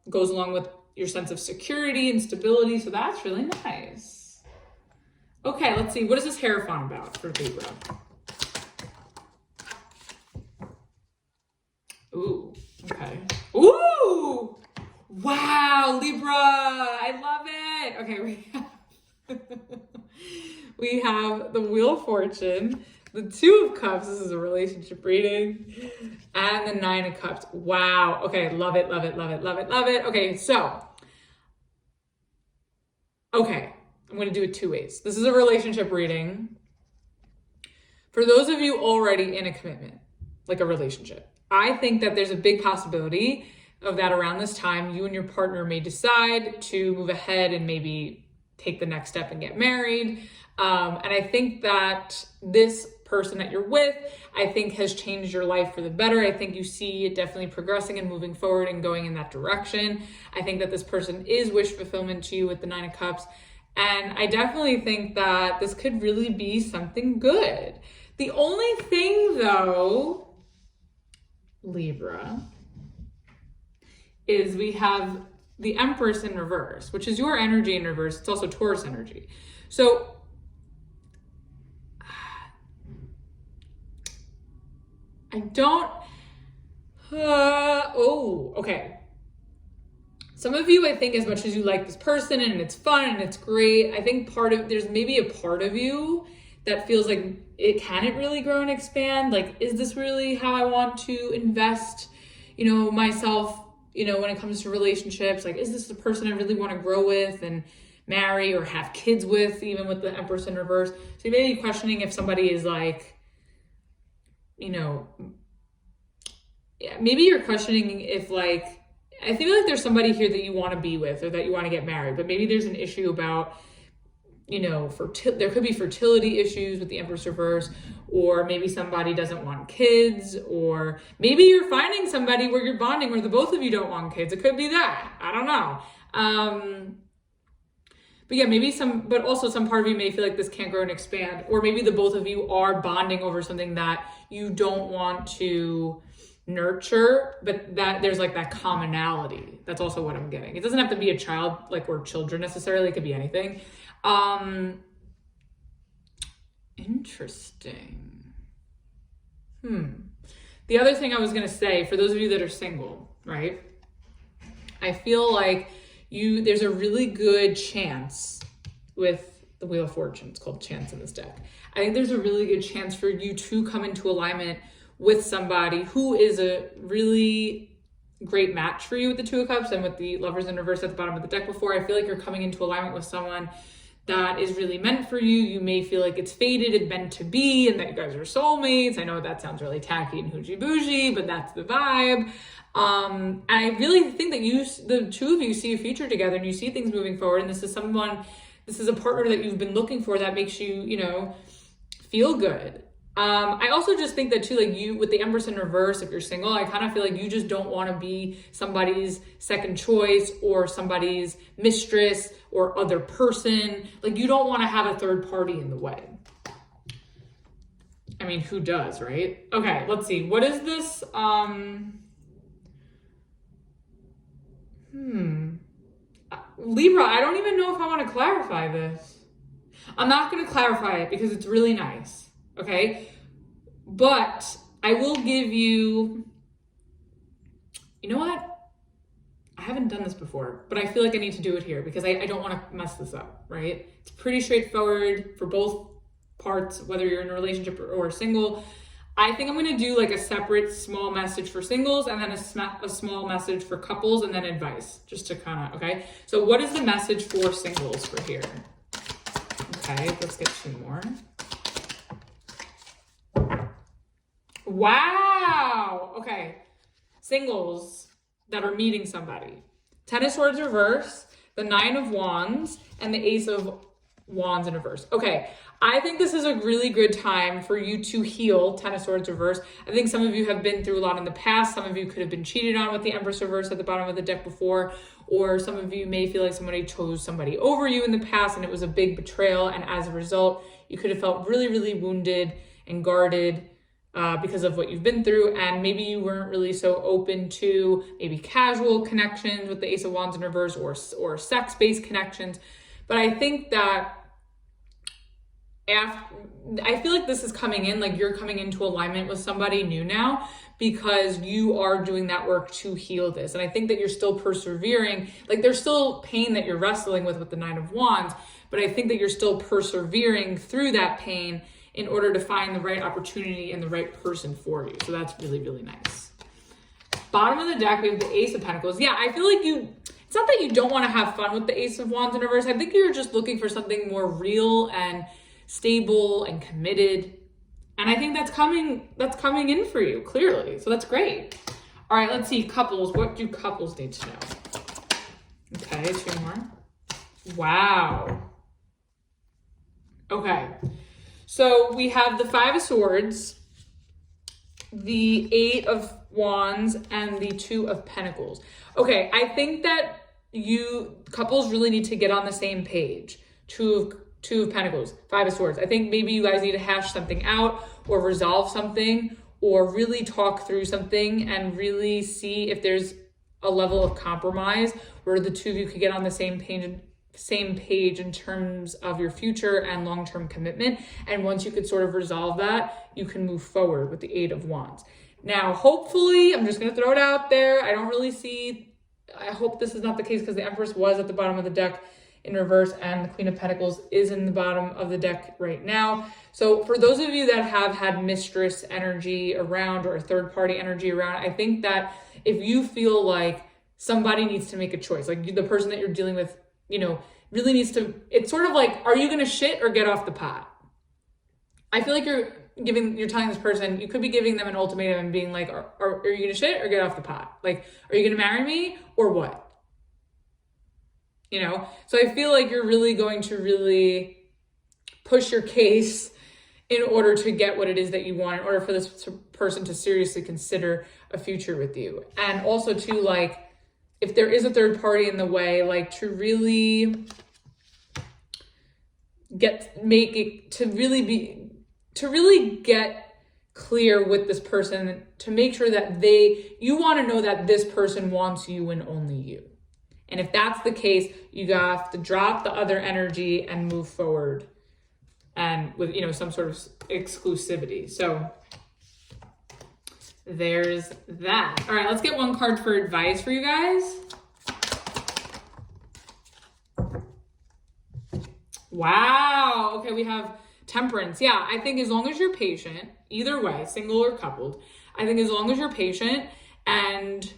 goes along with your sense of security and stability. So that's really nice. Okay, let's see. What is this Hierophant about for Libra? Ooh, okay. Ooh! Wow, Libra! I love it! Okay, we have the Wheel of Fortune, the Two of Cups, this is a relationship reading, and the Nine of Cups. Wow. Okay, love it, love it, love it, love it, love it. Okay, so, okay, I'm going to do it two ways. This is a relationship reading. For those of you already in a commitment, like a relationship, I think that there's a big possibility of that around this time, you and your partner may decide to move ahead and maybe take the next step and get married. And I think that this person that you're with, I think has changed your life for the better. I think you see it definitely progressing and moving forward and going in that direction. I think that this person is wish fulfillment to you with the Nine of Cups. And I definitely think that this could really be something good. The only thing though, Libra, is we have the Empress in reverse, which is your energy in reverse. It's also Taurus energy. So I don't, okay. Some of you, I think, as much as you like this person and it's fun and it's great, I think there's maybe a part of you that feels like can it really grow and expand? Like, is this really how I want to invest, myself, when it comes to relationships? Like, is this the person I really want to grow with and marry or have kids with, even with the Empress in reverse? So you may be questioning if somebody is like, maybe you're questioning if like, I feel like there's somebody here that you want to be with or that you want to get married, but maybe there's an issue about, there could be fertility issues with the Empress reverse, or maybe somebody doesn't want kids, or maybe you're finding somebody where you're bonding where the both of you don't want kids. It could be that. I don't know. But yeah, but also some part of you may feel like this can't grow and expand, or maybe the both of you are bonding over something that you don't want to nurture, but that there's like that commonality. That's also what I'm getting. It doesn't have to be a child, like, or children necessarily. It could be anything. Interesting. The other thing I was going to say, for those of you that are single, right? I feel like there's a really good chance with the Wheel of Fortune. It's called chance in this deck. I think there's a really good chance for you to come into alignment with somebody who is a really great match for you with the Two of Cups and with the Lovers in reverse at the bottom of the deck before. I feel like you're coming into alignment with someone that is really meant for you. You may feel like it's fated and meant to be, and that you guys are soulmates. I know that sounds really tacky and hoochie bougie, but that's the vibe. And I really think that the two of you see a future together and you see things moving forward. And this is a partner that you've been looking for that makes you, feel good. I also just think that too, like you with the Empress in reverse, if you're single, I kind of feel like you just don't want to be somebody's second choice or somebody's mistress or other person. Like, you don't want to have a third party in the way. I mean, who does, right? Okay, let's see. What is this? Libra, I don't even know if I want to clarify this. I'm not going to clarify it because it's really nice. Okay, but I will give you know what? I haven't done this before, but I feel like I need to do it here because I don't want to mess this up, right? It's pretty straightforward for both parts, whether you're in a relationship or single. I think I'm going to do like a separate small message for singles and then a small message for couples and then advice, just to kind of, okay? So what is the message for singles for here? Okay, let's get two more. Wow. Okay. Singles that are meeting somebody. Ten of Swords reverse, the Nine of Wands, and the Ace of Wands in reverse. Okay. I think this is a really good time for you to heal. Ten of Swords reverse. I think some of you have been through a lot in the past. Some of you could have been cheated on with the Empress reverse at the bottom of the deck before, or some of you may feel like somebody chose somebody over you in the past and it was a big betrayal. And as a result, you could have felt really, really wounded and guarded because of what you've been through, and maybe you weren't really so open to maybe casual connections with the Ace of Wands in reverse or sex-based connections. But I think that I feel like this is coming in, like you're coming into alignment with somebody new now because you are doing that work to heal this. And I think that you're still persevering. Like, there's still pain that you're wrestling with the Nine of Wands, but I think that you're still persevering through that pain in order to find the right opportunity and the right person for you. So that's really, really nice. Bottom of the deck, we have the Ace of Pentacles. Yeah, I feel like it's not that you don't want to have fun with the Ace of Wands in reverse. I think you're just looking for something more real and stable and committed. And I think that's coming in for you, clearly. So that's great. All right, let's see, couples. What do couples need to know? Okay, 2 more. Wow. Okay. So we have the 5 of Swords, the 8 of Wands, and the 2 of Pentacles. Okay, I think that couples really need to get on the same page. 2 of Pentacles, 5 of Swords. I think maybe you guys need to hash something out or resolve something or really talk through something and really see if there's a level of compromise where the two of you could get on the same page in terms of your future and long-term commitment. And once you could sort of resolve that, you can move forward with the 8 of Wands. Now, hopefully, I'm just going to throw it out there. I hope this is not the case because the Empress was at the bottom of the deck in reverse and the Queen of Pentacles is in the bottom of the deck right now. So for those of you that have had mistress energy around or a third party energy around, I think that if you feel like somebody needs to make a choice, like the person that you're dealing with, really needs to, it's sort of like, are you going to shit or get off the pot? I feel like you're telling this person, you could be giving them an ultimatum and being like, are you going to shit or get off the pot? Like, are you going to marry me or what? So I feel like you're really going to really push your case in order to get what it is that you want, in order for this person to seriously consider a future with you. And also to like, if there is a third party in the way, like to really get clear with this person, to make sure that you want to know that this person wants you and only you. And if that's the case, you have to drop the other energy and move forward and with, some sort of exclusivity. So there's that. All right, let's get one card for advice for you guys. Wow. Okay, we have Temperance. Yeah, I think as long as you're patient, either way, single or coupled, I think as long as you're patient and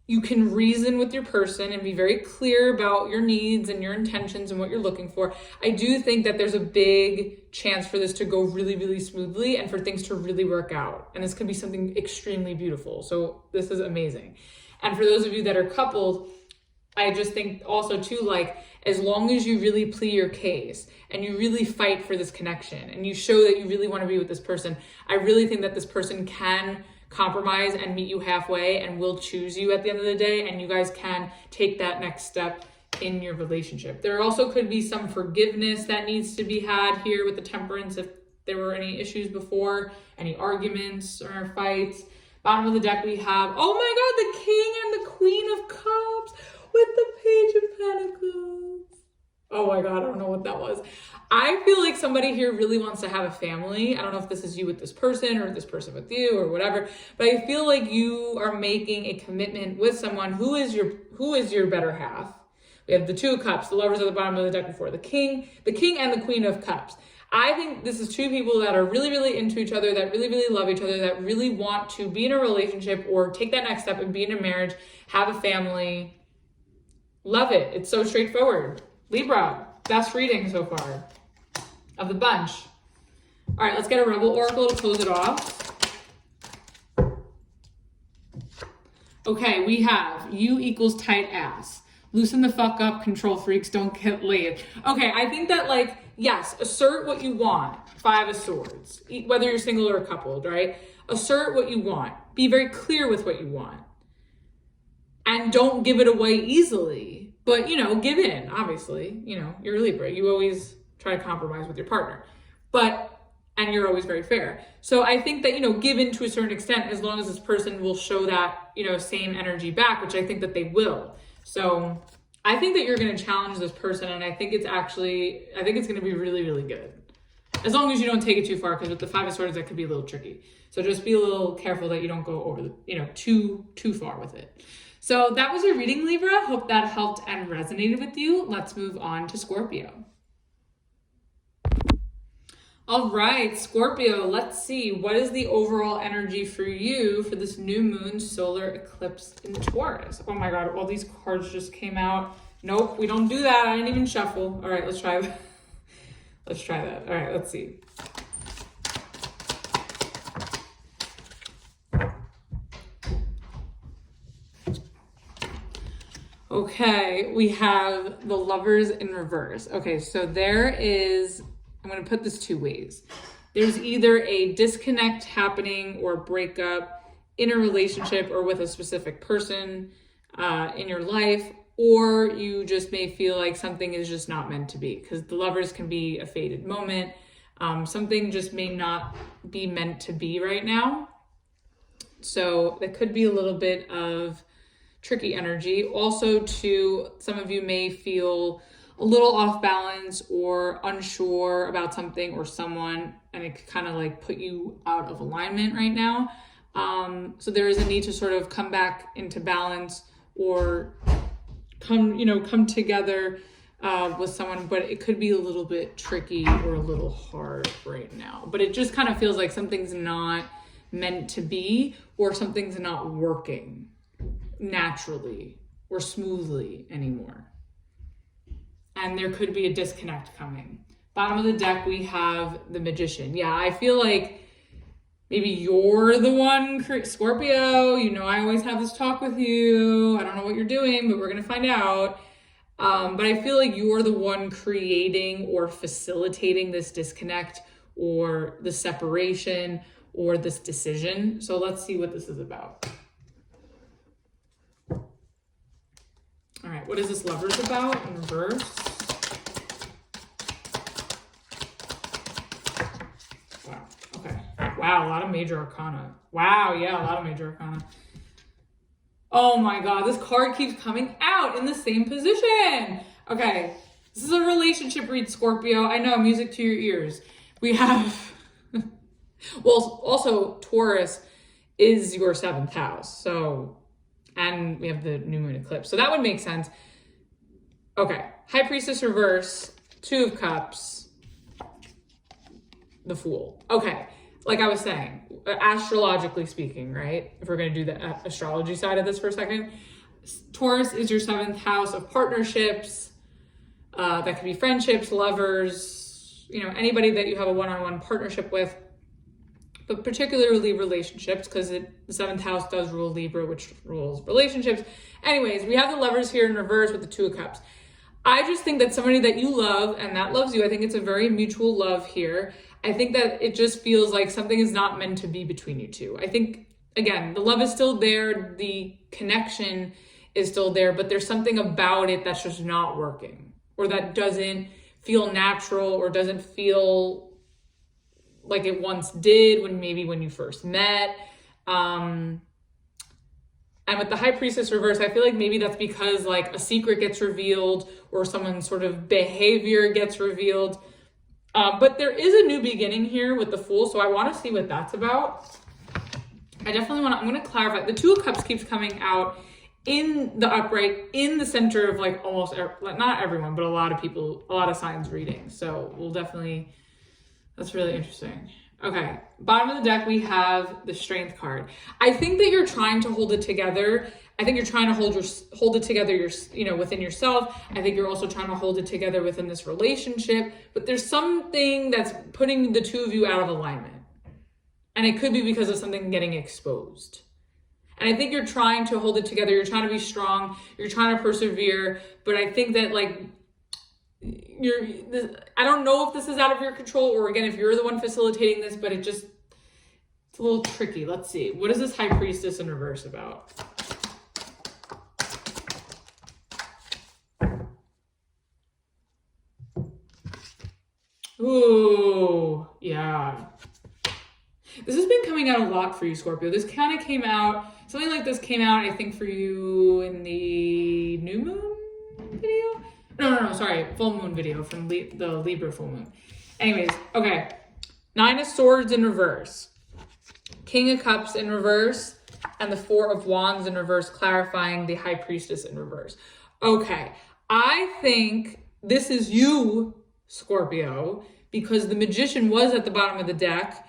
you can reason with your person and be very clear about your needs and your intentions and what you're looking for, I do think that there's a big chance for this to go really, really smoothly and for things to really work out. And this could be something extremely beautiful. So this is amazing. And for those of you that are coupled, I just think also too, like, as long as you really plead your case and you really fight for this connection and you show that you really want to be with this person, I really think that this person can compromise and meet you halfway and will choose you at the end of the day, and you guys can take that next step in your relationship. There also could be some forgiveness that needs to be had here with the Temperance if there were any issues before, any arguments or fights. Bottom of the deck we have, oh my God, the King and the Queen of Cups with the Page of Pentacles. Oh my God, I don't know what that was. I feel like somebody here really wants to have a family. I don't know if this is you with this person or this person with you or whatever, but I feel like you are making a commitment with someone who is your better half. We have the 2 of Cups, the Lovers at the bottom of the deck before, the King and the Queen of Cups. I think this is 2 people that are really, really into each other, that really, really love each other, that really want to be in a relationship or take that next step and be in a marriage, have a family. Love it. It's so straightforward. Libra, best reading so far of the bunch. All right, let's get a Rebel Oracle to close it off. Okay, we have you equals tight ass. Loosen the fuck up, control freaks, don't get laid. Okay, I think that, like, yes, assert what you want. 5 of Swords, whether you're single or coupled, right? Assert what you want. Be very clear with what you want. And don't give it away easily. But, give in, obviously. You're a Libra. You always try to compromise with your partner. And you're always very fair. So I think that, give in to a certain extent as long as this person will show that, same energy back, which I think that they will. So I think that you're going to challenge this person. And I think it's going to be really, really good. As long as you don't take it too far, because with the 5 of Swords, that could be a little tricky. So just be a little careful that you don't go over too far with it. So that was your reading, Libra. Hope that helped and resonated with you. Let's move on to Scorpio. All right, Scorpio, let's see. What is the overall energy for you for this new moon solar eclipse in Taurus? Oh my God, all these cards just came out. Nope, we don't do that. I didn't even shuffle. All right, let's try that. Let's try that. All right, let's see. Okay, we have the Lovers in reverse. Okay, so there is, I'm going to put this two ways. There's either a disconnect happening or a breakup in a relationship or with a specific person in your life, or you just may feel like something is just not meant to be, because the Lovers can be a faded moment. Something just may not be meant to be right now. So that could be a little bit of tricky energy. Also, too, some of you may feel a little off balance or unsure about something or someone, and it could kind of like put you out of alignment right now. So there is a need to sort of come back into balance or come together with someone, but it could be a little bit tricky or a little hard right now. But it just kind of feels like something's not meant to be, or something's not working naturally or smoothly anymore. And there could be a disconnect coming. Bottom of the deck, we have the Magician. Yeah, I feel like maybe you're the one, Scorpio, I always have this talk with you. I don't know what you're doing, but we're going to find out. But I feel like you're the one creating or facilitating this disconnect or the separation or this decision. So let's see what this is about. All right, what is this Lovers about in reverse? Wow, okay. Wow, a lot of major arcana. Wow, yeah, a lot of major arcana. Oh my God, this card keeps coming out in the same position. Okay, this is a relationship read, Scorpio. I know, music to your ears. We have, well, also Taurus is your 7th house, so, and we have the new moon eclipse. So that would make sense. Okay. High Priestess reverse, 2 of Cups, the Fool. Okay. Like I was saying, astrologically speaking, right? If we're going to do the astrology side of this for a second, Taurus is your 7th house of partnerships. That could be friendships, lovers, anybody that you have a one-on-one partnership with. But particularly relationships, because the 7th house does rule Libra, which rules relationships. Anyways, we have the Lovers here in reverse with the 2 of Cups. I just think that somebody that you love and that loves you, I think it's a very mutual love here. I think that it just feels like something is not meant to be between you two. I think, again, the love is still there, the connection is still there, but there's something about it that's just not working, or that doesn't feel natural, or doesn't feel like it once did when you first met. And with the High Priestess reverse, I feel like maybe that's because like a secret gets revealed or someone's sort of behavior gets revealed. But there is a new beginning here with the Fool, so I want to see what that's about. I'm going to clarify. The 2 of Cups keeps coming out in the upright, in the center of like almost, not everyone, but a lot of people, a lot of signs reading. So we'll definitely, that's really interesting. Okay, bottom of the deck, we have the Strength card. I think that you're trying to hold it together. I think you're trying to hold it together, within yourself. I think you're also trying to hold it together within this relationship. But there's something that's putting the 2 of you out of alignment. And it could be because of something getting exposed. And I think you're trying to hold it together. You're trying to be strong. You're trying to persevere. But I think that I don't know if this is out of your control, or again, if you're the one facilitating this, but it's a little tricky. Let's see. What is this High Priestess in reverse about? Ooh, yeah. This has been coming out a lot for you, Scorpio. This kind of came out, something like this came out, I think, for you in the new moon video? No, sorry, full moon video from the Libra full moon. Anyways, okay. 9 of Swords in reverse. King of Cups in reverse. And the 4 of Wands in reverse, clarifying the High Priestess in reverse. Okay, I think this is you, Scorpio, because the Magician was at the bottom of the deck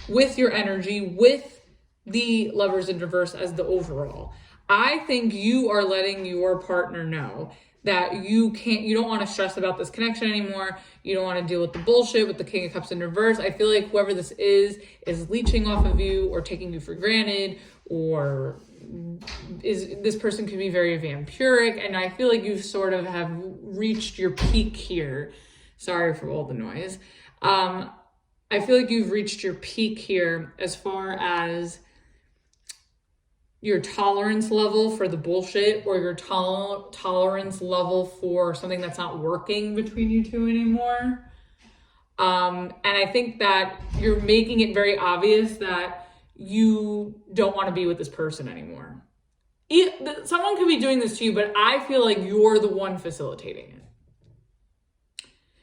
with your energy, with the Lovers in reverse as the overall. I think you are letting your partner know that you don't want to stress about this connection anymore. You don't want to deal with the bullshit with the King of Cups in reverse. I feel like whoever this is leeching off of you or taking you for granted, or this person could be very vampiric. And I feel like you sort of have reached your peak here. Sorry for all the noise. I feel like you've reached your peak here as far as your tolerance level for the bullshit, or your tolerance level for something that's not working between you two anymore. And I think that you're making it very obvious that you don't want to be with this person anymore. Someone could be doing this to you, but I feel like you're the one facilitating it.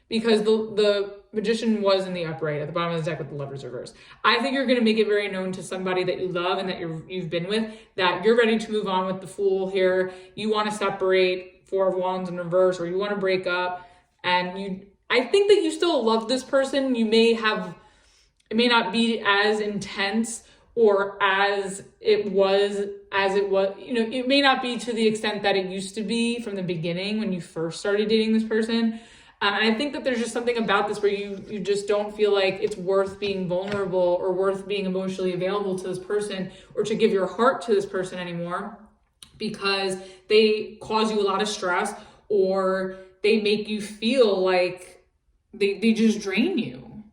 Because the Magician was in the upright at the bottom of the deck with the Lovers reverse. I think you're going to make it very known to somebody that you love and that you've been with that you're ready to move on with the Fool here. You want to separate, Four of Wands in reverse, or you want to break up. And I think that you still love this person. It may not be as intense or as it was, it may not be to the extent that it used to be from the beginning when you first started dating this person. And I think that there's just something about this where you just don't feel like it's worth being vulnerable or worth being emotionally available to this person or to give your heart to this person anymore, because they cause you a lot of stress, or they make you feel like they just drain you.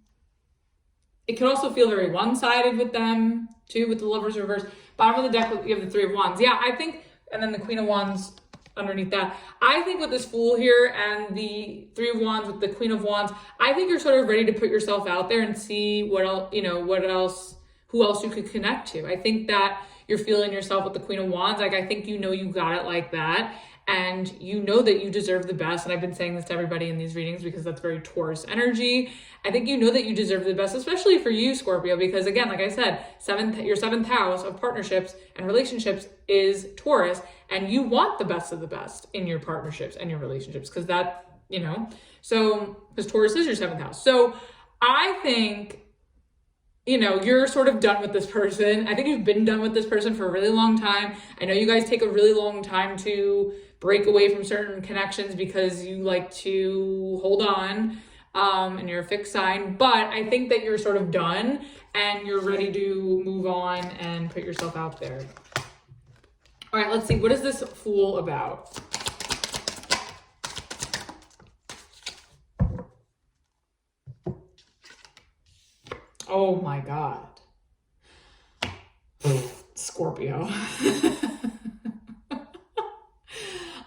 It can also feel very one-sided with them too, with the Lovers reverse. Bottom of the deck, you have the Three of Wands. Yeah, I think, and then the Queen of Wands underneath that. I think with this Fool here and the Three of Wands with the Queen of Wands, I think you're sort of ready to put yourself out there and see who else you could connect to. I think that you're feeling yourself with the Queen of Wands. Like, I think you got it like that. And you know that you deserve the best. And I've been saying this to everybody in these readings because that's very Taurus energy. I think you know that you deserve the best, especially for you, Scorpio, because again, like I said, your seventh house of partnerships and relationships is Taurus, and you want the best of the best in your partnerships and your relationships, because because Taurus is your seventh house. So I think, you're sort of done with this person. I think you've been done with this person for a really long time. I know you guys take a really long time to break away from certain connections because you like to hold on, and you're a fixed sign, but I think that you're sort of done and you're ready to move on and put yourself out there. All right, let's see. What is this Fool about? Oh my God. Scorpio.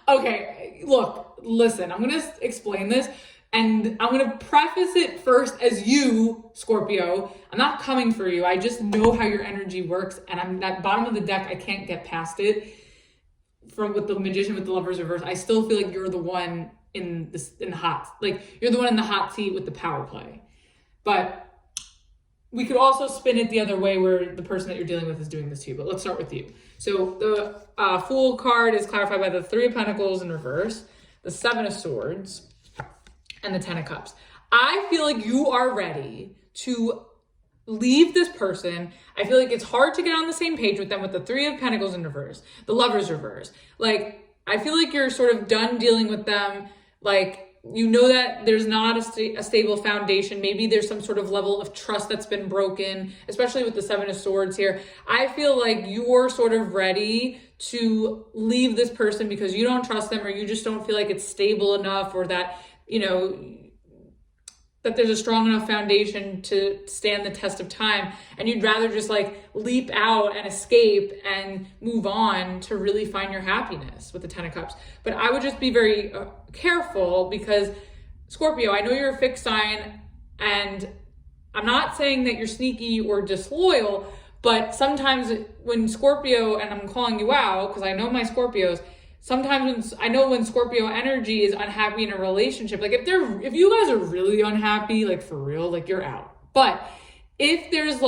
Okay, listen, I'm going to explain this, and I'm going to preface it first as you, Scorpio. I'm not coming for you. I just know how your energy works, and I'm at bottom of the deck. I can't get past it. With the Magician, with the Lovers reverse, I still feel like you're the one you're the one in the hot seat with the power play. But we could also spin it the other way, where the person that you're dealing with is doing this to you. But let's start with you. So the Fool card is clarified by the Three of Pentacles in reverse, the Seven of Swords, and the Ten of Cups. I feel like you are ready to leave this person. I feel like it's hard to get on the same page with them with the Three of Pentacles in reverse, the Lovers reverse. I feel like you're sort of done dealing with them. That there's not a stable foundation. Maybe there's some sort of level of trust that's been broken, especially with the Seven of Swords here. I feel like you're sort of ready to leave this person because you don't trust them, or you just don't feel like it's stable enough, or that, that there's a strong enough foundation to stand the test of time. And you'd rather just leap out and escape and move on to really find your happiness with the Ten of Cups. But I would just be very careful, because Scorpio, I know you're a fixed sign, and I'm not saying that you're sneaky or disloyal, but sometimes when Scorpio, and I'm calling you out because I know my Scorpios, sometimes when Scorpio energy is unhappy in a relationship, if you guys are really unhappy, for real, you're out. But if there's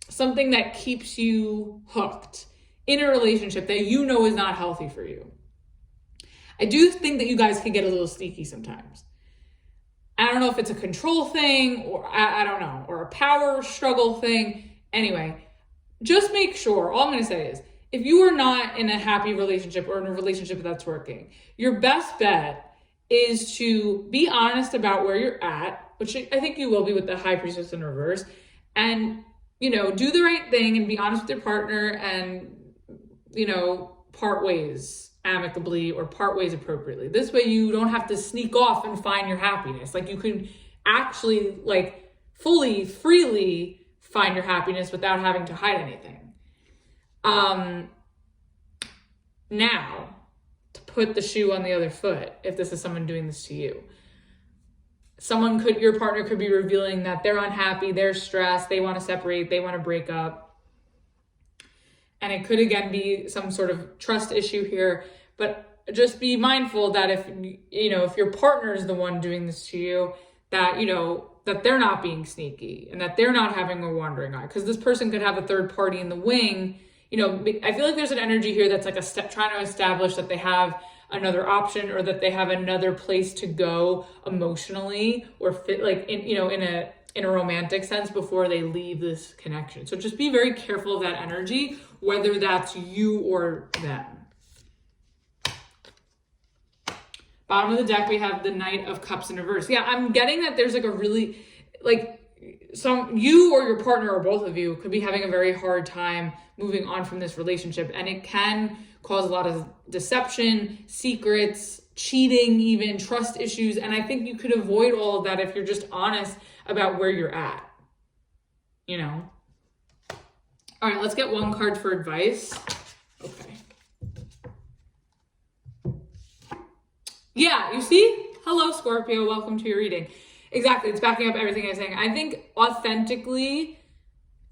something that keeps you hooked in a relationship that is not healthy for you, I do think that you guys can get a little sneaky sometimes. I don't know if it's a control thing or I don't know, or a power struggle thing. Anyway, just make sure, all I'm going to say is, if you are not in a happy relationship or in a relationship that's working, your best bet is to be honest about where you're at, which I think you will be with the High Priestess in reverse, and, you know, do the right thing and be honest with your partner and, you know, part ways amicably or part ways appropriately. This way you don't have to sneak off and find your happiness. Like, you can actually, like, fully, freely find your happiness without having to hide anything. Now, to put the shoe on the other foot, if this is someone doing this to you, your partner could be revealing that they're unhappy, they're stressed, they want to separate, they want to break up. And it could, again, be some sort of trust issue here, but just be mindful that if your partner is the one doing this to you, that, you know, that they're not being sneaky and that they're not having a wandering eye, because this person could have a third party in the wing. You know, I feel like there's an energy here that's like trying to establish that they have another option or that they have another place to go emotionally or fit, like, in a romantic sense before they leave this connection. So just be very careful of that energy, whether that's you or them. Bottom of the deck, we have the Knight of Cups in reverse. Yeah, I'm getting that there's like a really, like, you or your partner or both of you could be having a very hard time moving on from this relationship, and it can cause a lot of deception, secrets, cheating, even trust issues. And I think you could avoid all of that if you're just honest about where you're at, you know? All right, let's get one card for advice. Okay. Yeah, you see? Hello, Scorpio. Welcome to your reading. Exactly. It's backing up everything I'm saying. I think authentically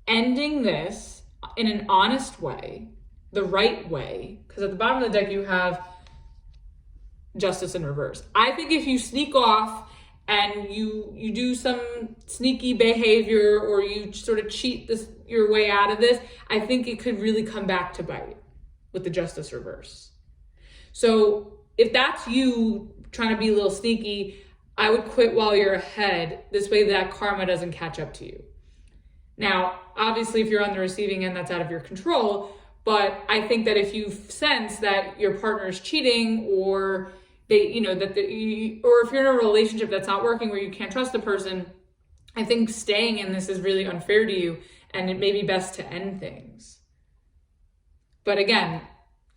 ending this in an honest way, the right way, because at the bottom of the deck you have Justice in reverse. I think if you sneak off and you do some sneaky behavior or you sort of cheat your way out of this, I think it could really come back to bite with the Justice reverse. So if that's you trying to be a little sneaky, I would quit while you're ahead. This way that karma doesn't catch up to you. Now, obviously, if you're on the receiving end, that's out of your control. But I think that if you sense that your partner is cheating, or or if you're in a relationship that's not working, where you can't trust the person, I think staying in this is really unfair to you, and it may be best to end things. But again,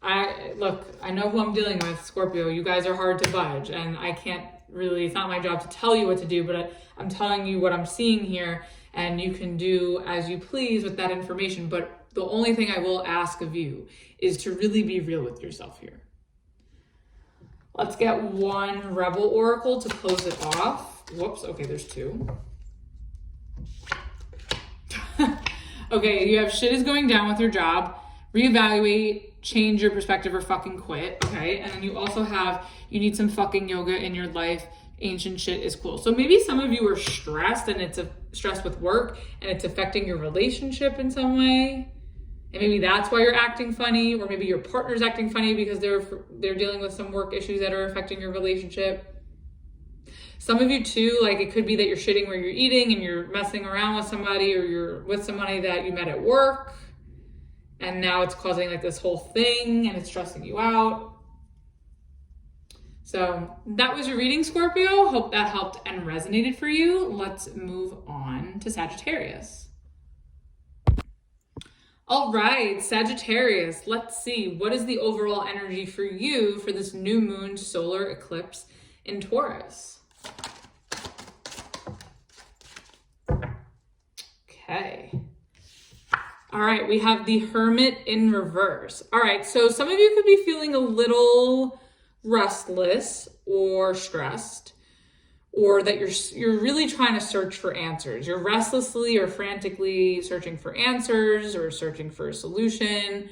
I know who I'm dealing with, Scorpio. You guys are hard to budge, and I can't really, it's not my job to tell you what to do, but I'm telling you what I'm seeing here, and you can do as you please with that information. But the only thing I will ask of you is to really be real with yourself here. Let's get one Rebel Oracle to close it off. Whoops, okay, there's two. Okay, you have shit is going down with your job. Reevaluate, change your perspective, or fucking quit, okay? And then you also have, you need some fucking yoga in your life. Ancient shit is cool. So maybe some of you are stressed, and it's a stress with work, and it's affecting your relationship in some way. And maybe that's why you're acting funny, or maybe your partner's acting funny because they're dealing with some work issues that are affecting your relationship. Some of you too, like, it could be that you're shitting where you're eating and you're messing around with somebody, or you're with somebody that you met at work, and now it's causing like this whole thing and it's stressing you out. So that was your reading, Scorpio. Hope that helped and resonated for you. Let's move on to Sagittarius. All right, Sagittarius, let's see. What is the overall energy for you for this new moon solar eclipse in Taurus? Okay. All right, we have the Hermit in reverse. All right, so some of you could be feeling a little restless or stressed, or that you're really trying to search for answers. You're restlessly or frantically searching for answers, or searching for a solution,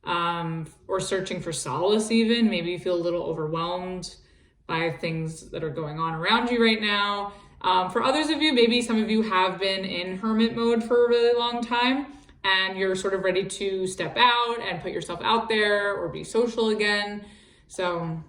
or searching for solace even. Maybe you feel a little overwhelmed by things that are going on around you right now. For others of you, maybe some of you have been in hermit mode for a really long time, and you're sort of ready to step out and put yourself out there or be social again. So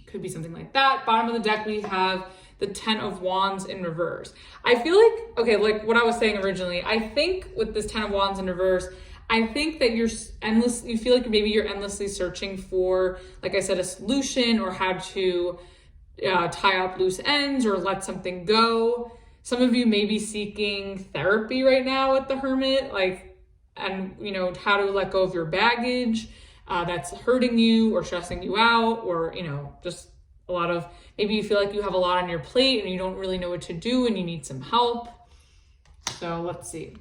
could be something like that. Bottom of the deck, we have the 10 of Wands in reverse. I feel like, okay, like what I was saying originally, I think with this 10 of Wands in reverse, I think that you feel like maybe you're endlessly searching for, like I said, a solution or how to tie up loose ends or let something go. Some of you may be seeking therapy right now with the Hermit, and you know, how to let go of your baggage that's hurting you or stressing you out, or, you know, just a lot of, maybe you feel like you have a lot on your plate and you don't really know what to do and you need some help. So let's see.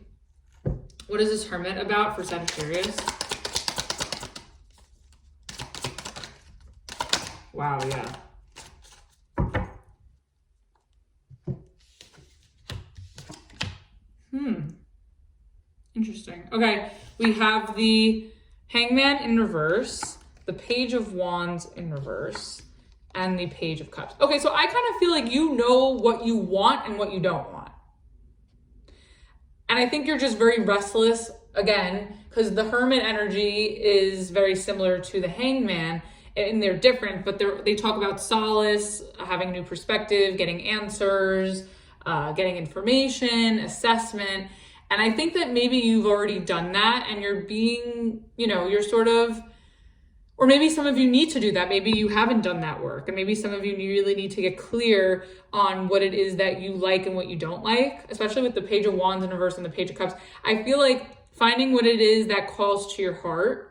What is this Hermit about for Sagittarius? Wow, yeah. Interesting. Okay, we have the Hangman in reverse, the Page of Wands in reverse, and the Page of Cups. Okay, so I kind of feel like you know what you want and what you don't want. And I think you're just very restless, again, because the Hermit energy is very similar to the Hangman, and they're different, but they talk about solace, having new perspective, getting answers, getting information, assessment. And I think that maybe you've already done that and you're being, you know, you're sort of, or maybe some of you need to do that. Maybe you haven't done that work. And maybe some of you really need to get clear on what it is that you like and what you don't like, especially with the Page of Wands in reverse and the Page of Cups. I feel like finding what it is that calls to your heart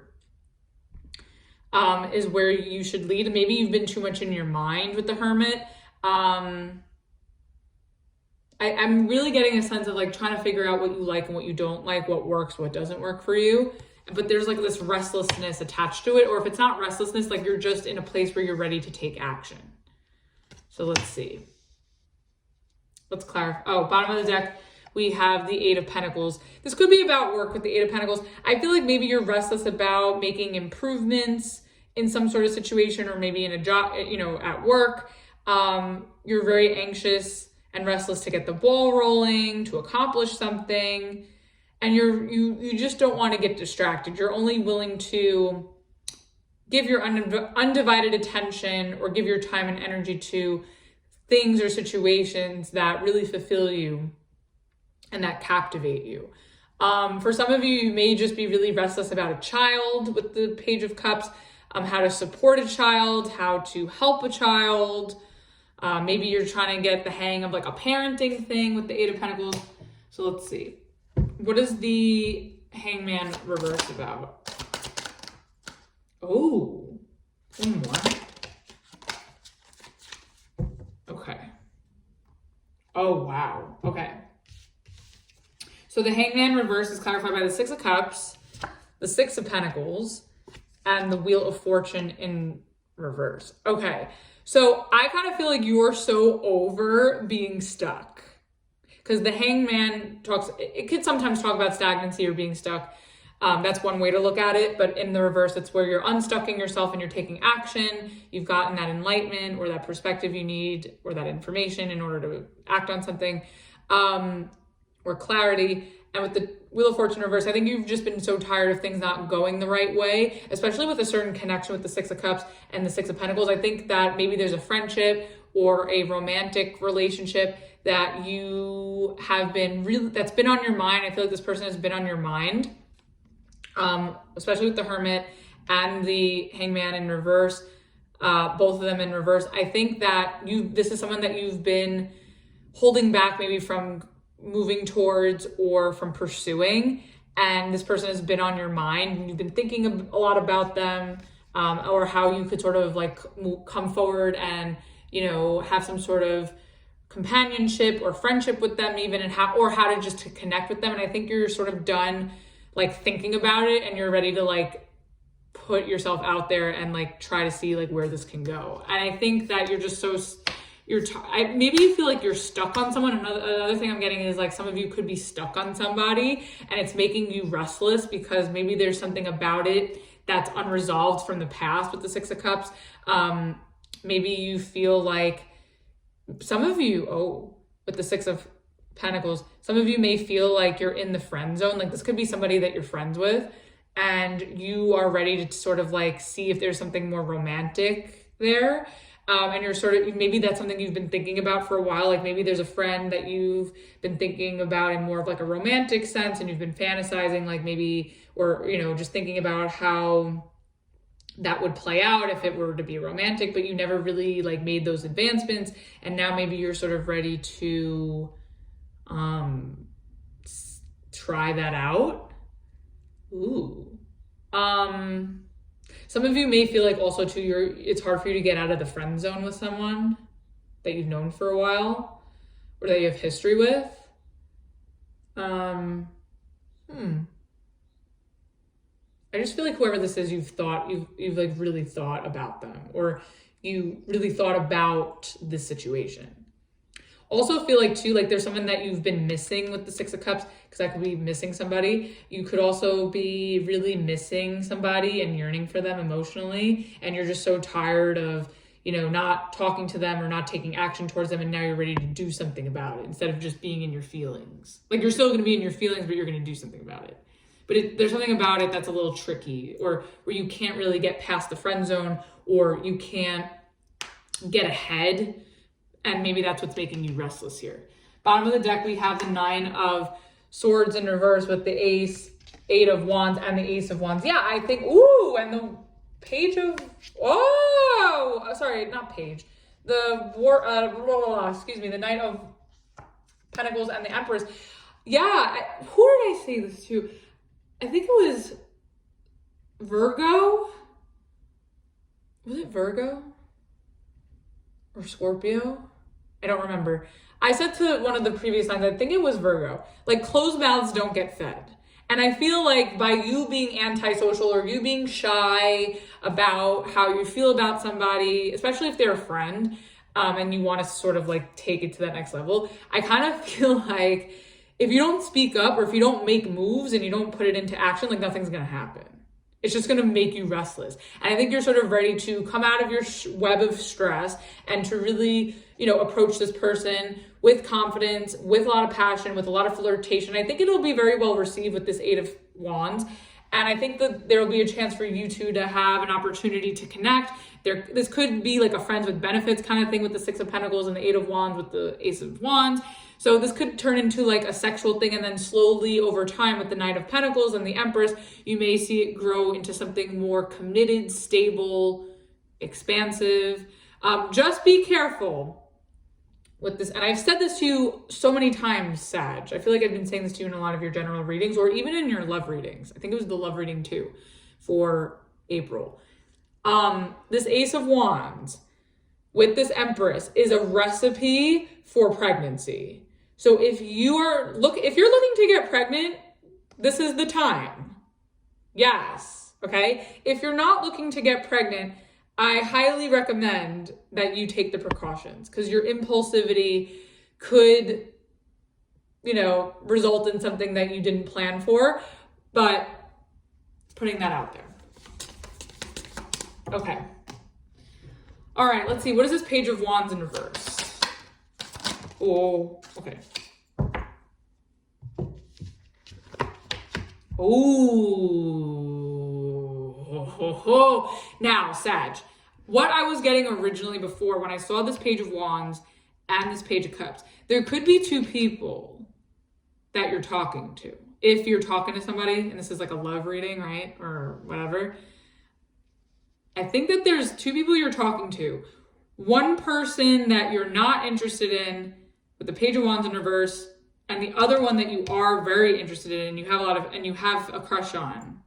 is where you should lead. Maybe you've been too much in your mind with the Hermit. I'm really getting a sense of like trying to figure out what you like and what you don't like, what works, what doesn't work for you. But there's like this restlessness attached to it. Or if it's not restlessness, like you're just in a place where you're ready to take action. So let's see. Let's clarify. Oh, bottom of the deck, we have the Eight of Pentacles. This could be about work with the Eight of Pentacles. I feel like maybe you're restless about making improvements in some sort of situation, or maybe in a job, you know, at work. You're very anxious and restless to get the ball rolling, to accomplish something. And you just don't want to get distracted. You're only willing to give your undivided attention or give your time and energy to things or situations that really fulfill you and that captivate you. For some of you, you may just be really restless about a child with the Page of Cups, how to support a child, how to help a child. Maybe you're trying to get the hang of like a parenting thing with the Eight of Pentacles. So let's see. What is the Hangman reverse about? Oh, one more. Okay. Oh, wow. Okay. So the Hangman reverse is clarified by the Six of Cups, the Six of Pentacles, and the Wheel of Fortune in reverse. Okay. So I kind of feel like you're so over being stuck, because the Hangman it could sometimes talk about stagnancy or being stuck. That's one way to look at it. But in the reverse, it's where you're unstucking yourself and you're taking action. You've gotten that enlightenment or that perspective you need, or that information in order to act on something, or clarity. And with the Wheel of Fortune reverse, I think you've just been so tired of things not going the right way, especially with a certain connection with the Six of Cups and the Six of Pentacles. I think that maybe there's a friendship or a romantic relationship that you have been that's been on your mind. I feel like this person has been on your mind, especially with the Hermit and the Hangman in reverse, both of them in reverse. I think that this is someone that you've been holding back maybe from moving towards or from pursuing, and this person has been on your mind and you've been thinking a lot about them, or how you could sort of like come forward and, you know, have some sort of companionship or friendship with them even, and how to just to connect with them. And I think you're sort of done like thinking about it and you're ready to like put yourself out there and like try to see like where this can go. And I think that you're just so maybe you feel like you're stuck on someone. Another thing I'm getting is like some of you could be stuck on somebody and it's making you restless because maybe there's something about it that's unresolved from the past with the Six of Cups. Maybe you feel like some of you, with the Six of Pentacles, some of you may feel like you're in the friend zone. Like this could be somebody that you're friends with and you are ready to sort of like see if there's something more romantic there. and you're sort of, maybe that's something you've been thinking about for a while. Like maybe there's a friend that you've been thinking about in more of like a romantic sense, and you've been fantasizing, like maybe, or, you know, just thinking about how that would play out if it were to be romantic, but you never really like made those advancements. And now maybe you're sort of ready to try that out. Ooh. Some of you may feel like also too, it's hard for you to get out of the friend zone with someone that you've known for a while or that you have history with. I just feel like whoever this is, you've like really thought about them, or you really thought about this situation. Also feel like too, like there's someone that you've been missing with the Six of Cups, because that could be missing somebody. You could also be really missing somebody and yearning for them emotionally, and you're just so tired of, you know, not talking to them or not taking action towards them, and now you're ready to do something about it instead of just being in your feelings. Like you're still going to be in your feelings, but you're going to do something about it. But there's something about it that's a little tricky, or where you can't really get past the friend zone, or you can't get ahead. And maybe that's what's making you restless here. Bottom of the deck, we have the Nine of Swords in reverse with the Eight of Wands, and the Ace of Wands. Yeah, I think, ooh, and the Page of, oh, sorry, not Page. The the Knight of Pentacles and the Empress. Yeah, who did I say this to? I think it was Virgo. Was it Virgo? Or Scorpio? I don't remember. I said to one of the previous times, I think it was Virgo, like closed mouths don't get fed. And I feel like by you being antisocial, or you being shy about how you feel about somebody, especially if they're a friend, and you want to sort of like take it to that next level, I kind of feel like if you don't speak up, or if you don't make moves and you don't put it into action, like nothing's going to happen. It's just going to make you restless. And I think you're sort of ready to come out of your web of stress and to really, you know, approach this person with confidence, with a lot of passion, with a lot of flirtation. I think it'll be very well received with this Eight of Wands. And I think that there will be a chance for you two to have an opportunity to connect. This could be like a friends with benefits kind of thing with the Six of Pentacles and the Eight of Wands with the Ace of Wands. So this could turn into like a sexual thing, and then slowly over time with the Knight of Pentacles and the Empress, you may see it grow into something more committed, stable, expansive. Just be careful with this. And I've said this to you so many times, Sag. I feel like I've been saying this to you in a lot of your general readings, or even in your love readings. I think it was the love reading too for April. This Ace of Wands with this Empress is a recipe for pregnancy. So if you're looking to get pregnant, this is the time. Yes. Okay. If you're not looking to get pregnant, I highly recommend that you take the precautions, because your impulsivity could, you know, result in something that you didn't plan for, but putting that out there. Okay. All right, let's see. What is this Page of Wands in reverse? Oh, okay. Oh, now, Sag, what I was getting originally before when I saw this Page of Wands and this Page of Cups, there could be two people that you're talking to. If you're talking to somebody, and this is like a love reading, right? Or whatever. I think that there's two people you're talking to. One person that you're not interested in with the Page of Wands in reverse, and the other one that you are very interested in and you have a crush on.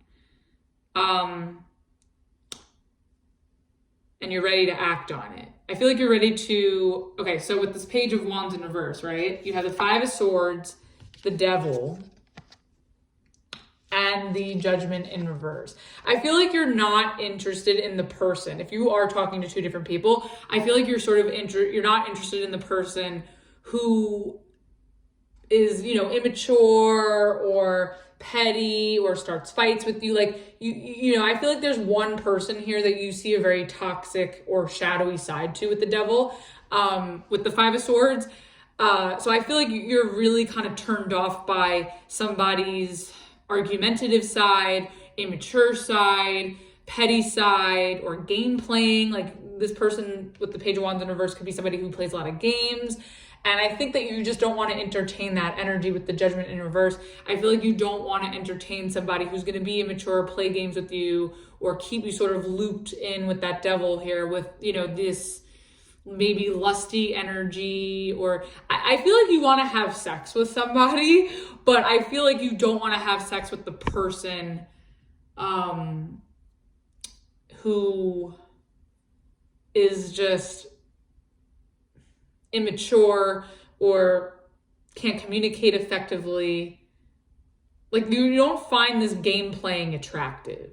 And you're ready to act on it. I feel like you're ready to, okay, so with this Page of Wands in reverse, right? You have the Five of Swords, the Devil, and the Judgment in reverse. I feel like you're not interested in the person. If you are talking to two different people, I feel like you're sort of you're not interested in the person who is, you know, immature or petty or starts fights with you. Like you know, I feel like there's one person here that you see a very toxic or shadowy side to with the Devil, with the Five of Swords. So I feel like you're really kind of turned off by somebody's argumentative side, immature side, petty side, or game playing. Like this person with the Page of Wands in reverse could be somebody who plays a lot of games. And I think that you just don't want to entertain that energy with the Judgment in reverse. I feel like you don't want to entertain somebody who's going to be immature, play games with you, or keep you sort of looped in with that devil here with, you know, this maybe lusty energy. Or I feel like you want to have sex with somebody, but I feel like you don't want to have sex with the person who is just immature or can't communicate effectively. Like, you don't find this game playing attractive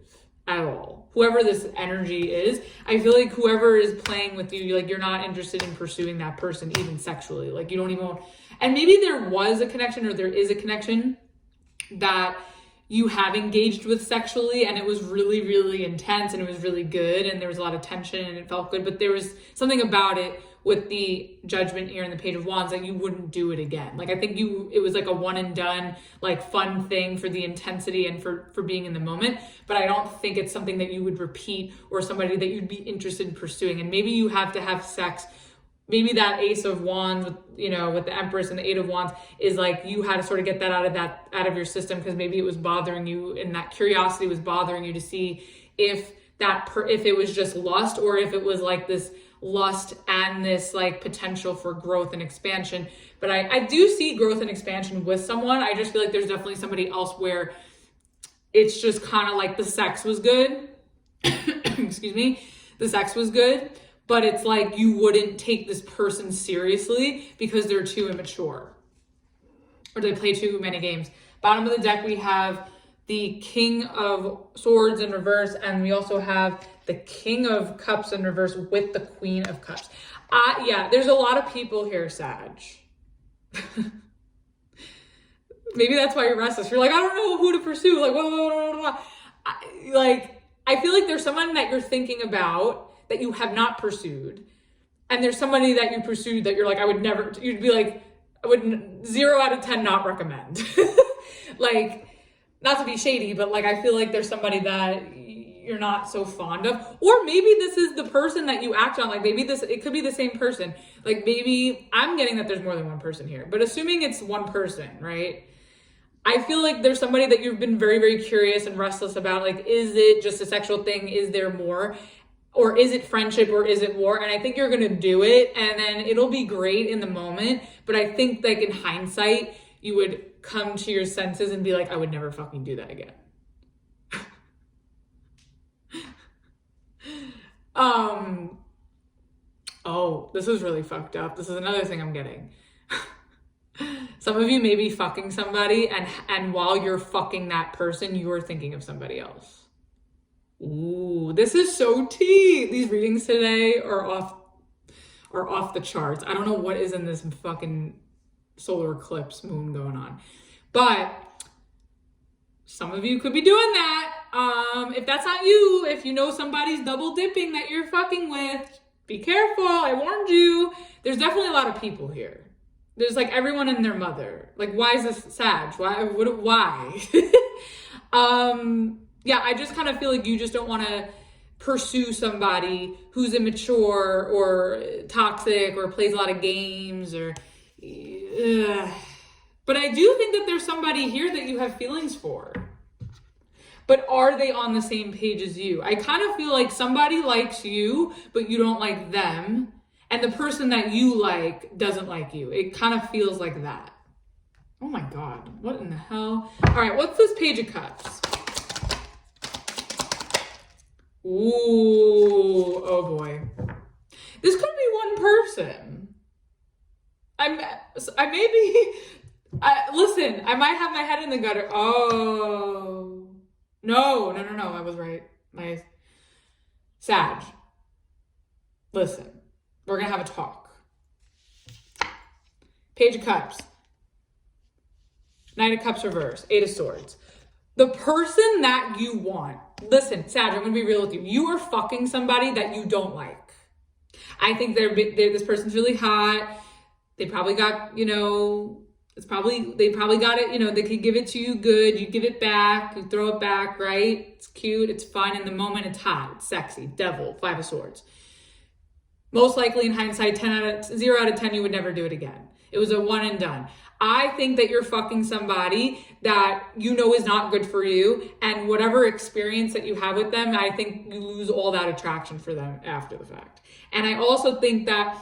at all. Whoever this energy is, I feel like whoever is playing with you, like, you're not interested in pursuing that person even sexually. Like, you don't even, and maybe there was a connection, or there is a connection that you have engaged with sexually, and it was really, really intense, and it was really good, and there was a lot of tension, and it felt good, but there was something about it with the Judgment here and the Page of Wands that you wouldn't do it again. Like, I think it was like a one and done, like, fun thing for the intensity and for being in the moment, but I don't think it's something that you would repeat or somebody that you'd be interested in pursuing. And maybe you have to have sex. Maybe that Ace of Wands with, you know, with the Empress and the Eight of Wands is like, you had to sort of get that out of your system, because maybe it was bothering you, and that curiosity was bothering you to see if it was just lust, or if it was like this lust and this like potential for growth and expansion. But I do see growth and expansion with someone. I just feel like there's definitely somebody else where it's just kind of like the sex was good. Excuse me. The sex was good, but it's like you wouldn't take this person seriously because they're too immature, or they play too many games. Bottom of the deck, we have the King of Swords in reverse, and we also have the King of Cups in reverse with the Queen of Cups. Yeah, there's a lot of people here, Sag. Maybe that's why you're restless. You're like, I don't know who to pursue. Like, blah. I feel like there's someone that you're thinking about that you have not pursued, and there's somebody that you pursued that you're like, you'd be like, I would 0 out of 10 not recommend. Like, not to be shady, but like, I feel like there's somebody that you're not so fond of, or maybe this is the person that you act on. Like, maybe it could be the same person. Like, maybe I'm getting that there's more than one person here, but assuming it's one person, right? I feel like there's somebody that you've been very, very curious and restless about. Like, is it just a sexual thing? Is there more? Or is it friendship, or is it war? And I think you're going to do it, and then it'll be great in the moment. But I think, like, in hindsight, you would come to your senses and be like, I would never fucking do that again. Oh, this is really fucked up. This is another thing I'm getting. Some of you may be fucking somebody, and while you're fucking that person, you're thinking of somebody else. Ooh, this is so tea. These readings today are off the charts. I don't know what is in this fucking solar eclipse moon going on, but some of you could be doing that. If that's not you, if you know somebody's double dipping that you're fucking with, be careful. I warned you. There's definitely a lot of people here. There's like everyone and their mother. Like, why is this Sag? Why? Yeah, I just kind of feel like you just don't want to pursue somebody who's immature or toxic or plays a lot of games or... But I do think that there's somebody here that you have feelings for. But are they on the same page as you? I kind of feel like somebody likes you, but you don't like them. And the person that you like doesn't like you. It kind of feels like that. Oh my God, what in the hell? All right, what's this Page of Cups? Ooh, oh boy. This could be one person. Listen, I might have my head in the gutter. Oh, no, I was right. My Sag. Listen, we're gonna have a talk. Page of Cups. Knight of Cups reverse. Eight of Swords. The person that you want. Listen, Sag, I'm gonna be real with you. You are fucking somebody that you don't like. I think this person's really hot. They probably got, they probably got it, they could give it to you good. You give it back, you throw it back, right? It's cute, it's fun in the moment, it's hot, it's sexy. Devil, Five of Swords. Most likely in hindsight, 0 out of 10, you would never do it again. It was a one and done. I think that you're fucking somebody that you know is not good for you, and whatever experience that you have with them, I think you lose all that attraction for them after the fact. And I also think that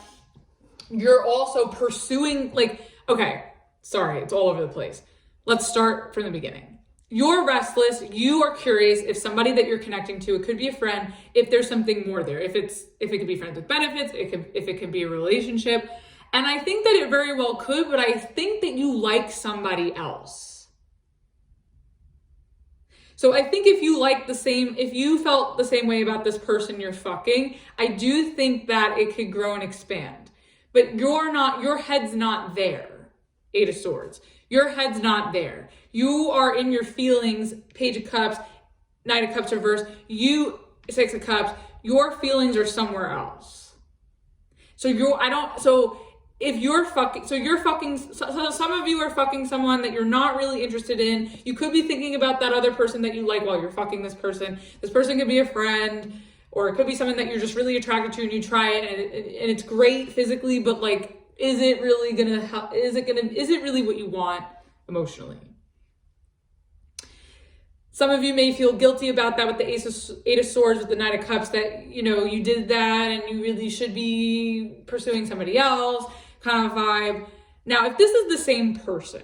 you're also pursuing, like, okay, sorry, it's all over the place. Let's start from the beginning. You're restless. You are curious if somebody that you're connecting to, it could be a friend, if there's something more there, if it could be friends with benefits, if it could be a relationship. And I think that it very well could, but I think that you like somebody else. So I think if you felt the same way about this person you're fucking, I do think that it could grow and expand. But your head's not there. 8 of Swords. Your head's not there. You are in your feelings, Page of Cups, Knight of Cups reverse, 6 of Cups, your feelings are somewhere else. Some of you are fucking someone that you're not really interested in. You could be thinking about that other person that you like while you're fucking this person. This person could be a friend, or it could be someone that you're just really attracted to and you try it and it's great physically, but like, is it really gonna help? Is it really what you want emotionally? Some of you may feel guilty about that with the 8 of Swords, with the Knight of Cups, that, you know, you did that and you really should be pursuing somebody else kind of vibe. Now, if this is the same person,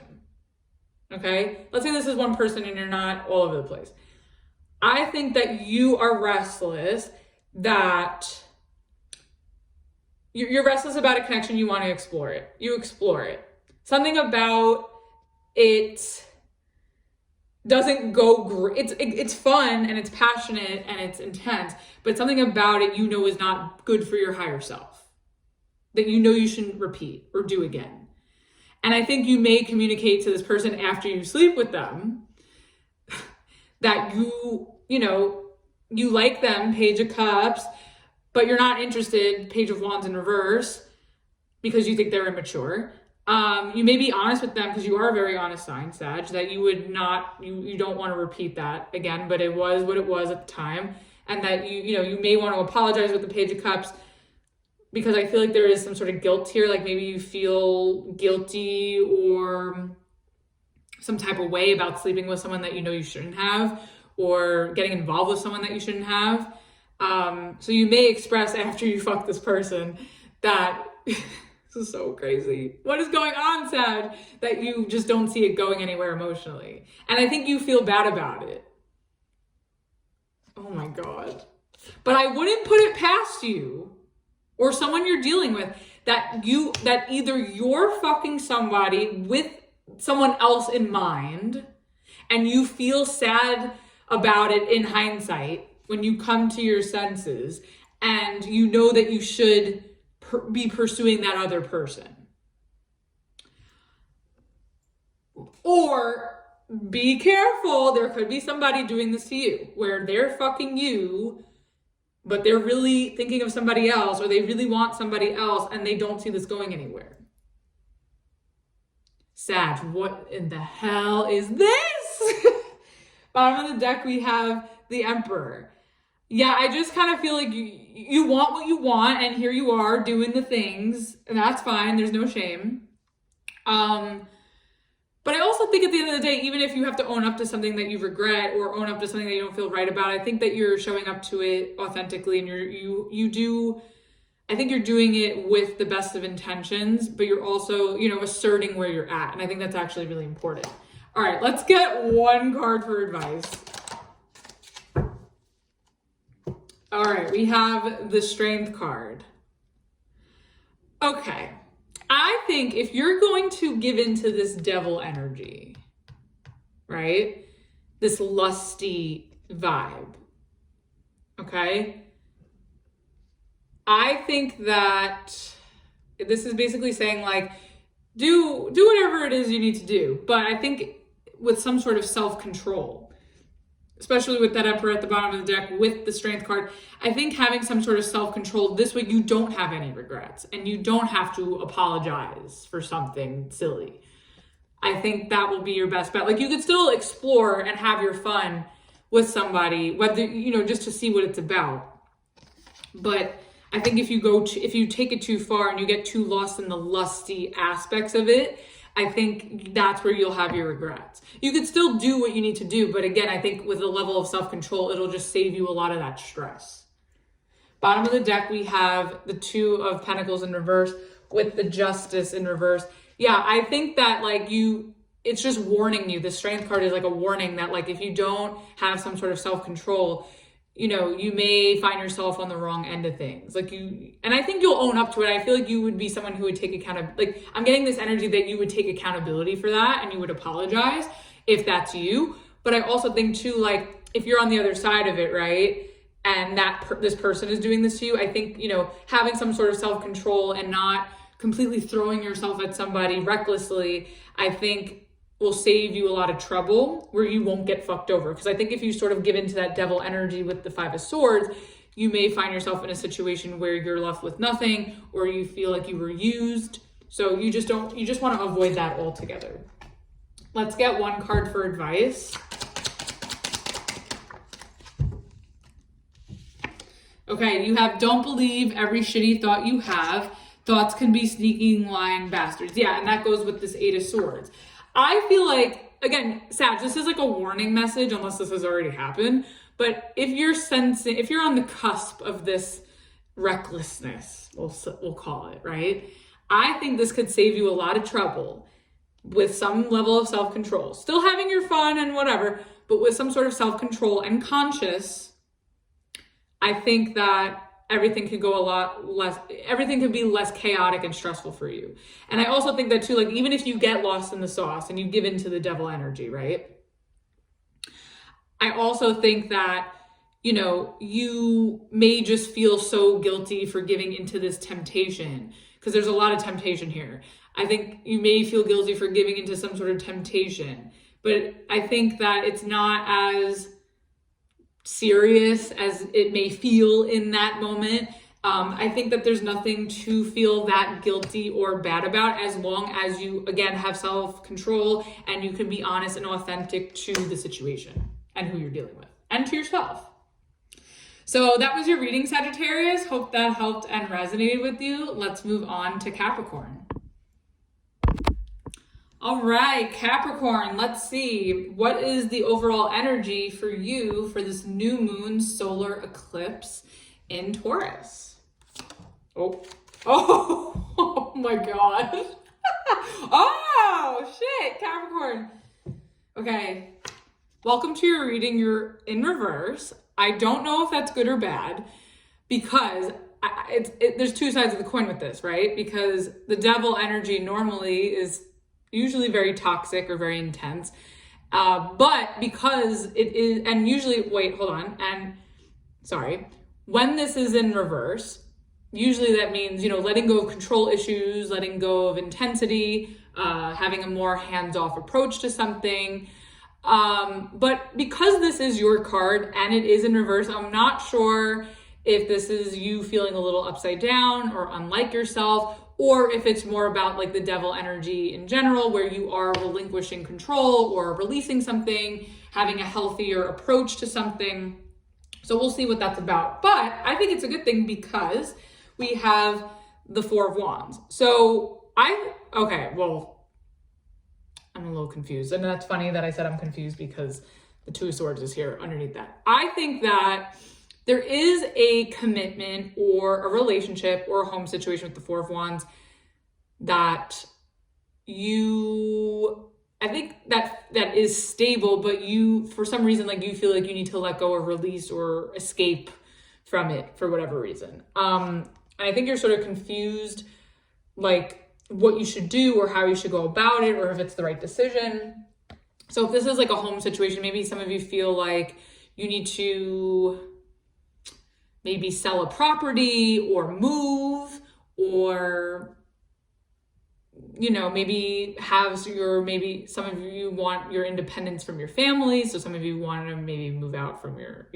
okay, let's say this is one person and you're not all over the place. I think that you are restless, that you're restless about a connection, you want to explore it. You explore it. Something about it doesn't go great. It's fun and it's passionate and it's intense, but something about it you know is not good for your higher self, that you know you shouldn't repeat or do again. And I think you may communicate to this person after you sleep with them that you like them, Page of Cups, but you're not interested, Page of Wands in reverse, because you think they're immature. You may be honest with them, because you are a very honest sign, Sag, that you would not, you don't want to repeat that again, but it was what it was at the time. And that you may want to apologize with the Page of Cups, because I feel like there is some sort of guilt here. Like maybe you feel guilty or some type of way about sleeping with someone that you know you shouldn't have, or getting involved with someone that you shouldn't have. So you may express after you fuck this person that this is so crazy. What is going on, Sag? That you just don't see it going anywhere emotionally. And I think you feel bad about it. Oh my God. But I wouldn't put it past you or someone you're dealing with that either you're fucking somebody with someone else in mind and you feel sad about it in hindsight when you come to your senses and you know that you should be pursuing that other person. Or be careful, there could be somebody doing this to you where they're fucking you, but they're really thinking of somebody else, or they really want somebody else and they don't see this going anywhere. Sag, what in the hell is this? Bottom of the deck, we have the Emperor. Yeah, I just kind of feel like you want what you want, and here you are doing the things, and that's fine. There's no shame. But I also think at the end of the day, even if you have to own up to something that you regret or own up to something that you don't feel right about, I think that you're showing up to it authentically, and I think you're doing it with the best of intentions, but you're also, asserting where you're at. And I think that's actually really important. All right, let's get one card for advice. All right, we have the Strength card. Okay, I think if you're going to give into this devil energy, right? This lusty vibe, okay? I think that this is basically saying, like, do whatever it is you need to do, but I think with some sort of self-control, especially with that Emperor at the bottom of the deck with the Strength card. I think having some sort of self-control, this way you don't have any regrets and you don't have to apologize for something silly. I think that will be your best bet. Like, you could still explore and have your fun with somebody, whether, just to see what it's about. But I think if you take it too far and you get too lost in the lusty aspects of it, I think that's where you'll have your regrets. You could still do what you need to do, but again, I think with a level of self-control, it'll just save you a lot of that stress. Bottom of the deck, we have the Two of Pentacles in reverse with the Justice in reverse. Yeah, I think that like it's just warning you. The Strength card is like a warning that like if you don't have some sort of self-control, you know, you may find yourself on the wrong end of things. And I think you'll own up to it. I feel like you would be someone who would take accountability. Like I'm getting this energy that you would take accountability for that and you would apologize if that's you. But I also think too, like if you're on the other side of it, right? And this person is doing this to you, I think, you know, having some sort of self-control and not completely throwing yourself at somebody recklessly, I think will save you a lot of trouble where you won't get fucked over. Because I think if you sort of give into that devil energy with the Five of Swords, you may find yourself in a situation where you're left with nothing or you feel like you were used. So you just want to avoid that altogether. Let's get one card for advice. Okay, you have don't believe every shitty thought you have. Thoughts can be sneaking, lying bastards. Yeah, and that goes with this Eight of Swords. I feel like, again, Sag, this is like a warning message, unless this has already happened. But if you're on the cusp of this recklessness, we'll call it, right? I think this could save you a lot of trouble with some level of self-control. Still having your fun and whatever, but with some sort of self-control and conscious, I think that everything could go everything could be less chaotic and stressful for you. And I also think that too, like even if you get lost in the sauce and you give into the devil energy, right? I also think that, you know, you may just feel so guilty for giving into this temptation because there's a lot of temptation here. I think you may feel guilty for giving into some sort of temptation, but I think that it's not as serious as it may feel in that moment. I think that there's nothing to feel that guilty or bad about as long as you, again, have self-control and you can be honest and authentic to the situation and who you're dealing with and to yourself. So that was your reading, Sagittarius. Hope that helped and resonated with you. Let's move on to Capricorn. All right, Capricorn, let's see. What is the overall energy for you for this new moon solar eclipse in Taurus? Oh my God. Oh, shit, Capricorn. Okay, welcome to your reading. You're in reverse. I don't know if that's good or bad because there's two sides of the coin with this, right? Because the devil energy normally is usually very toxic or very intense. But because it is, and usually, when this is in reverse, usually that means, you know, letting go of control issues, letting go of intensity, having a more hands-off approach to something. But because this is your card and it is in reverse, I'm not sure if this is you feeling a little upside down or unlike yourself, or if it's more about like the devil energy in general, where you are relinquishing control or releasing something, having a healthier approach to something. So we'll see what that's about. But I think it's a good thing because we have the Four of Wands. So I'm a little confused. And that's funny that I said I'm confused because the Two of Swords is here underneath that. I think that there is a commitment or a relationship or a home situation with the Four of Wands that I think that is stable, but you, for some reason, like you feel like you need to let go or release or escape from it for whatever reason. And I think you're sort of confused, like what you should do or how you should go about it, or if it's the right decision. So if this is like a home situation, maybe some of you feel like you need to maybe sell a property or move, or, you know, maybe maybe some of you want your independence from your family. So some of you want to maybe move out from your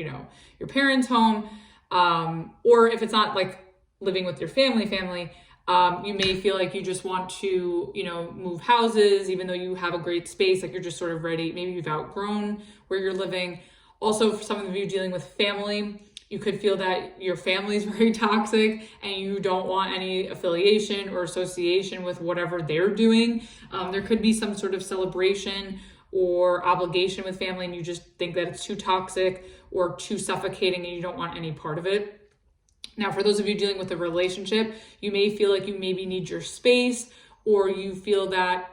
parents' home. Or if it's not like living with your family, you may feel like you just want to, you know, move houses, even though you have a great space, like you're just sort of ready. Maybe you've outgrown where you're living. Also, for some of you dealing with family, You could feel that your family is very toxic and you don't want any affiliation or association with whatever they're doing. There could be some sort of celebration or obligation with family and you just think that it's too toxic or too suffocating and you don't want any part of it. Now, for those of you dealing with a relationship, you may feel like you maybe need your space, or you feel that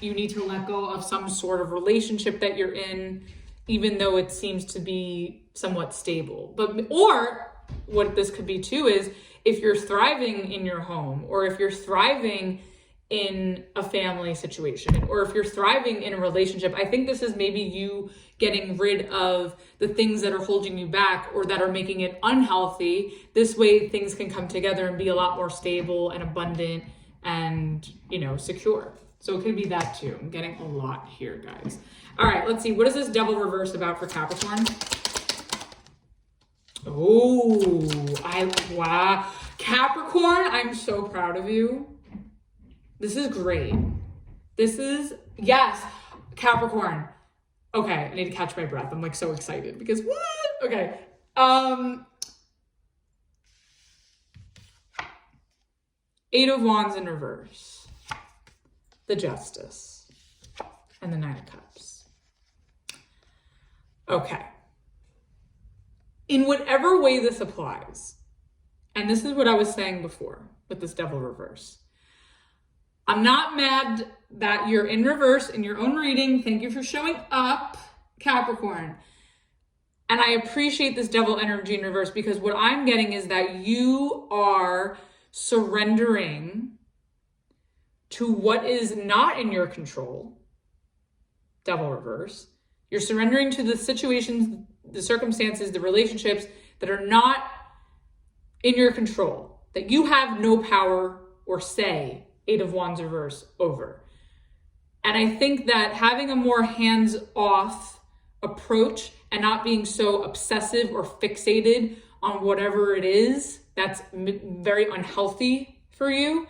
you need to let go of some sort of relationship that you're in, even though it seems to be somewhat stable. Or what this could be too is if you're thriving in your home, or if you're thriving in a family situation, or if you're thriving in a relationship, I think this is maybe you getting rid of the things that are holding you back or that are making it unhealthy. This way things can come together and be a lot more stable and abundant and, secure. So it could be that too. I'm getting a lot here, guys. All right, let's see. What is this devil reverse about for Capricorn? Oh, wow. Capricorn, I'm so proud of you. This is great. Yes, Capricorn. Okay, I need to catch my breath. I'm like so excited because what? Okay. Eight of Wands in reverse. The Justice. And the Nine of Cups. Okay. In whatever way this applies, and this is what I was saying before with this devil reverse, I'm not mad that you're in reverse in your own reading. Thank you for showing up, Capricorn. And I appreciate this devil energy in reverse because what I'm getting is that you are surrendering to what is not in your control, devil reverse. You're surrendering to the situations, the circumstances, the relationships that are not in your control, that you have no power or say, Eight of Wands reverse, over. And I think that having a more hands-off approach and not being so obsessive or fixated on whatever it is that's very unhealthy for you,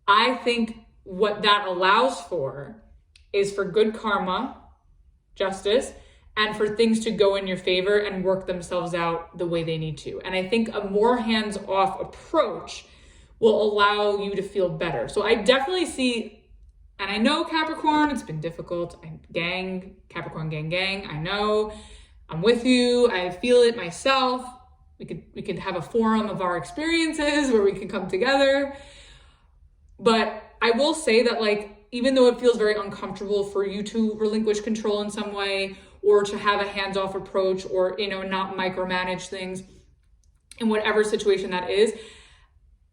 I think what that allows for is for good karma, justice, and for things to go in your favor and work themselves out the way they need to. And I think a more hands-off approach will allow you to feel better. So I definitely see, and I know Capricorn, it's been difficult. Capricorn gang. I know, I'm with you. I feel it myself. We could have a forum of our experiences where we can come together. But I will say that even though it feels very uncomfortable for you to relinquish control in some way, or to have a hands-off approach, or, not micromanage things in whatever situation that is,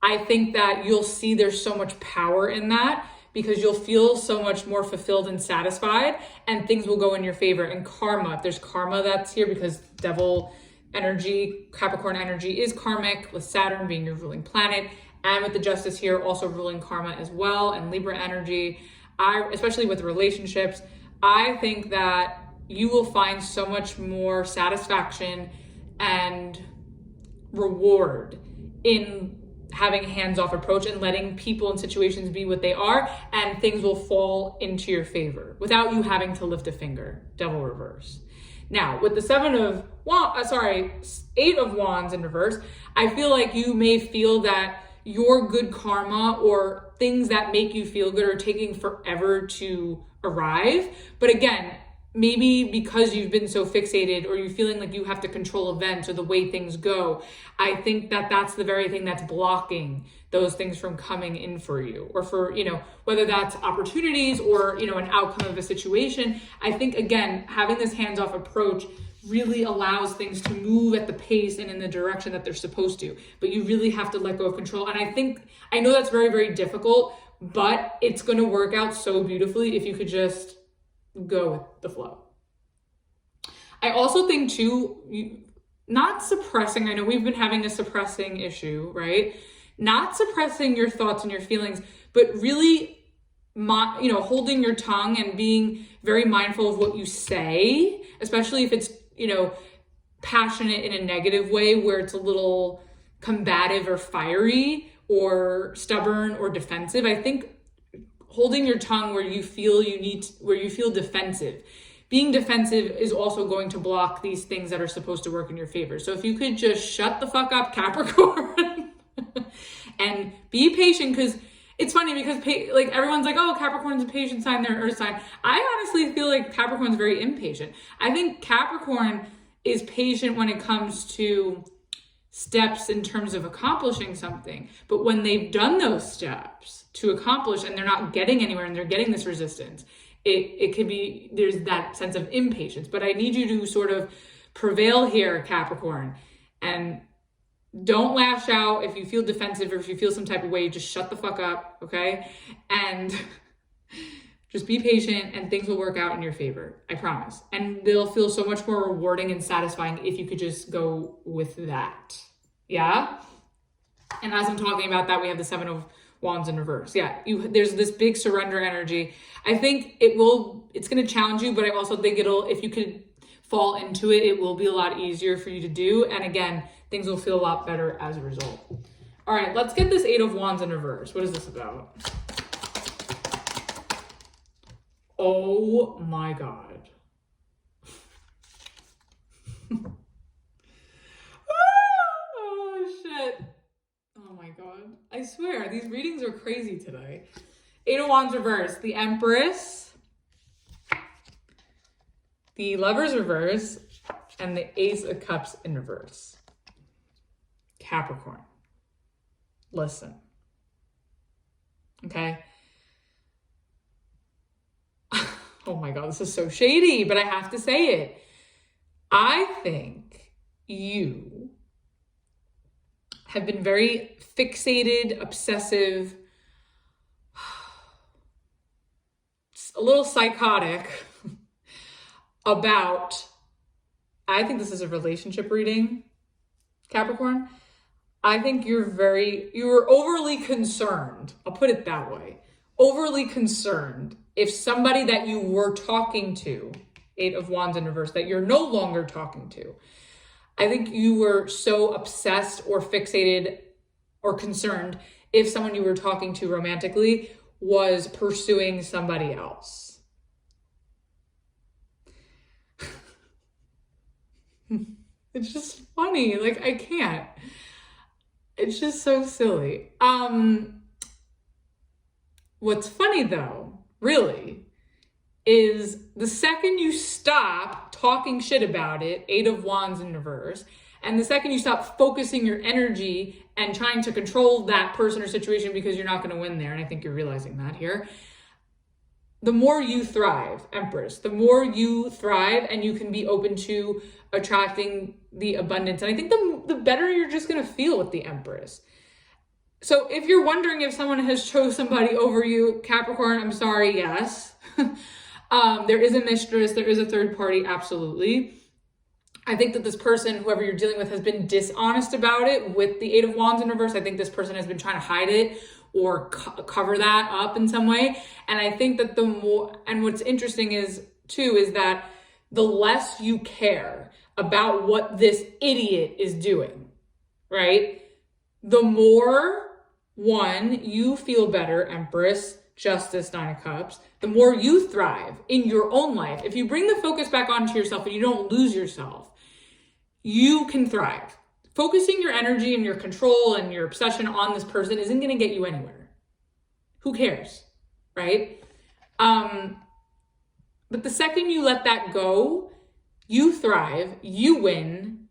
I think that you'll see there's so much power in that because you'll feel so much more fulfilled and satisfied and things will go in your favor. And karma, if there's karma that's here, because devil energy, Capricorn energy is karmic, with Saturn being your ruling planet, and with the Justice here also ruling karma as well, and Libra energy, especially with relationships, I think that you will find so much more satisfaction and reward in having a hands-off approach and letting people and situations be what they are, and things will fall into your favor without you having to lift a finger, devil reverse. Now, with the Eight of Wands in reverse, I feel like you may feel that your good karma or things that make you feel good are taking forever to arrive. But again, maybe because you've been so fixated, or you're feeling like you have to control events or the way things go, I think that that's the very thing that's blocking those things from coming in for you, or for, whether that's opportunities or, an outcome of a situation. I think, again, having this hands-off approach really allows things to move at the pace and in the direction that they're supposed to, but you really have to let go of control. And I know that's very, very difficult, but it's going to work out so beautifully if you could just go with the flow. I also think too, not suppressing, I know we've been having a suppressing issue, right? Not suppressing your thoughts and your feelings, but really, holding your tongue and being very mindful of what you say, especially if it's, passionate in a negative way where it's a little combative or fiery or stubborn or defensive. I think holding your tongue where you feel defensive being defensive is also going to block these things that are supposed to work in your favor. So if you could just shut the fuck up, Capricorn, and be patient, because it's funny because like everyone's like, oh, Capricorn's a patient sign, they're an earth sign. I honestly feel like Capricorn's very impatient. I think Capricorn is patient when it comes to steps in terms of accomplishing something. But when they've done those steps to accomplish and they're not getting anywhere and they're getting this resistance, it could be, there's that sense of impatience. But I need you to sort of prevail here, Capricorn, and don't lash out. If you feel defensive or if you feel some type of way, just shut the fuck up, okay? And just be patient and things will work out in your favor, I promise. And they'll feel so much more rewarding and satisfying if you could just go with that, yeah? And as I'm talking about that, we have the Seven of Wands in reverse. Yeah, there's this big surrender energy. I think it's going to challenge you, but I also think if you could fall into it, it will be a lot easier for you to do. And again, things will feel a lot better as a result. All right, let's get this Eight of Wands in reverse. What is this about? Oh my God. Oh shit. Oh my God. I swear, these readings are crazy today. Eight of Wands reverse, the Empress, the Lovers reverse, and the Ace of Cups in reverse. Capricorn, listen, okay? Oh my God, this is so shady, but I have to say it. I think you have been very fixated, obsessive, a little psychotic about, I think this is a relationship reading, Capricorn. I think you were overly concerned. I'll put it that way. Overly concerned if somebody that you were talking to, Eight of Wands in reverse, that you're no longer talking to. I think you were so obsessed or fixated or concerned if someone you were talking to romantically was pursuing somebody else. It's just funny. Like, I can't. It's just so silly. What's funny though, really, is the second you stop talking shit about it, Eight of Wands in reverse, and the second you stop focusing your energy and trying to control that person or situation because you're not going to win there, and I think you're realizing that here, the more you thrive, Empress, the more you thrive and you can be open to attracting the abundance. And I think the better you're just going to feel with the Empress. So if you're wondering if someone has chose somebody over you, Capricorn, I'm sorry, yes. There is a mistress, there is a third party, absolutely. I think that this person, whoever you're dealing with, has been dishonest about it with the Eight of Wands in reverse. I think this person has been trying to hide it or cover that up in some way. And I think that the more, and what's interesting is that the less you care about what this idiot is doing, right? The more, one, you feel better, Empress, Justice, Nine of Cups, the more you thrive in your own life. If you bring the focus back onto yourself and you don't lose yourself, you can thrive. Focusing your energy and your control and your obsession on this person isn't going to get you anywhere. Who cares, right? But the second you let that go, you thrive, you win,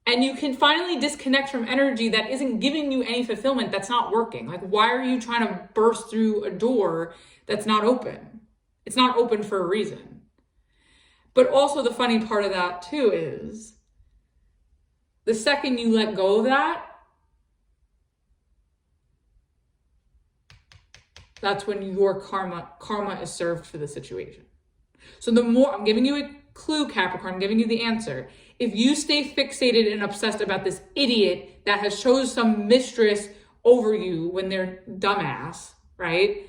and you can finally disconnect from energy that isn't giving you any fulfillment, that's not working. Like, why are you trying to burst through a door that's not open? It's not open for a reason. But also the funny part of that too is the second you let go of that, that's when your karma is served for the situation. So the more, I'm giving you a clue, Capricorn, I'm giving you the answer. If you stay fixated and obsessed about this idiot that has chose some mistress over you when they're dumbass, right?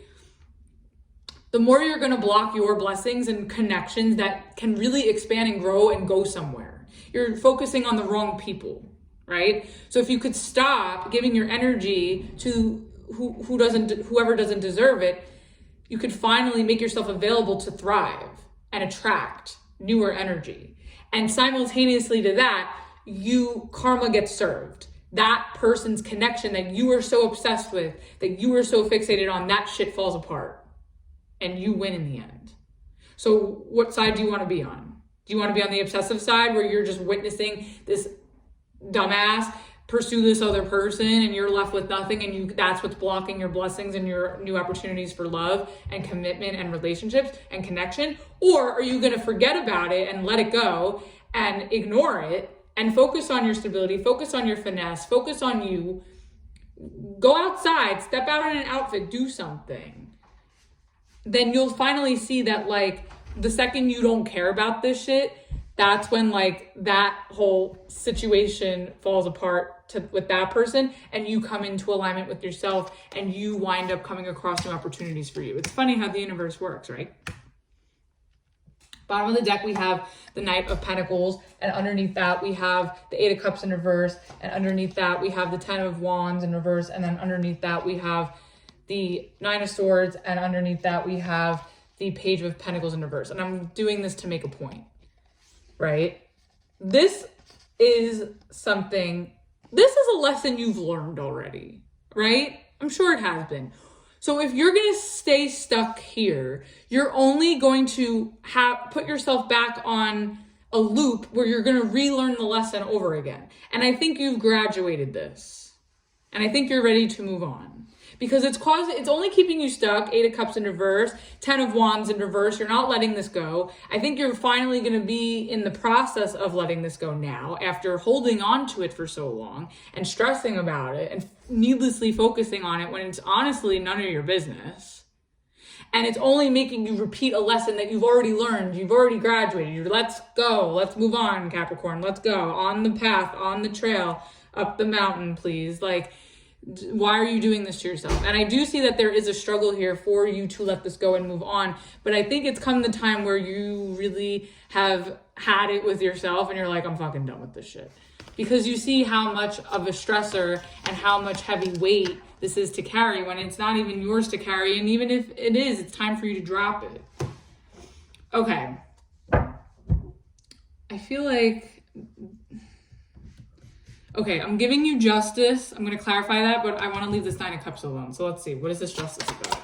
The more you're going to block your blessings and connections that can really expand and grow and go somewhere. You're focusing on the wrong people, right? So if you could stop giving your energy to whoever doesn't deserve it, you could finally make yourself available to thrive and attract newer energy. And simultaneously to that, karma gets served. That person's connection that you were so obsessed with, that you were so fixated on, that shit falls apart and you win in the end. So what side do you want to be on? Do you want to be on the obsessive side where you're just witnessing this dumbass pursue this other person and you're left with nothing, and that's what's blocking your blessings and your new opportunities for love and commitment and relationships and connection? Or are you going to forget about it and let it go and ignore it and focus on your stability, focus on your finesse, focus on you, go outside, step out in an outfit, do something? Then you'll finally see that, like, the second you don't care about this shit, that's when, like, that whole situation falls apart with that person, and you come into alignment with yourself, and you wind up coming across new opportunities for you. It's funny how the universe works, right? Bottom of the deck, we have the Knight of Pentacles, and underneath that, we have the Eight of Cups in reverse, and underneath that, we have the Ten of Wands in reverse, and then underneath that, we have the Nine of Swords, and underneath that, we have the Page of Pentacles in reverse. And I'm doing this to make a point, right? This is a lesson you've learned already, right? I'm sure it has been. So if you're going to stay stuck here, you're only going to put yourself back on a loop where you're going to relearn the lesson over again. And I think you've graduated this. And I think you're ready to move on. Because it's only keeping you stuck. Eight of Cups in reverse, Ten of Wands in reverse. You're not letting this go. I think you're finally going to be in the process of letting this go now, after holding on to it for so long and stressing about it and needlessly focusing on it when it's honestly none of your business. And it's only making you repeat a lesson that you've already learned. You've already graduated. Let's go. Let's move on, Capricorn. Let's go. On the path, on the trail, up the mountain, please. Like, why are you doing this to yourself? And I do see that there is a struggle here for you to let this go and move on. But I think it's come the time where you really have had it with yourself and you're like, I'm fucking done with this shit. Because you see how much of a stressor and how much heavy weight this is to carry when it's not even yours to carry. And even if it is, it's time for you to drop it. Okay. I feel like... Okay, I'm giving you justice. I'm going to clarify that, but I want to leave this Nine of Cups alone. So let's see. What is this justice about?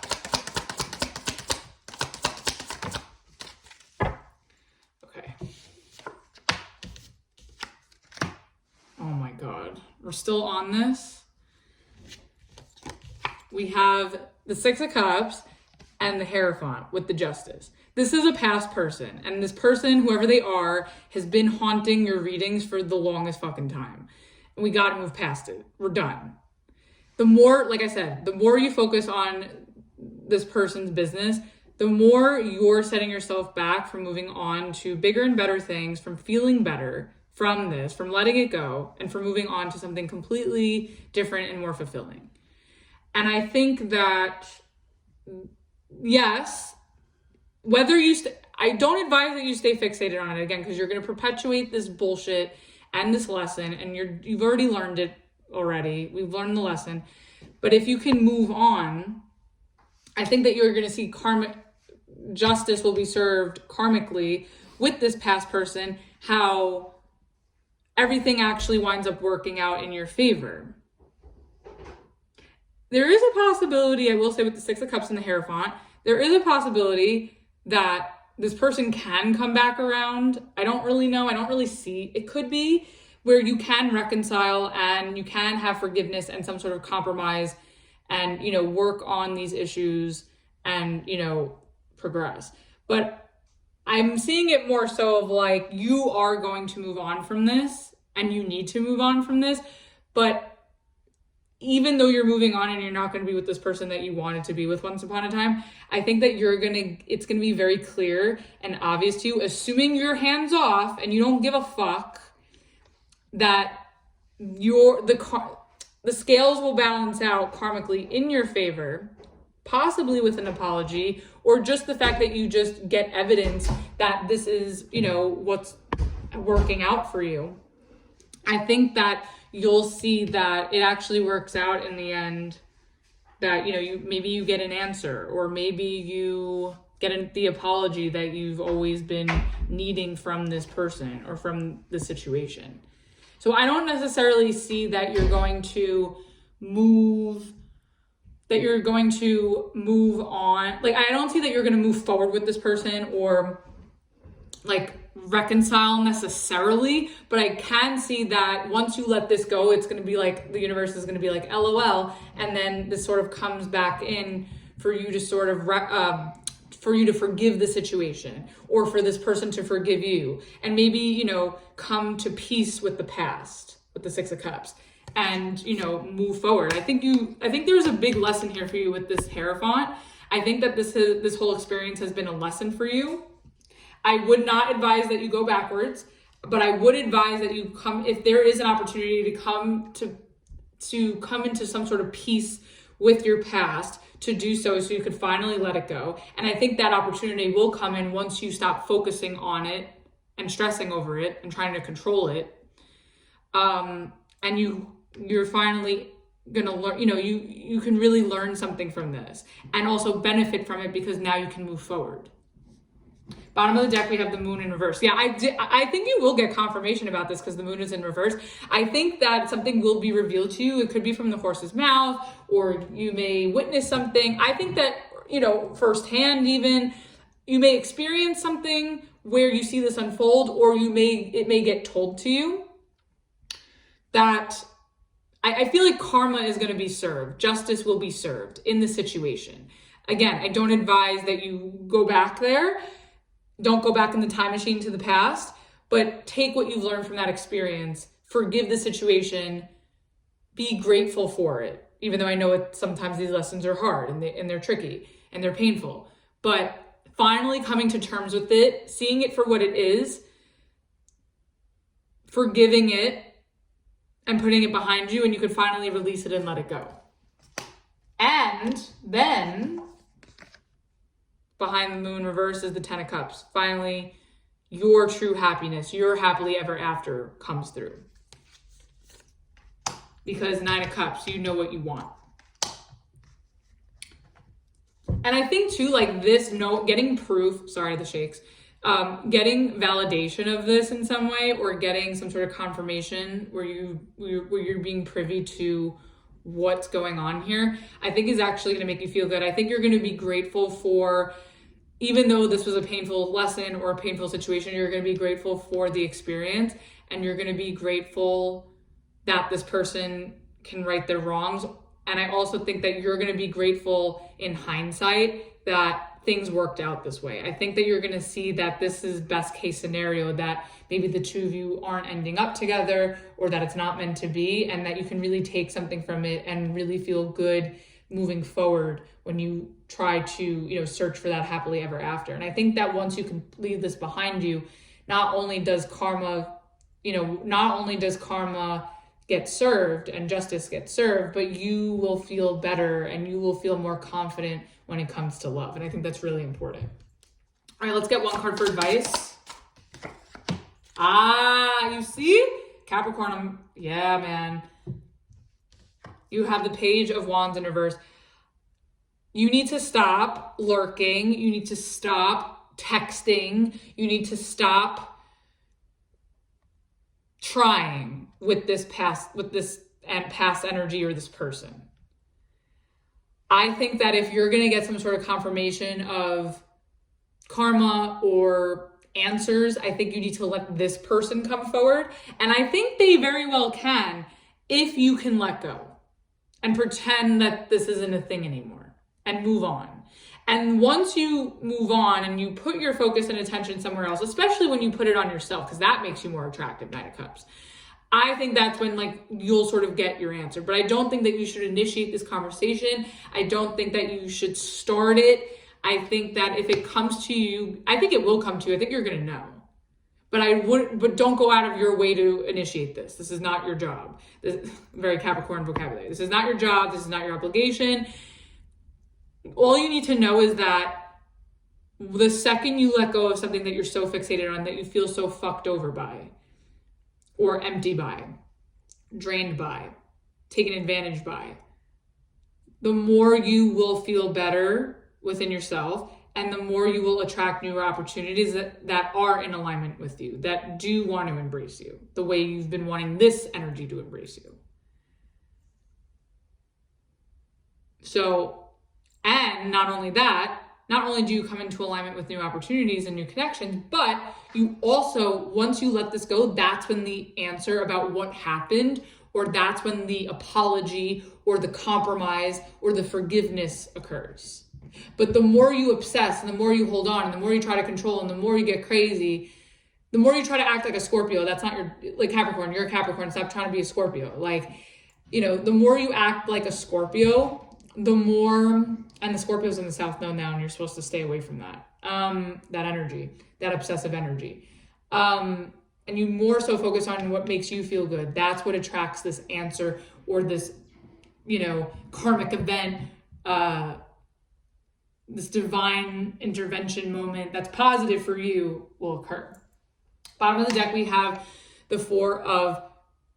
Okay. Oh my God. We're still on this. We have the Six of Cups and the Hierophant with the Justice. This is a past person. And this person, whoever they are, has been haunting your readings for the longest fucking time. We got to move past it. We're done. The more, like I said, the more you focus on this person's business, the more you're setting yourself back from moving on to bigger and better things, from feeling better from this, from letting it go, and from moving on to something completely different and more fulfilling. And I think that, yes, whether you, I don't advise that you stay fixated on it again, because you're going to perpetuate this bullshit and this lesson, and you've already learned it already. We've learned the lesson. But if you can move on, I think that you're going to see karmic justice will be served karmically with this past person, how everything actually winds up working out in your favor. There is a possibility, I will say, with the Six of Cups and the Hierophant, there is a possibility that this person can come back around. I don't really know. I don't really see. It could be where you can reconcile and you can have forgiveness and some sort of compromise and, you know, work on these issues and, you know, progress. But I'm seeing it more so of like, you are going to move on from this and you need to move on from this. But even though you're moving on and you're not going to be with this person that you wanted to be with once upon a time, I think that it's going to be very clear and obvious to you, assuming you're hands off and you don't give a fuck, that the scales will balance out karmically in your favor, possibly with an apology, or just the fact that you just get evidence that this is, you know, what's working out for you. I think that you'll see that it actually works out in the end, that, you know, maybe you get an answer, or maybe you get the apology that you've always been needing from this person or from the situation. So I don't necessarily see that you're going to move on. Like, I don't see that you're going to move forward with this person or like reconcile necessarily, but I can see that once you let this go, it's going to be like, the universe is going to be like, LOL. And then this sort of comes back in for you to sort of, for you to forgive the situation, or for this person to forgive you, and maybe, you know, come to peace with the past, with the Six of Cups, and, you know, move forward. I think there's a big lesson here for you with this Hierophant. I think that this whole experience has been a lesson for you. I would not advise that you go backwards, but I would advise that you come, if there is an opportunity to come into some sort of peace with your past, to do so you could finally let it go. And I think that opportunity will come in once you stop focusing on it and stressing over it and trying to control it. And you're finally gonna learn, you know, you can really learn something from this and also benefit from it, because now you can move forward. Bottom of the deck, we have the moon in reverse. Yeah, I think you will get confirmation about this because the moon is in reverse. I think that something will be revealed to you. It could be from the horse's mouth, or you may witness something. I think that, you know, firsthand even, you may experience something where you see this unfold, or it may get told to you that I feel like karma is going to be served. Justice will be served in the situation. Again, I don't advise that you go back there. Don't go back in the time machine to the past, but take what you've learned from that experience, forgive the situation, be grateful for it. Even though I know sometimes these lessons are hard and they're tricky and they're painful, but finally coming to terms with it, seeing it for what it is, forgiving it and putting it behind you, and you could finally release it and let it go. And then behind the moon reverse is the Ten of Cups. Finally, your true happiness, your happily ever after comes through. Because Nine of Cups, you know what you want. And I think too, like this note, getting proof, sorry, the shakes, getting validation of this in some way, or getting some sort of confirmation where you're being privy to what's going on here, I think is actually going to make you feel good. I think you're going to be grateful for, even though this was a painful lesson or a painful situation, you're going to be grateful for the experience, and you're going to be grateful that this person can right their wrongs. And I also think that you're going to be grateful in hindsight that things worked out this way. I think that you're going to see that this is best case scenario, that maybe the two of you aren't ending up together, or that it's not meant to be, and that you can really take something from it and really feel good moving forward when you try to, you know, search for that happily ever after. And I think that once you can leave this behind you, not only does karma get served and justice get served, but you will feel better and you will feel more confident when it comes to love. And I think that's really important. All right, let's get one card for advice. You see? Capricorn, yeah, man. You have the Page of Wands in reverse. You need to stop lurking. You need to stop texting. You need to stop trying with this past energy or this person. I think that if you're going to get some sort of confirmation of karma or answers, I think you need to let this person come forward. And I think they very well can, if you can let go and pretend that this isn't a thing anymore and move on. And once you move on and you put your focus and attention somewhere else, especially when you put it on yourself, because that makes you more attractive, Nine of Cups, I think that's when, like, you'll sort of get your answer. But I don't think that you should initiate this conversation. I don't think that you should start it. I think that if it comes to you, I think it will come to you. I think you're going to know. But don't go out of your way to initiate this. This is not your job. This very Capricorn vocabulary. This is not your job. This is not your obligation. All you need to know is that the second you let go of something that you're so fixated on, that you feel so fucked over by, or empty by, drained by, taken advantage by, the more you will feel better within yourself, and the more you will attract newer opportunities that are in alignment with you, that do want to embrace you the way you've been wanting this energy to embrace you. So, and not only that, not only do you come into alignment with new opportunities and new connections, but you also, once you let this go, that's when the answer about what happened, or that's when the apology or the compromise or the forgiveness occurs. But the more you obsess and the more you hold on and the more you try to control and the more you get crazy, the more you try to act like a Scorpio. That's not your, like Capricorn, you're a Capricorn, stop trying to be a Scorpio. Like, you know, the more you act like a Scorpio, the more, and the Scorpio's in the South Node now, and you're supposed to stay away from that, that energy, that obsessive energy. And you more so focus on what makes you feel good. That's what attracts this answer or this, you know, karmic event, this divine intervention moment that's positive for you will occur. Bottom of the deck, we have the Four of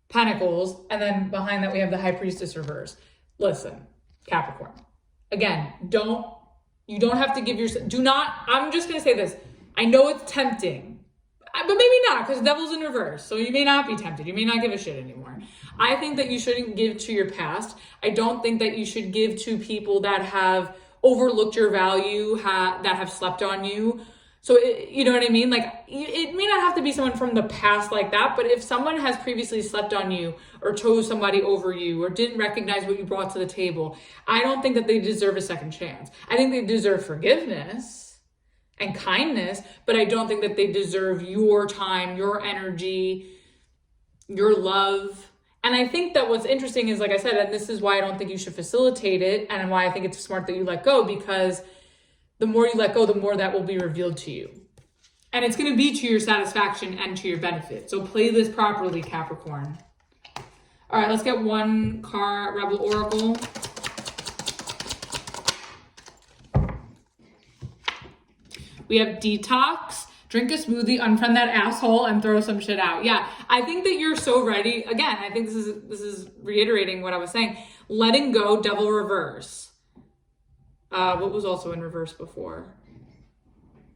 Pentacles, and then behind that we have the High Priestess reverse. Listen, Capricorn, again, you don't have to give yourself, I'm just going to say this. I know it's tempting, but maybe not, because the devil's in reverse. So you may not be tempted. You may not give a shit anymore. I think that you shouldn't give to your past. I don't think that you should give to people that have overlooked your value, that have slept on you. So, you know what I mean? Like, it may not have to be someone from the past like that, but if someone has previously slept on you or chose somebody over you or didn't recognize what you brought to the table, I don't think that they deserve a second chance. I think they deserve forgiveness and kindness, but I don't think that they deserve your time, your energy, your love. And I think that what's interesting is, like I said, and this is why I don't think you should facilitate it and why I think it's smart that you let go, because the more you let go, the more that will be revealed to you. And it's going to be to your satisfaction and to your benefit. So play this properly, Capricorn. All right, let's get one card, Rebel Oracle. We have detox, drink a smoothie, unfriend that asshole, and throw some shit out. Yeah, I think that you're so ready. Again, I think this is reiterating what I was saying. Letting go, devil reverse. What was also in reverse before?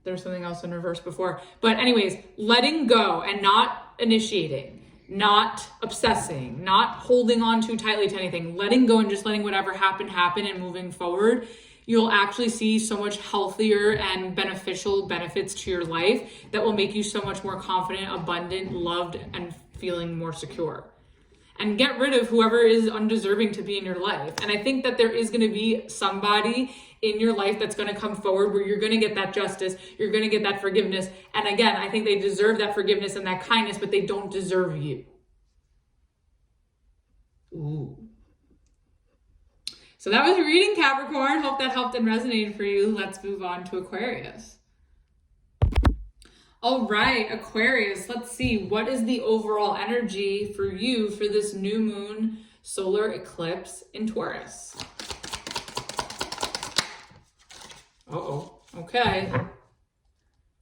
There's something else in reverse before. But anyways, letting go and not initiating, not obsessing, not holding on too tightly to anything, letting go and just letting whatever happen and moving forward. You'll actually see so much healthier and beneficial benefits to your life that will make you so much more confident, abundant, loved, and feeling more secure. And get rid of whoever is undeserving to be in your life. And I think that there is going to be somebody in your life that's going to come forward where you're going to get that justice, you're going to get that forgiveness. And again, I think they deserve that forgiveness and that kindness, but they don't deserve you. Ooh. So that was your reading, Capricorn. Hope that helped and resonated for you. Let's move on to Aquarius. All right, Aquarius, let's see. What is the overall energy for you for this new moon solar eclipse in Taurus? Uh-oh, okay.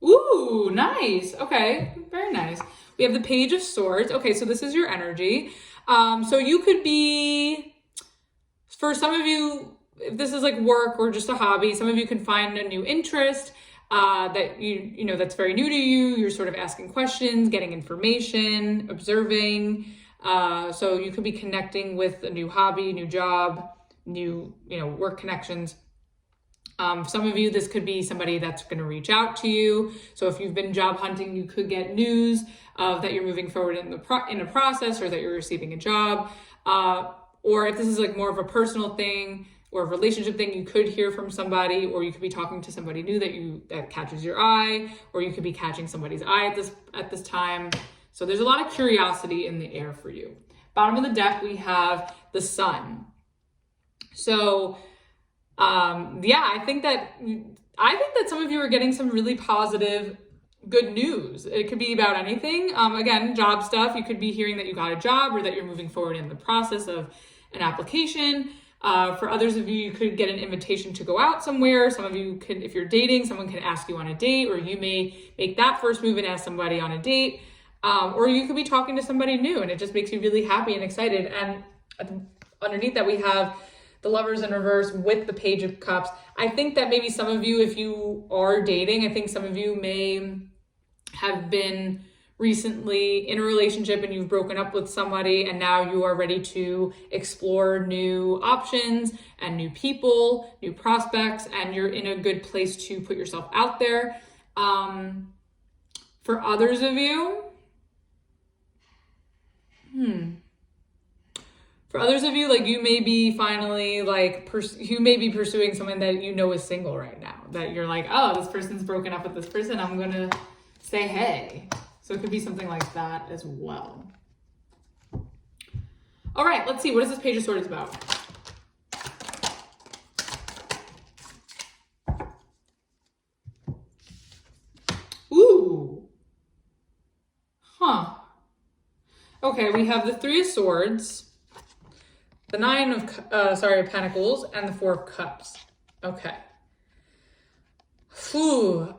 Ooh, nice. Okay, very nice. We have the Page of Swords. Okay, so this is your energy. So you could be, for some of you, if this is like work or just a hobby, some of you can find a new interest that you know that's very new to you. You're sort of asking questions, getting information, observing. So you could be connecting with a new hobby, new job, new work connections. Some of you, this could be somebody that's going to reach out to you. So if you've been job hunting, you could get news of that you're moving forward in a process, or that you're receiving a job. Or if this is like more of a personal thing or a relationship thing, you could hear from somebody, or you could be talking to somebody new that catches your eye, or you could be catching somebody's eye at this time. So there's a lot of curiosity in the air for you. Bottom of the deck, we have the Sun. So I think that some of you are getting some really positive, good news. It could be about anything. Again, job stuff. You could be hearing that you got a job, or that you're moving forward in the process of an application. For others of you, you could get an invitation to go out somewhere. Some of you could, if you're dating, someone can ask you on a date, or you may make that first move and ask somebody on a date. Or you could be talking to somebody new, and it just makes you really happy and excited. And underneath that, we have the Lovers in reverse with the Page of Cups. I think that maybe some of you, if you are dating, I think some of you may have been recently in a relationship and you've broken up with somebody and now you are ready to explore new options and new people, new prospects, and you're in a good place to put yourself out there. For others of you, for others of you, like you may be finally like, you may be pursuing someone that you know is single right now, that you're like, oh, this person's broken up with this person, I'm gonna say hey. So it could be something like that as well. All right, let's see. What is this Page of Swords about? Ooh. Huh. Okay, we have the Three of Swords, the Nine of, Pentacles, and the Four of Cups. Okay. Whew.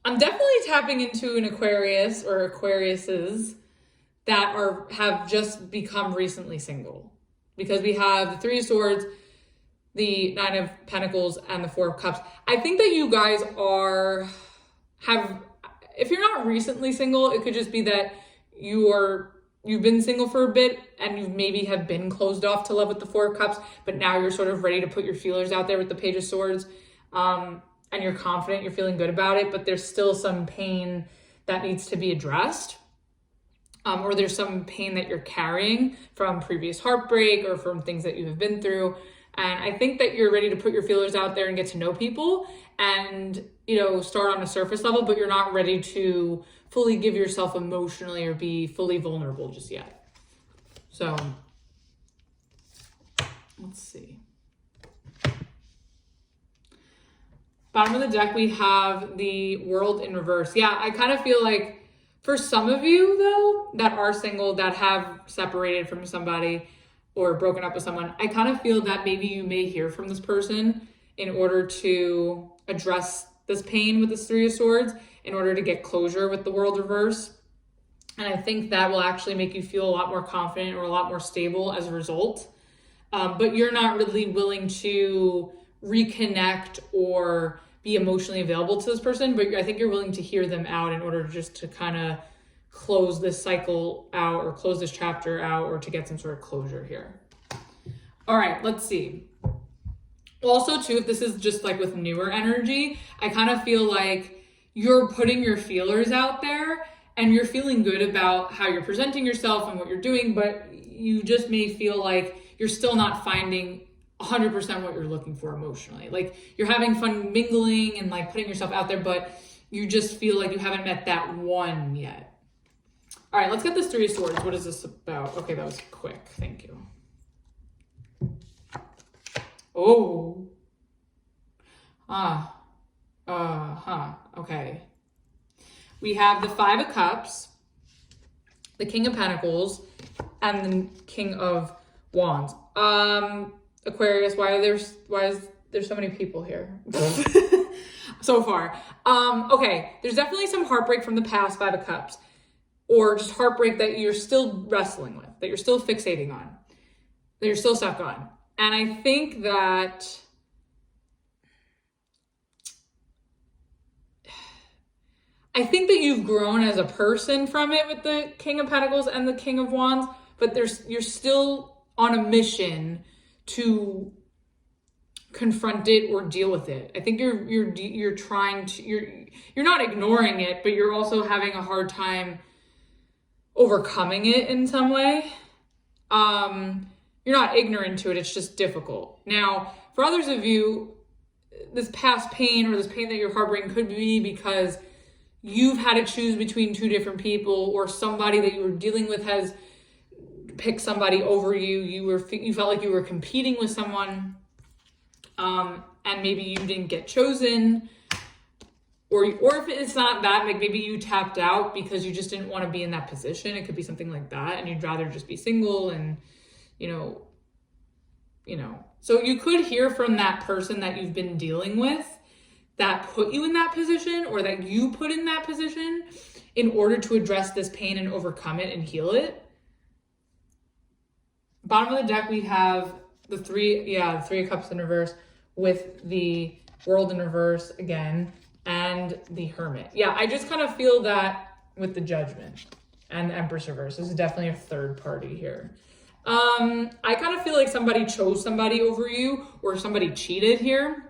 I'm definitely tapping into an Aquarius or Aquariuses that have just become recently single, because we have the Three of Swords, the Nine of Pentacles, and the Four of Cups. I think that you guys if you're not recently single, it could just be that you've been single for a bit and you maybe have been closed off to love with the Four of Cups, but now you're sort of ready to put your feelers out there with the Page of Swords. And you're confident, you're feeling good about it, but there's still some pain that needs to be addressed. Or there's some pain that you're carrying from previous heartbreak or from things that you have been through. And I think that you're ready to put your feelers out there and get to know people and, start on a surface level, but you're not ready to fully give yourself emotionally or be fully vulnerable just yet. So, let's see. Bottom of the deck, we have the World in reverse. Yeah, I kind of feel like for some of you, though, that are single, that have separated from somebody or broken up with someone, I kind of feel that maybe you may hear from this person in order to address this pain with this Three of Swords, in order to get closure with the World reverse. And I think that will actually make you feel a lot more confident or a lot more stable as a result. But you're not really willing to reconnect or be emotionally available to this person, but I think you're willing to hear them out in order just to kind of close this cycle out or close this chapter out or to get some sort of closure here. All right, let's see. Also too, if this is just like with newer energy, I kind of feel like you're putting your feelers out there and you're feeling good about how you're presenting yourself and what you're doing, but you just may feel like you're still not finding 100% what you're looking for emotionally. Like you're having fun mingling and like putting yourself out there, but you just feel like you haven't met that one yet. All right, let's get this Three of Swords. What is this about? Okay, that was quick. Thank you. Oh. Okay. We have the Five of Cups, the King of Pentacles, and the King of Wands. Aquarius, why is there so many people here so far? Okay, there's definitely some heartbreak from the past, Five of Cups, or just heartbreak that you're still wrestling with, that you're still fixating on, that you're still stuck on. And I think that you've grown as a person from it with the King of Pentacles and the King of Wands, but you're still on a mission to confront it or deal with it. I think you're trying to, you're not ignoring it, but you're also having a hard time overcoming it in some way. You're not ignorant to it, it's just difficult. Now, for others of you, this past pain or this pain that you're harboring could be because you've had to choose between two different people, or somebody that you were dealing with has picked somebody over you. You felt like you were competing with someone, and maybe you didn't get chosen, or if it's not that, like maybe you tapped out because you just didn't want to be in that position. It could be something like that, and you'd rather just be single, and so you could hear from that person that you've been dealing with that put you in that position, or that you put in that position in order to address this pain and overcome it and heal it. Bottom of the deck, we have the three of cups in reverse with the world in reverse again and the hermit. Yeah, I just kind of feel that with the judgment and the empress reverse. This is definitely a third party here. I kind of feel like somebody chose somebody over you, or somebody cheated here.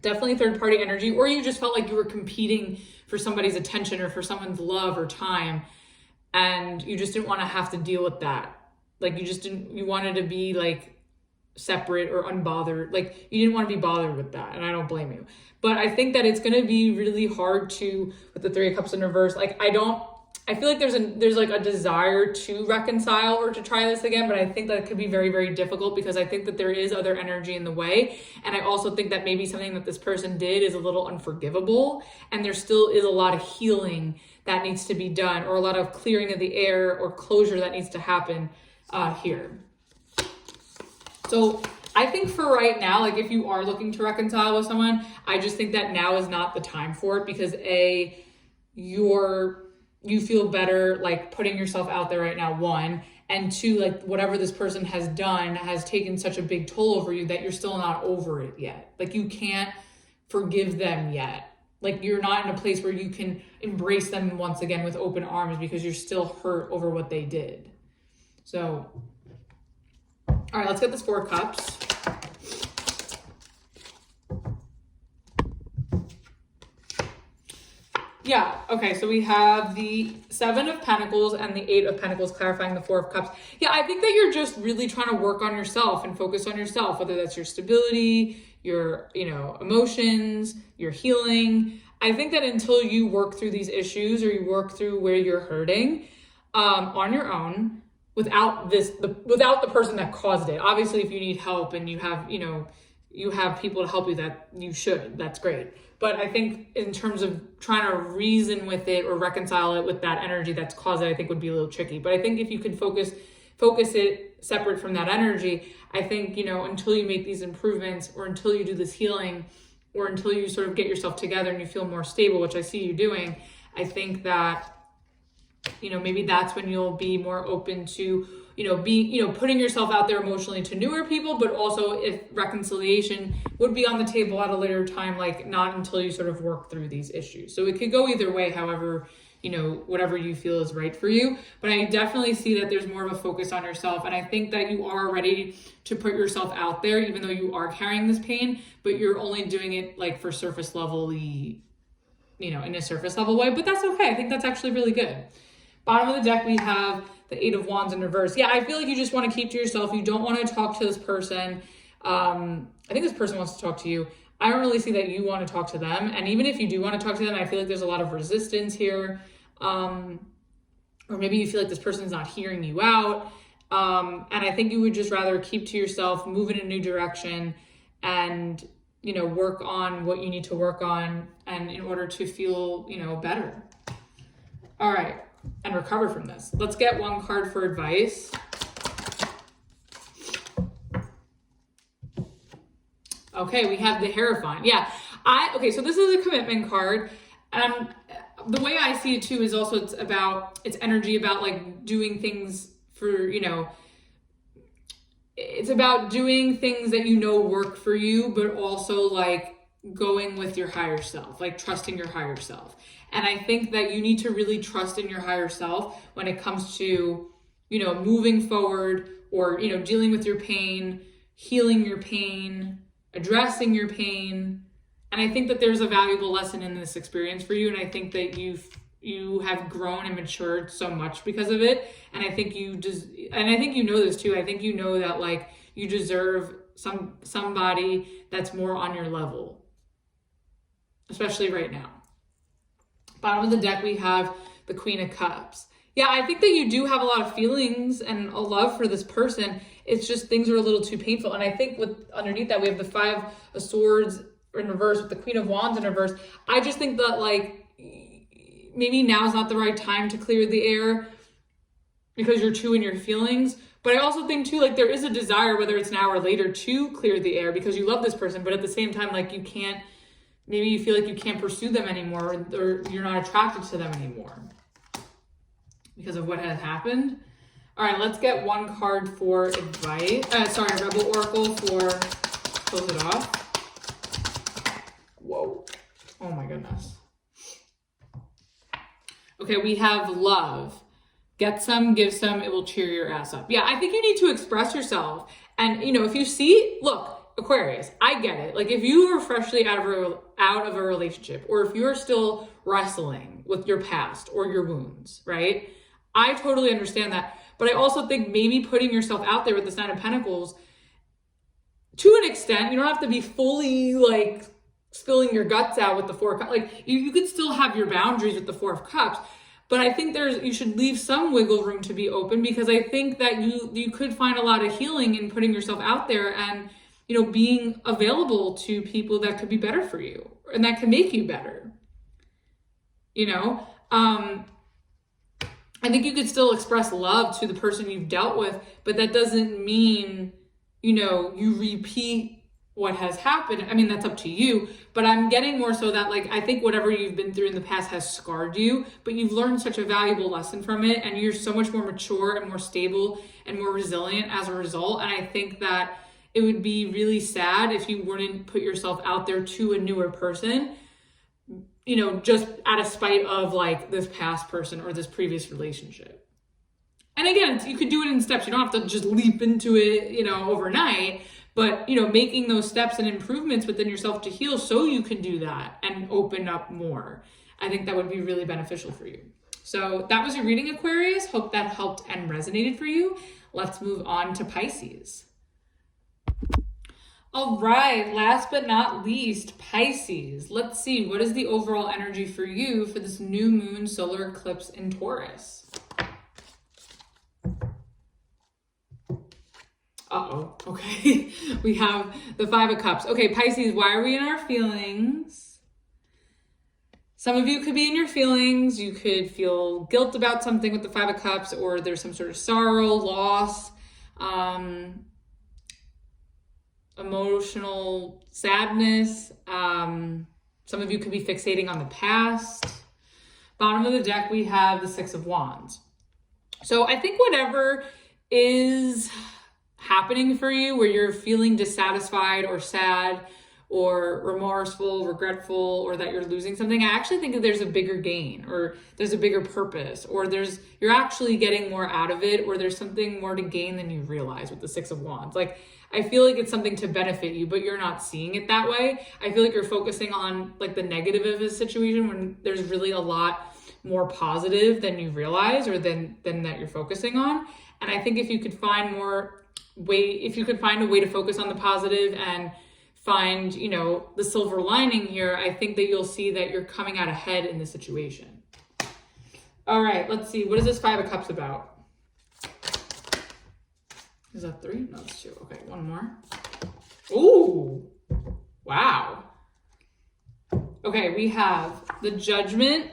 Definitely third party energy, or you just felt like you were competing for somebody's attention or for someone's love or time, and you just didn't want to have to deal with that. Like you wanted to be like separate or unbothered. Like you didn't want to be bothered with that, and I don't blame you. But I think that it's going to be really hard to, with the three of cups in reverse, like I feel like there's like a desire to reconcile or to try this again, but I think that it could be very, very difficult because I think that there is other energy in the way. And I also think that maybe something that this person did is a little unforgivable, and there still is a lot of healing that needs to be done, or a lot of clearing of the air or closure that needs to happen here. So I think for right now, like if you are looking to reconcile with someone, I just think that now is not the time for it, because you feel better like putting yourself out there right now, one, and two, like whatever this person has done has taken such a big toll over you that you're still not over it yet. Like you can't forgive them yet. Like you're not in a place where you can embrace them once again with open arms because you're still hurt over what they did. So, all right, let's get this 4 of cups. Yeah, okay, so we have the 7 of Pentacles and the 8 of Pentacles clarifying the 4 of Cups. Yeah, I think that you're just really trying to work on yourself and focus on yourself, whether that's your stability, your, emotions, your healing. I think that until you work through these issues or you work through where you're hurting on your own, without the person that caused it. Obviously, if you need help and you have, you have people to help you, that you should, that's great. But I think in terms of trying to reason with it or reconcile it with that energy that's caused it, I think would be a little tricky. But I think if you could focus it separate from that energy, I think, until you make these improvements or until you do this healing or until you sort of get yourself together and you feel more stable, which I see you doing, I think that, maybe that's when you'll be more open to, putting yourself out there emotionally to newer people, but also if reconciliation would be on the table at a later time, like not until you sort of work through these issues. So it could go either way, however, whatever you feel is right for you. But I definitely see that there's more of a focus on yourself. And I think that you are ready to put yourself out there, even though you are carrying this pain, but you're only doing it like for surface level, in a surface level way, but that's okay. I think that's actually really good. Bottom of the deck, we have the 8 of Wands in reverse. Yeah, I feel like you just want to keep to yourself. You don't want to talk to this person. I think this person wants to talk to you. I don't really see that you want to talk to them. And even if you do want to talk to them, I feel like there's a lot of resistance here. Or maybe you feel like this person's not hearing you out. And I think you would just rather keep to yourself, move in a new direction, and, work on what you need to work on, and in order to feel, better. All right. And recover from this. Let's get one card for advice. Okay, we have the Hierophant. Yeah, okay, so this is a commitment card. The way I see it too is also it's energy about like doing things for, it's about doing things that work for you, but also like going with your higher self, like trusting your higher self. And I think that you need to really trust in your higher self when it comes to, moving forward or, dealing with your pain, healing your pain, addressing your pain. And I think that there's a valuable lesson in this experience for you. And I think that you have grown and matured so much because of it. And I think and I think this too. I think that like you deserve somebody that's more on your level, especially right now. Bottom of the deck, we have the Queen of Cups. Yeah, I think that you do have a lot of feelings and a love for this person. It's just things are a little too painful. And I think underneath that, we have the 5 of Swords in reverse with the Queen of Wands in reverse. I just think that like maybe now's not the right time to clear the air because you're too in your feelings. But I also think too, like there is a desire, whether it's now or later, to clear the air because you love this person. But at the same time, like maybe you feel like you can't pursue them anymore, or you're not attracted to them anymore because of what has happened. All right, let's get one card for advice. Rebel Oracle for close it off. Whoa. Oh my goodness. Okay, we have love. Get some, give some, it will cheer your ass up. Yeah, I think you need to express yourself. And, you know, if you see, look, Aquarius, I get it. Like if you are freshly out of a relationship, or if you're still wrestling with your past or your wounds, right? I totally understand that. But I also think maybe putting yourself out there with this Nine of Pentacles, to an extent, you don't have to be fully like spilling your guts out with the Four of Cups. Like you could still have your boundaries with the Four of Cups, but I think you should leave some wiggle room to be open, because I think that you could find a lot of healing in putting yourself out there and, you know, being available to people that could be better for you and that can make you better. You know, I think you could still express love to the person you've dealt with, but that doesn't mean, you know, you repeat what has happened. I mean, that's up to you, but I'm getting more so that, like, I think whatever you've been through in the past has scarred you, but you've learned such a valuable lesson from it, and you're so much more mature and more stable and more resilient as a result. And I think that it would be really sad if you wouldn't put yourself out there to a newer person, you know, just out of spite of like this past person or this previous relationship. And again, you could do it in steps. You don't have to just leap into it, you know, overnight, but, you know, making those steps and improvements within yourself to heal so you can do that and open up more. I think that would be really beneficial for you. So that was your reading, Aquarius. Hope that helped and resonated for you. Let's move on to Pisces. All right, last but not least, Pisces. Let's see, what is the overall energy for you for this new moon solar eclipse in Taurus? Uh-oh, okay. We have the Five of Cups. Okay, Pisces, why are we in our feelings? Some of you could be in your feelings. You could feel guilt about something with the Five of Cups, or there's some sort of sorrow, loss, emotional sadness. Some of you could be fixating on the past. Bottom of the deck, we have the Six of Wands. So I think whatever is happening for you, where you're feeling dissatisfied or sad or remorseful, regretful, or that you're losing something, I actually think that there's a bigger gain, or there's a bigger purpose, or you're actually getting more out of it, or there's something more to gain than you realize with the Six of Wands. Like, I feel like it's something to benefit you, but you're not seeing it that way. I feel like you're focusing on like the negative of a situation when there's really a lot more positive than you realize, or than that you're focusing on. And I think if you could find a way to focus on the positive and find, you know, the silver lining here, I think that you'll see that you're coming out ahead in the situation. All right, let's see. What is this Five of Cups about? Is that 3? No, it's 2. Okay, one more. Ooh, wow. Okay, we have the Judgment,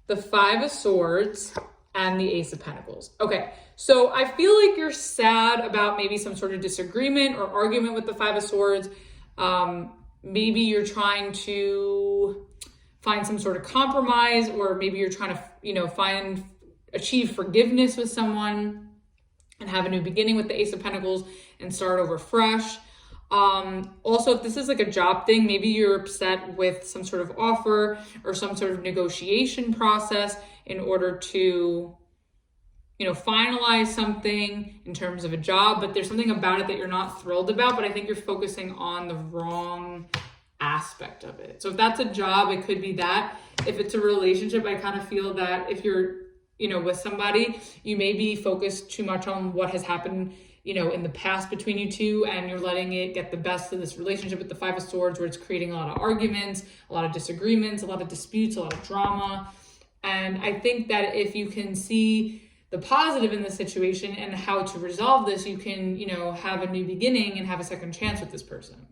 the Five of Swords, and the Ace of Pentacles. Okay, so I feel like you're sad about maybe some sort of disagreement or argument with the Five of Swords. Maybe you're trying to find some sort of compromise, or maybe you're trying to, you know, achieve forgiveness with someone and have a new beginning with the Ace of Pentacles and start over fresh. Also, if this is like a job thing, maybe you're upset with some sort of offer or some sort of negotiation process in order to, you know, finalize something in terms of a job, but there's something about it that you're not thrilled about, but I think you're focusing on the wrong aspect of it. So if that's a job, it could be that. If it's a relationship, I kind of feel that if you're, you know, with somebody, you may be focused too much on what has happened, you know, in the past between you two, and you're letting it get the best of this relationship with the Five of Swords, where it's creating a lot of arguments, a lot of disagreements, a lot of disputes, a lot of drama. And I think that if you can see the positive in the situation and how to resolve this, you can, you know, have a new beginning and have a second chance with this person.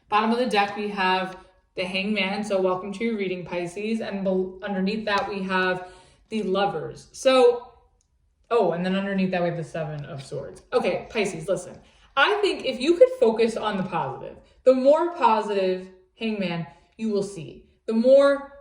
Bottom of the deck, we have the Hangman. So welcome to your reading, Pisces. And underneath that, we have the Lovers. So, oh, and then underneath that, we have the Seven of Swords. Okay, Pisces, listen. I think if you could focus on the positive, the more positive, Hangman, you will see. The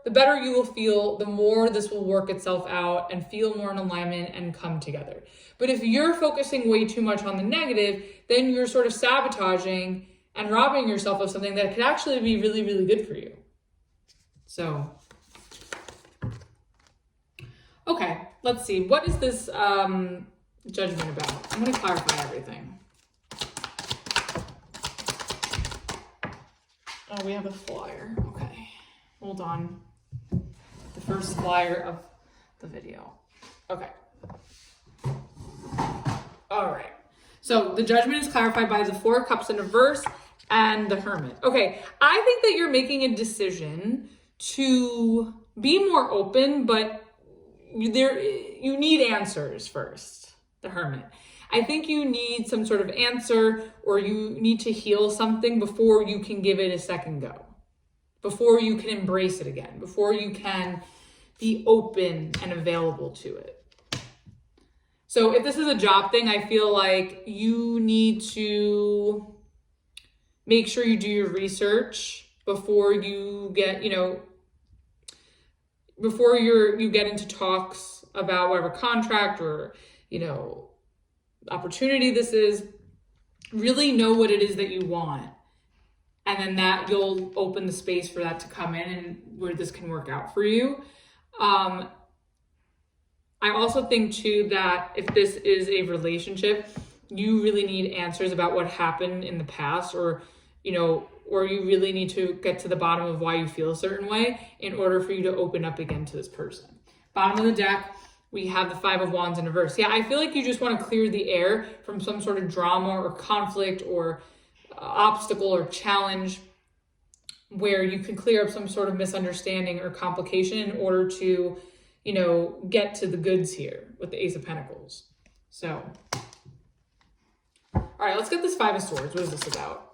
the better you will feel, the more this will work itself out and feel more in alignment and come together. But if you're focusing way too much on the negative, then you're sort of sabotaging and robbing yourself of something that could actually be really, really good for you. So, okay, let's see. What is this judgment about? I'm going to clarify everything. Oh, we have a flyer. Okay, hold on. The first flyer of the video. Okay. All right. So the judgment is clarified by the Four of Cups in reverse and the Hermit. Okay, I think that you're making a decision to be more open, but you need answers first, the Hermit. I think you need some sort of answer, or you need to heal something before you can give it a second go, before you can embrace it again, before you can be open and available to it. So if this is a job thing, I feel like you need to make sure you do your research before you get, before you get into talks about whatever contract or, opportunity this is. Really know what it is that you want. And then that you'll open the space for that to come in and where this can work out for you. I also think too that if this is a relationship, you really need answers about what happened in the past, or you really need to get to the bottom of why you feel a certain way in order for you to open up again to this person. Bottom of the deck, we have the Five of Wands in reverse. Yeah, I feel like you just want to clear the air from some sort of drama or conflict or obstacle or challenge where you can clear up some sort of misunderstanding or complication in order to get to the goods here with the Ace of Pentacles. So, all right, let's get this Five of Swords. What is this about?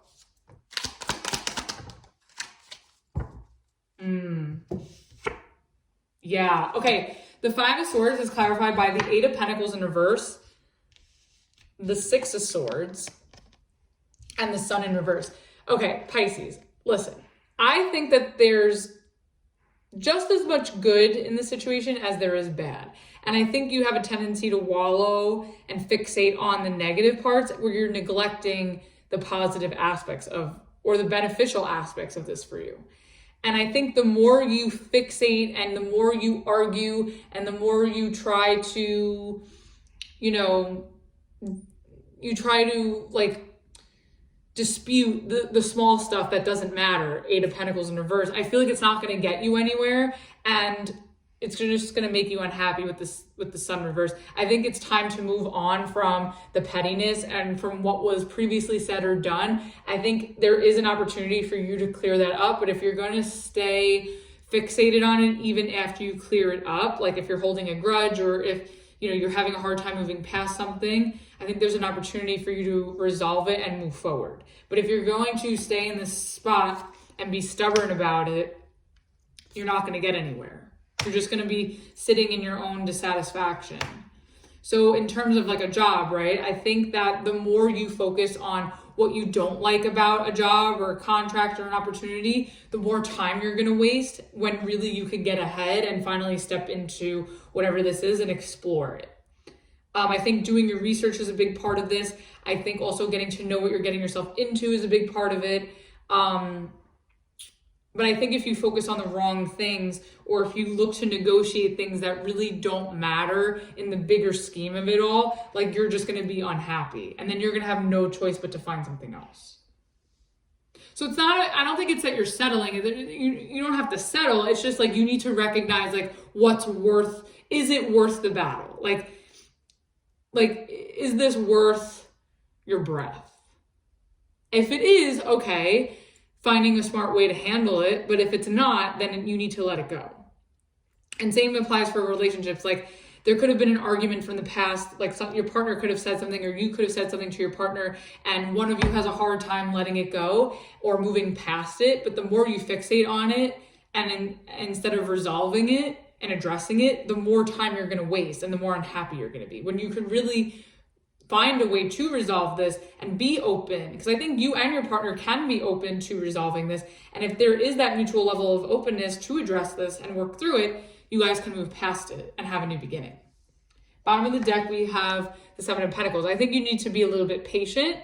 Yeah, okay. The Five of Swords is clarified by the Eight of Pentacles in reverse, the Six of Swords, and the Sun in reverse. Okay, Pisces, listen. I think that there's just as much good in the situation as there is bad. And I think you have a tendency to wallow and fixate on the negative parts where you're neglecting the positive aspects or the beneficial aspects of this for you. And I think the more you fixate and the more you argue and the more you try to, dispute the small stuff that doesn't matter, Eight of Pentacles in reverse, I feel like it's not going to get you anywhere, and it's just going to make you unhappy with the Sun reverse. I think it's time to move on from the pettiness and from what was previously said or done. I think there is an opportunity for you to clear that up, but if you're going to stay fixated on it even after you clear it up, like if you're holding a grudge or if you're having a hard time moving past something, I think there's an opportunity for you to resolve it and move forward. But if you're going to stay in this spot and be stubborn about it, you're not going to get anywhere. You're just going to be sitting in your own dissatisfaction. So in terms of like a job, right? I think that the more you focus on what you don't like about a job or a contract or an opportunity, the more time you're going to waste when really you could get ahead and finally step into whatever this is and explore it. I think doing your research is a big part of this. I think also getting to know what you're getting yourself into is a big part of it. But I think if you focus on the wrong things, or if you look to negotiate things that really don't matter in the bigger scheme of it all, like you're just going to be unhappy. And then you're going to have no choice but to find something else. So it's not, I don't think it's that you're settling. You don't have to settle. It's just like you need to recognize like is it worth the battle? Like, is this worth your breath? If it is, okay, finding a smart way to handle it. But if it's not, then you need to let it go. And same applies for relationships. Like there could have been an argument from the past, like your partner could have said something, or you could have said something to your partner, and one of you has a hard time letting it go or moving past it. But the more you fixate on it, and instead of resolving it and addressing it, the more time you're going to waste and the more unhappy you're going to be. When you could really find a way to resolve this and be open, because I think you and your partner can be open to resolving this. And if there is that mutual level of openness to address this and work through it, you guys can move past it and have a new beginning. Bottom of the deck, we have the Seven of Pentacles. I think you need to be a little bit patient,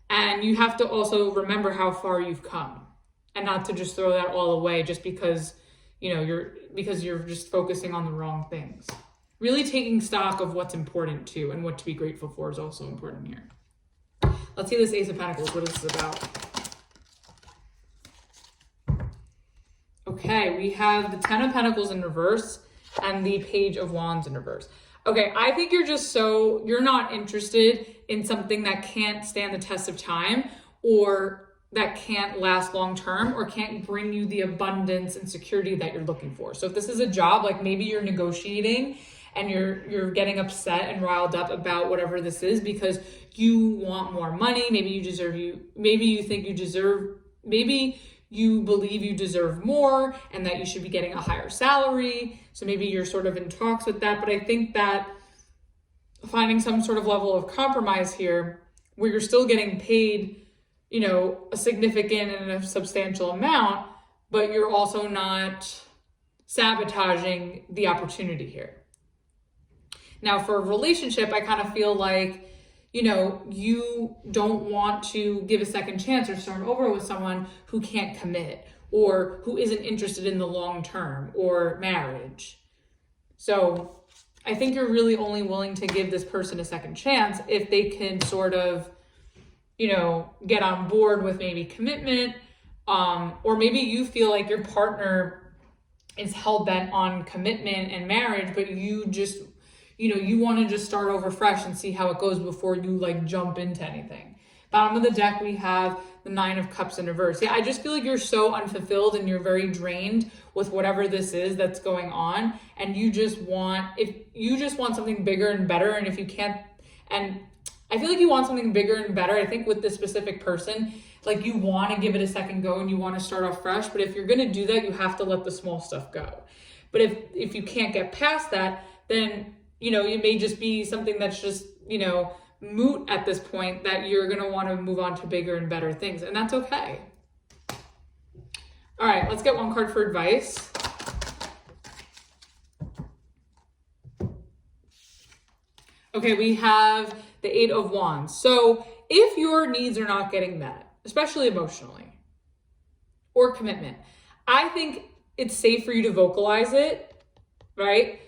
and you have to also remember how far you've come and not to just throw that all away just because, you know, you're just focusing on the wrong things. Really taking stock of what's important too, and what to be grateful for is also important here. Let's see this Ace of Pentacles. What is this about? Okay, we have the Ten of Pentacles in reverse and the Page of Wands in reverse. Okay, I think you're not interested in something that can't stand the test of time, or that can't last long term, or can't bring you the abundance and security that you're looking for. So if this is a job, like maybe you're negotiating and you're getting upset and riled up about whatever this is because you want more money, maybe you believe you deserve more and that you should be getting a higher salary. So maybe you're sort of in talks with that. But I think that finding some sort of level of compromise here where you're still getting paid, you know, a significant and a substantial amount, but you're also not sabotaging the opportunity here. Now, for a relationship, I kind of feel like, you know, you don't want to give a second chance or start over with someone who can't commit or who isn't interested in the long term or marriage. So I think you're really only willing to give this person a second chance if they can sort of, you know, get on board with maybe commitment, or maybe you feel like your partner is hell-bent on commitment and marriage, but you just, you know, you want to just start over fresh and see how it goes before you like jump into anything. Bottom of the deck, we have the Nine of Cups in reverse. Yeah, I just feel like you're so unfulfilled and you're very drained with whatever this is that's going on. And you just want something bigger and better. And if you can't, and I feel like you want something bigger and better. I think with this specific person, like you want to give it a second go and you want to start off fresh. But if you're going to do that, you have to let the small stuff go. But if you can't get past that, then, you know, it may just be something that's just, you know, moot at this point, that you're going to want to move on to bigger and better things. And that's okay. All right, let's get one card for advice. Okay, we have the Eight of Wands. So if your needs are not getting met, especially emotionally or commitment, I think it's safe for you to vocalize it, right?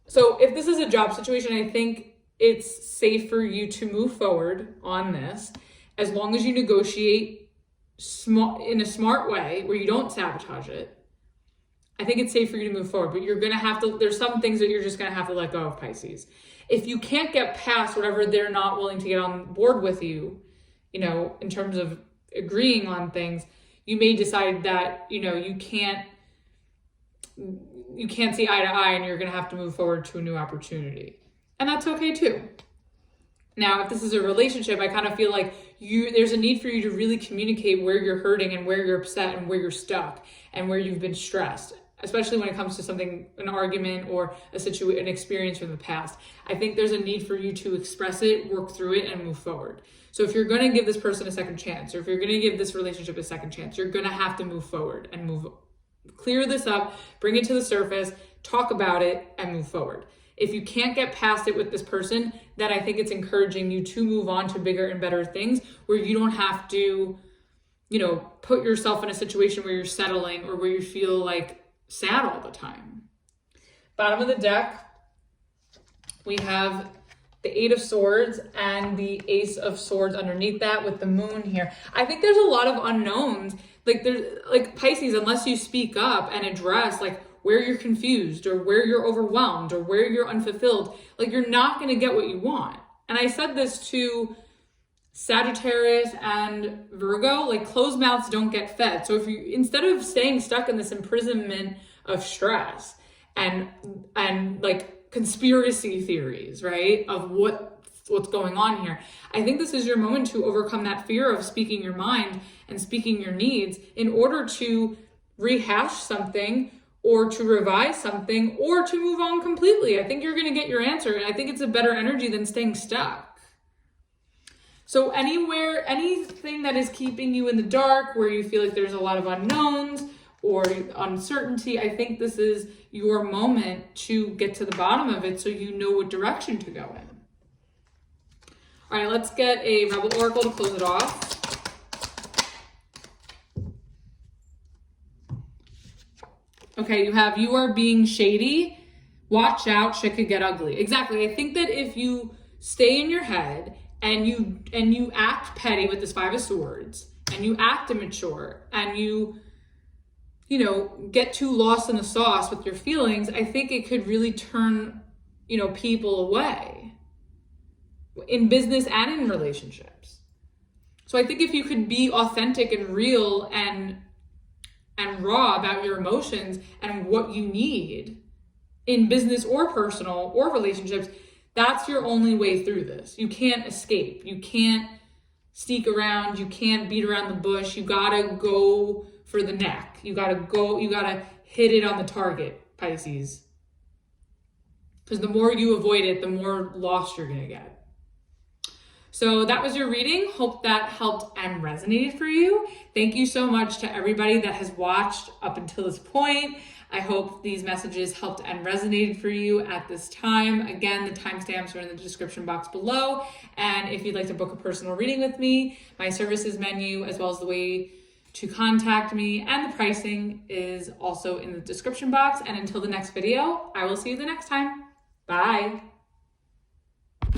So if this is a job situation, I think it's safe for you to move forward on this as long as you negotiate in a smart way where you don't sabotage it. I think it's safe for you to move forward, but you're going to have to, there's some things that you're just going to have to let go of, Pisces. If you can't get past whatever they're not willing to get on board with you, you know, in terms of agreeing on things, you may decide that, you know, you can't see eye to eye and you're going to have to move forward to a new opportunity. And that's okay too. Now, if this is a relationship, I kind of feel like there's a need for you to really communicate where you're hurting and where you're upset and where you're stuck and where you've been stressed, especially when it comes to something, an argument or an experience from the past. I think there's a need for you to express it, work through it, and move forward. So if you're going to give this person a second chance, or if you're going to give this relationship a second chance, you're going to have to move forward and clear this up, bring it to the surface, talk about it, and move forward. If you can't get past it with this person, then I think it's encouraging you to move on to bigger and better things where you don't have to, you know, put yourself in a situation where you're settling or where you feel like sad all the time. Bottom of the deck, we have the Eight of Swords and the Ace of Swords underneath that with the moon here. I think there's a lot of unknowns. Like Pisces, unless you speak up and address like where you're confused or where you're overwhelmed or where you're unfulfilled, like you're not going to get what you want. And I said this to Sagittarius and Virgo, like closed mouths don't get fed. So if you, instead of staying stuck in this imprisonment of stress and like conspiracy theories, right, of what's going on here, I think this is your moment to overcome that fear of speaking your mind and speaking your needs in order to rehash something or to revise something or to move on completely. I think you're going to get your answer, and I think it's a better energy than staying stuck. So anything that is keeping you in the dark, where you feel like there's a lot of unknowns or uncertainty, I think this is your moment to get to the bottom of it so you know what direction to go in. All right, let's get a Rebel Oracle to close it off. Okay, you are being shady. Watch out, shit could get ugly. Exactly. I think that if you stay in your head and you act petty with this Five of Swords, and you act immature, and you get too lost in the sauce with your feelings, I think it could really turn, people away in business and in relationships. So I think if you could be authentic and real and raw about your emotions and what you need in business or personal or relationships, that's your only way through this. You can't escape. You can't sneak around. You can't beat around the bush. You gotta go for the neck. You gotta hit it on the target, Pisces. Because the more you avoid it, the more lost you're gonna get. So that was your reading. Hope that helped and resonated for you. Thank you so much to everybody that has watched up until this point. I hope these messages helped and resonated for you at this time. Again, the timestamps are in the description box below. And if you'd like to book a personal reading with me, my services menu, as well as the way to contact me and the pricing, is also in the description box. And until the next video, I will see you the next time. Bye.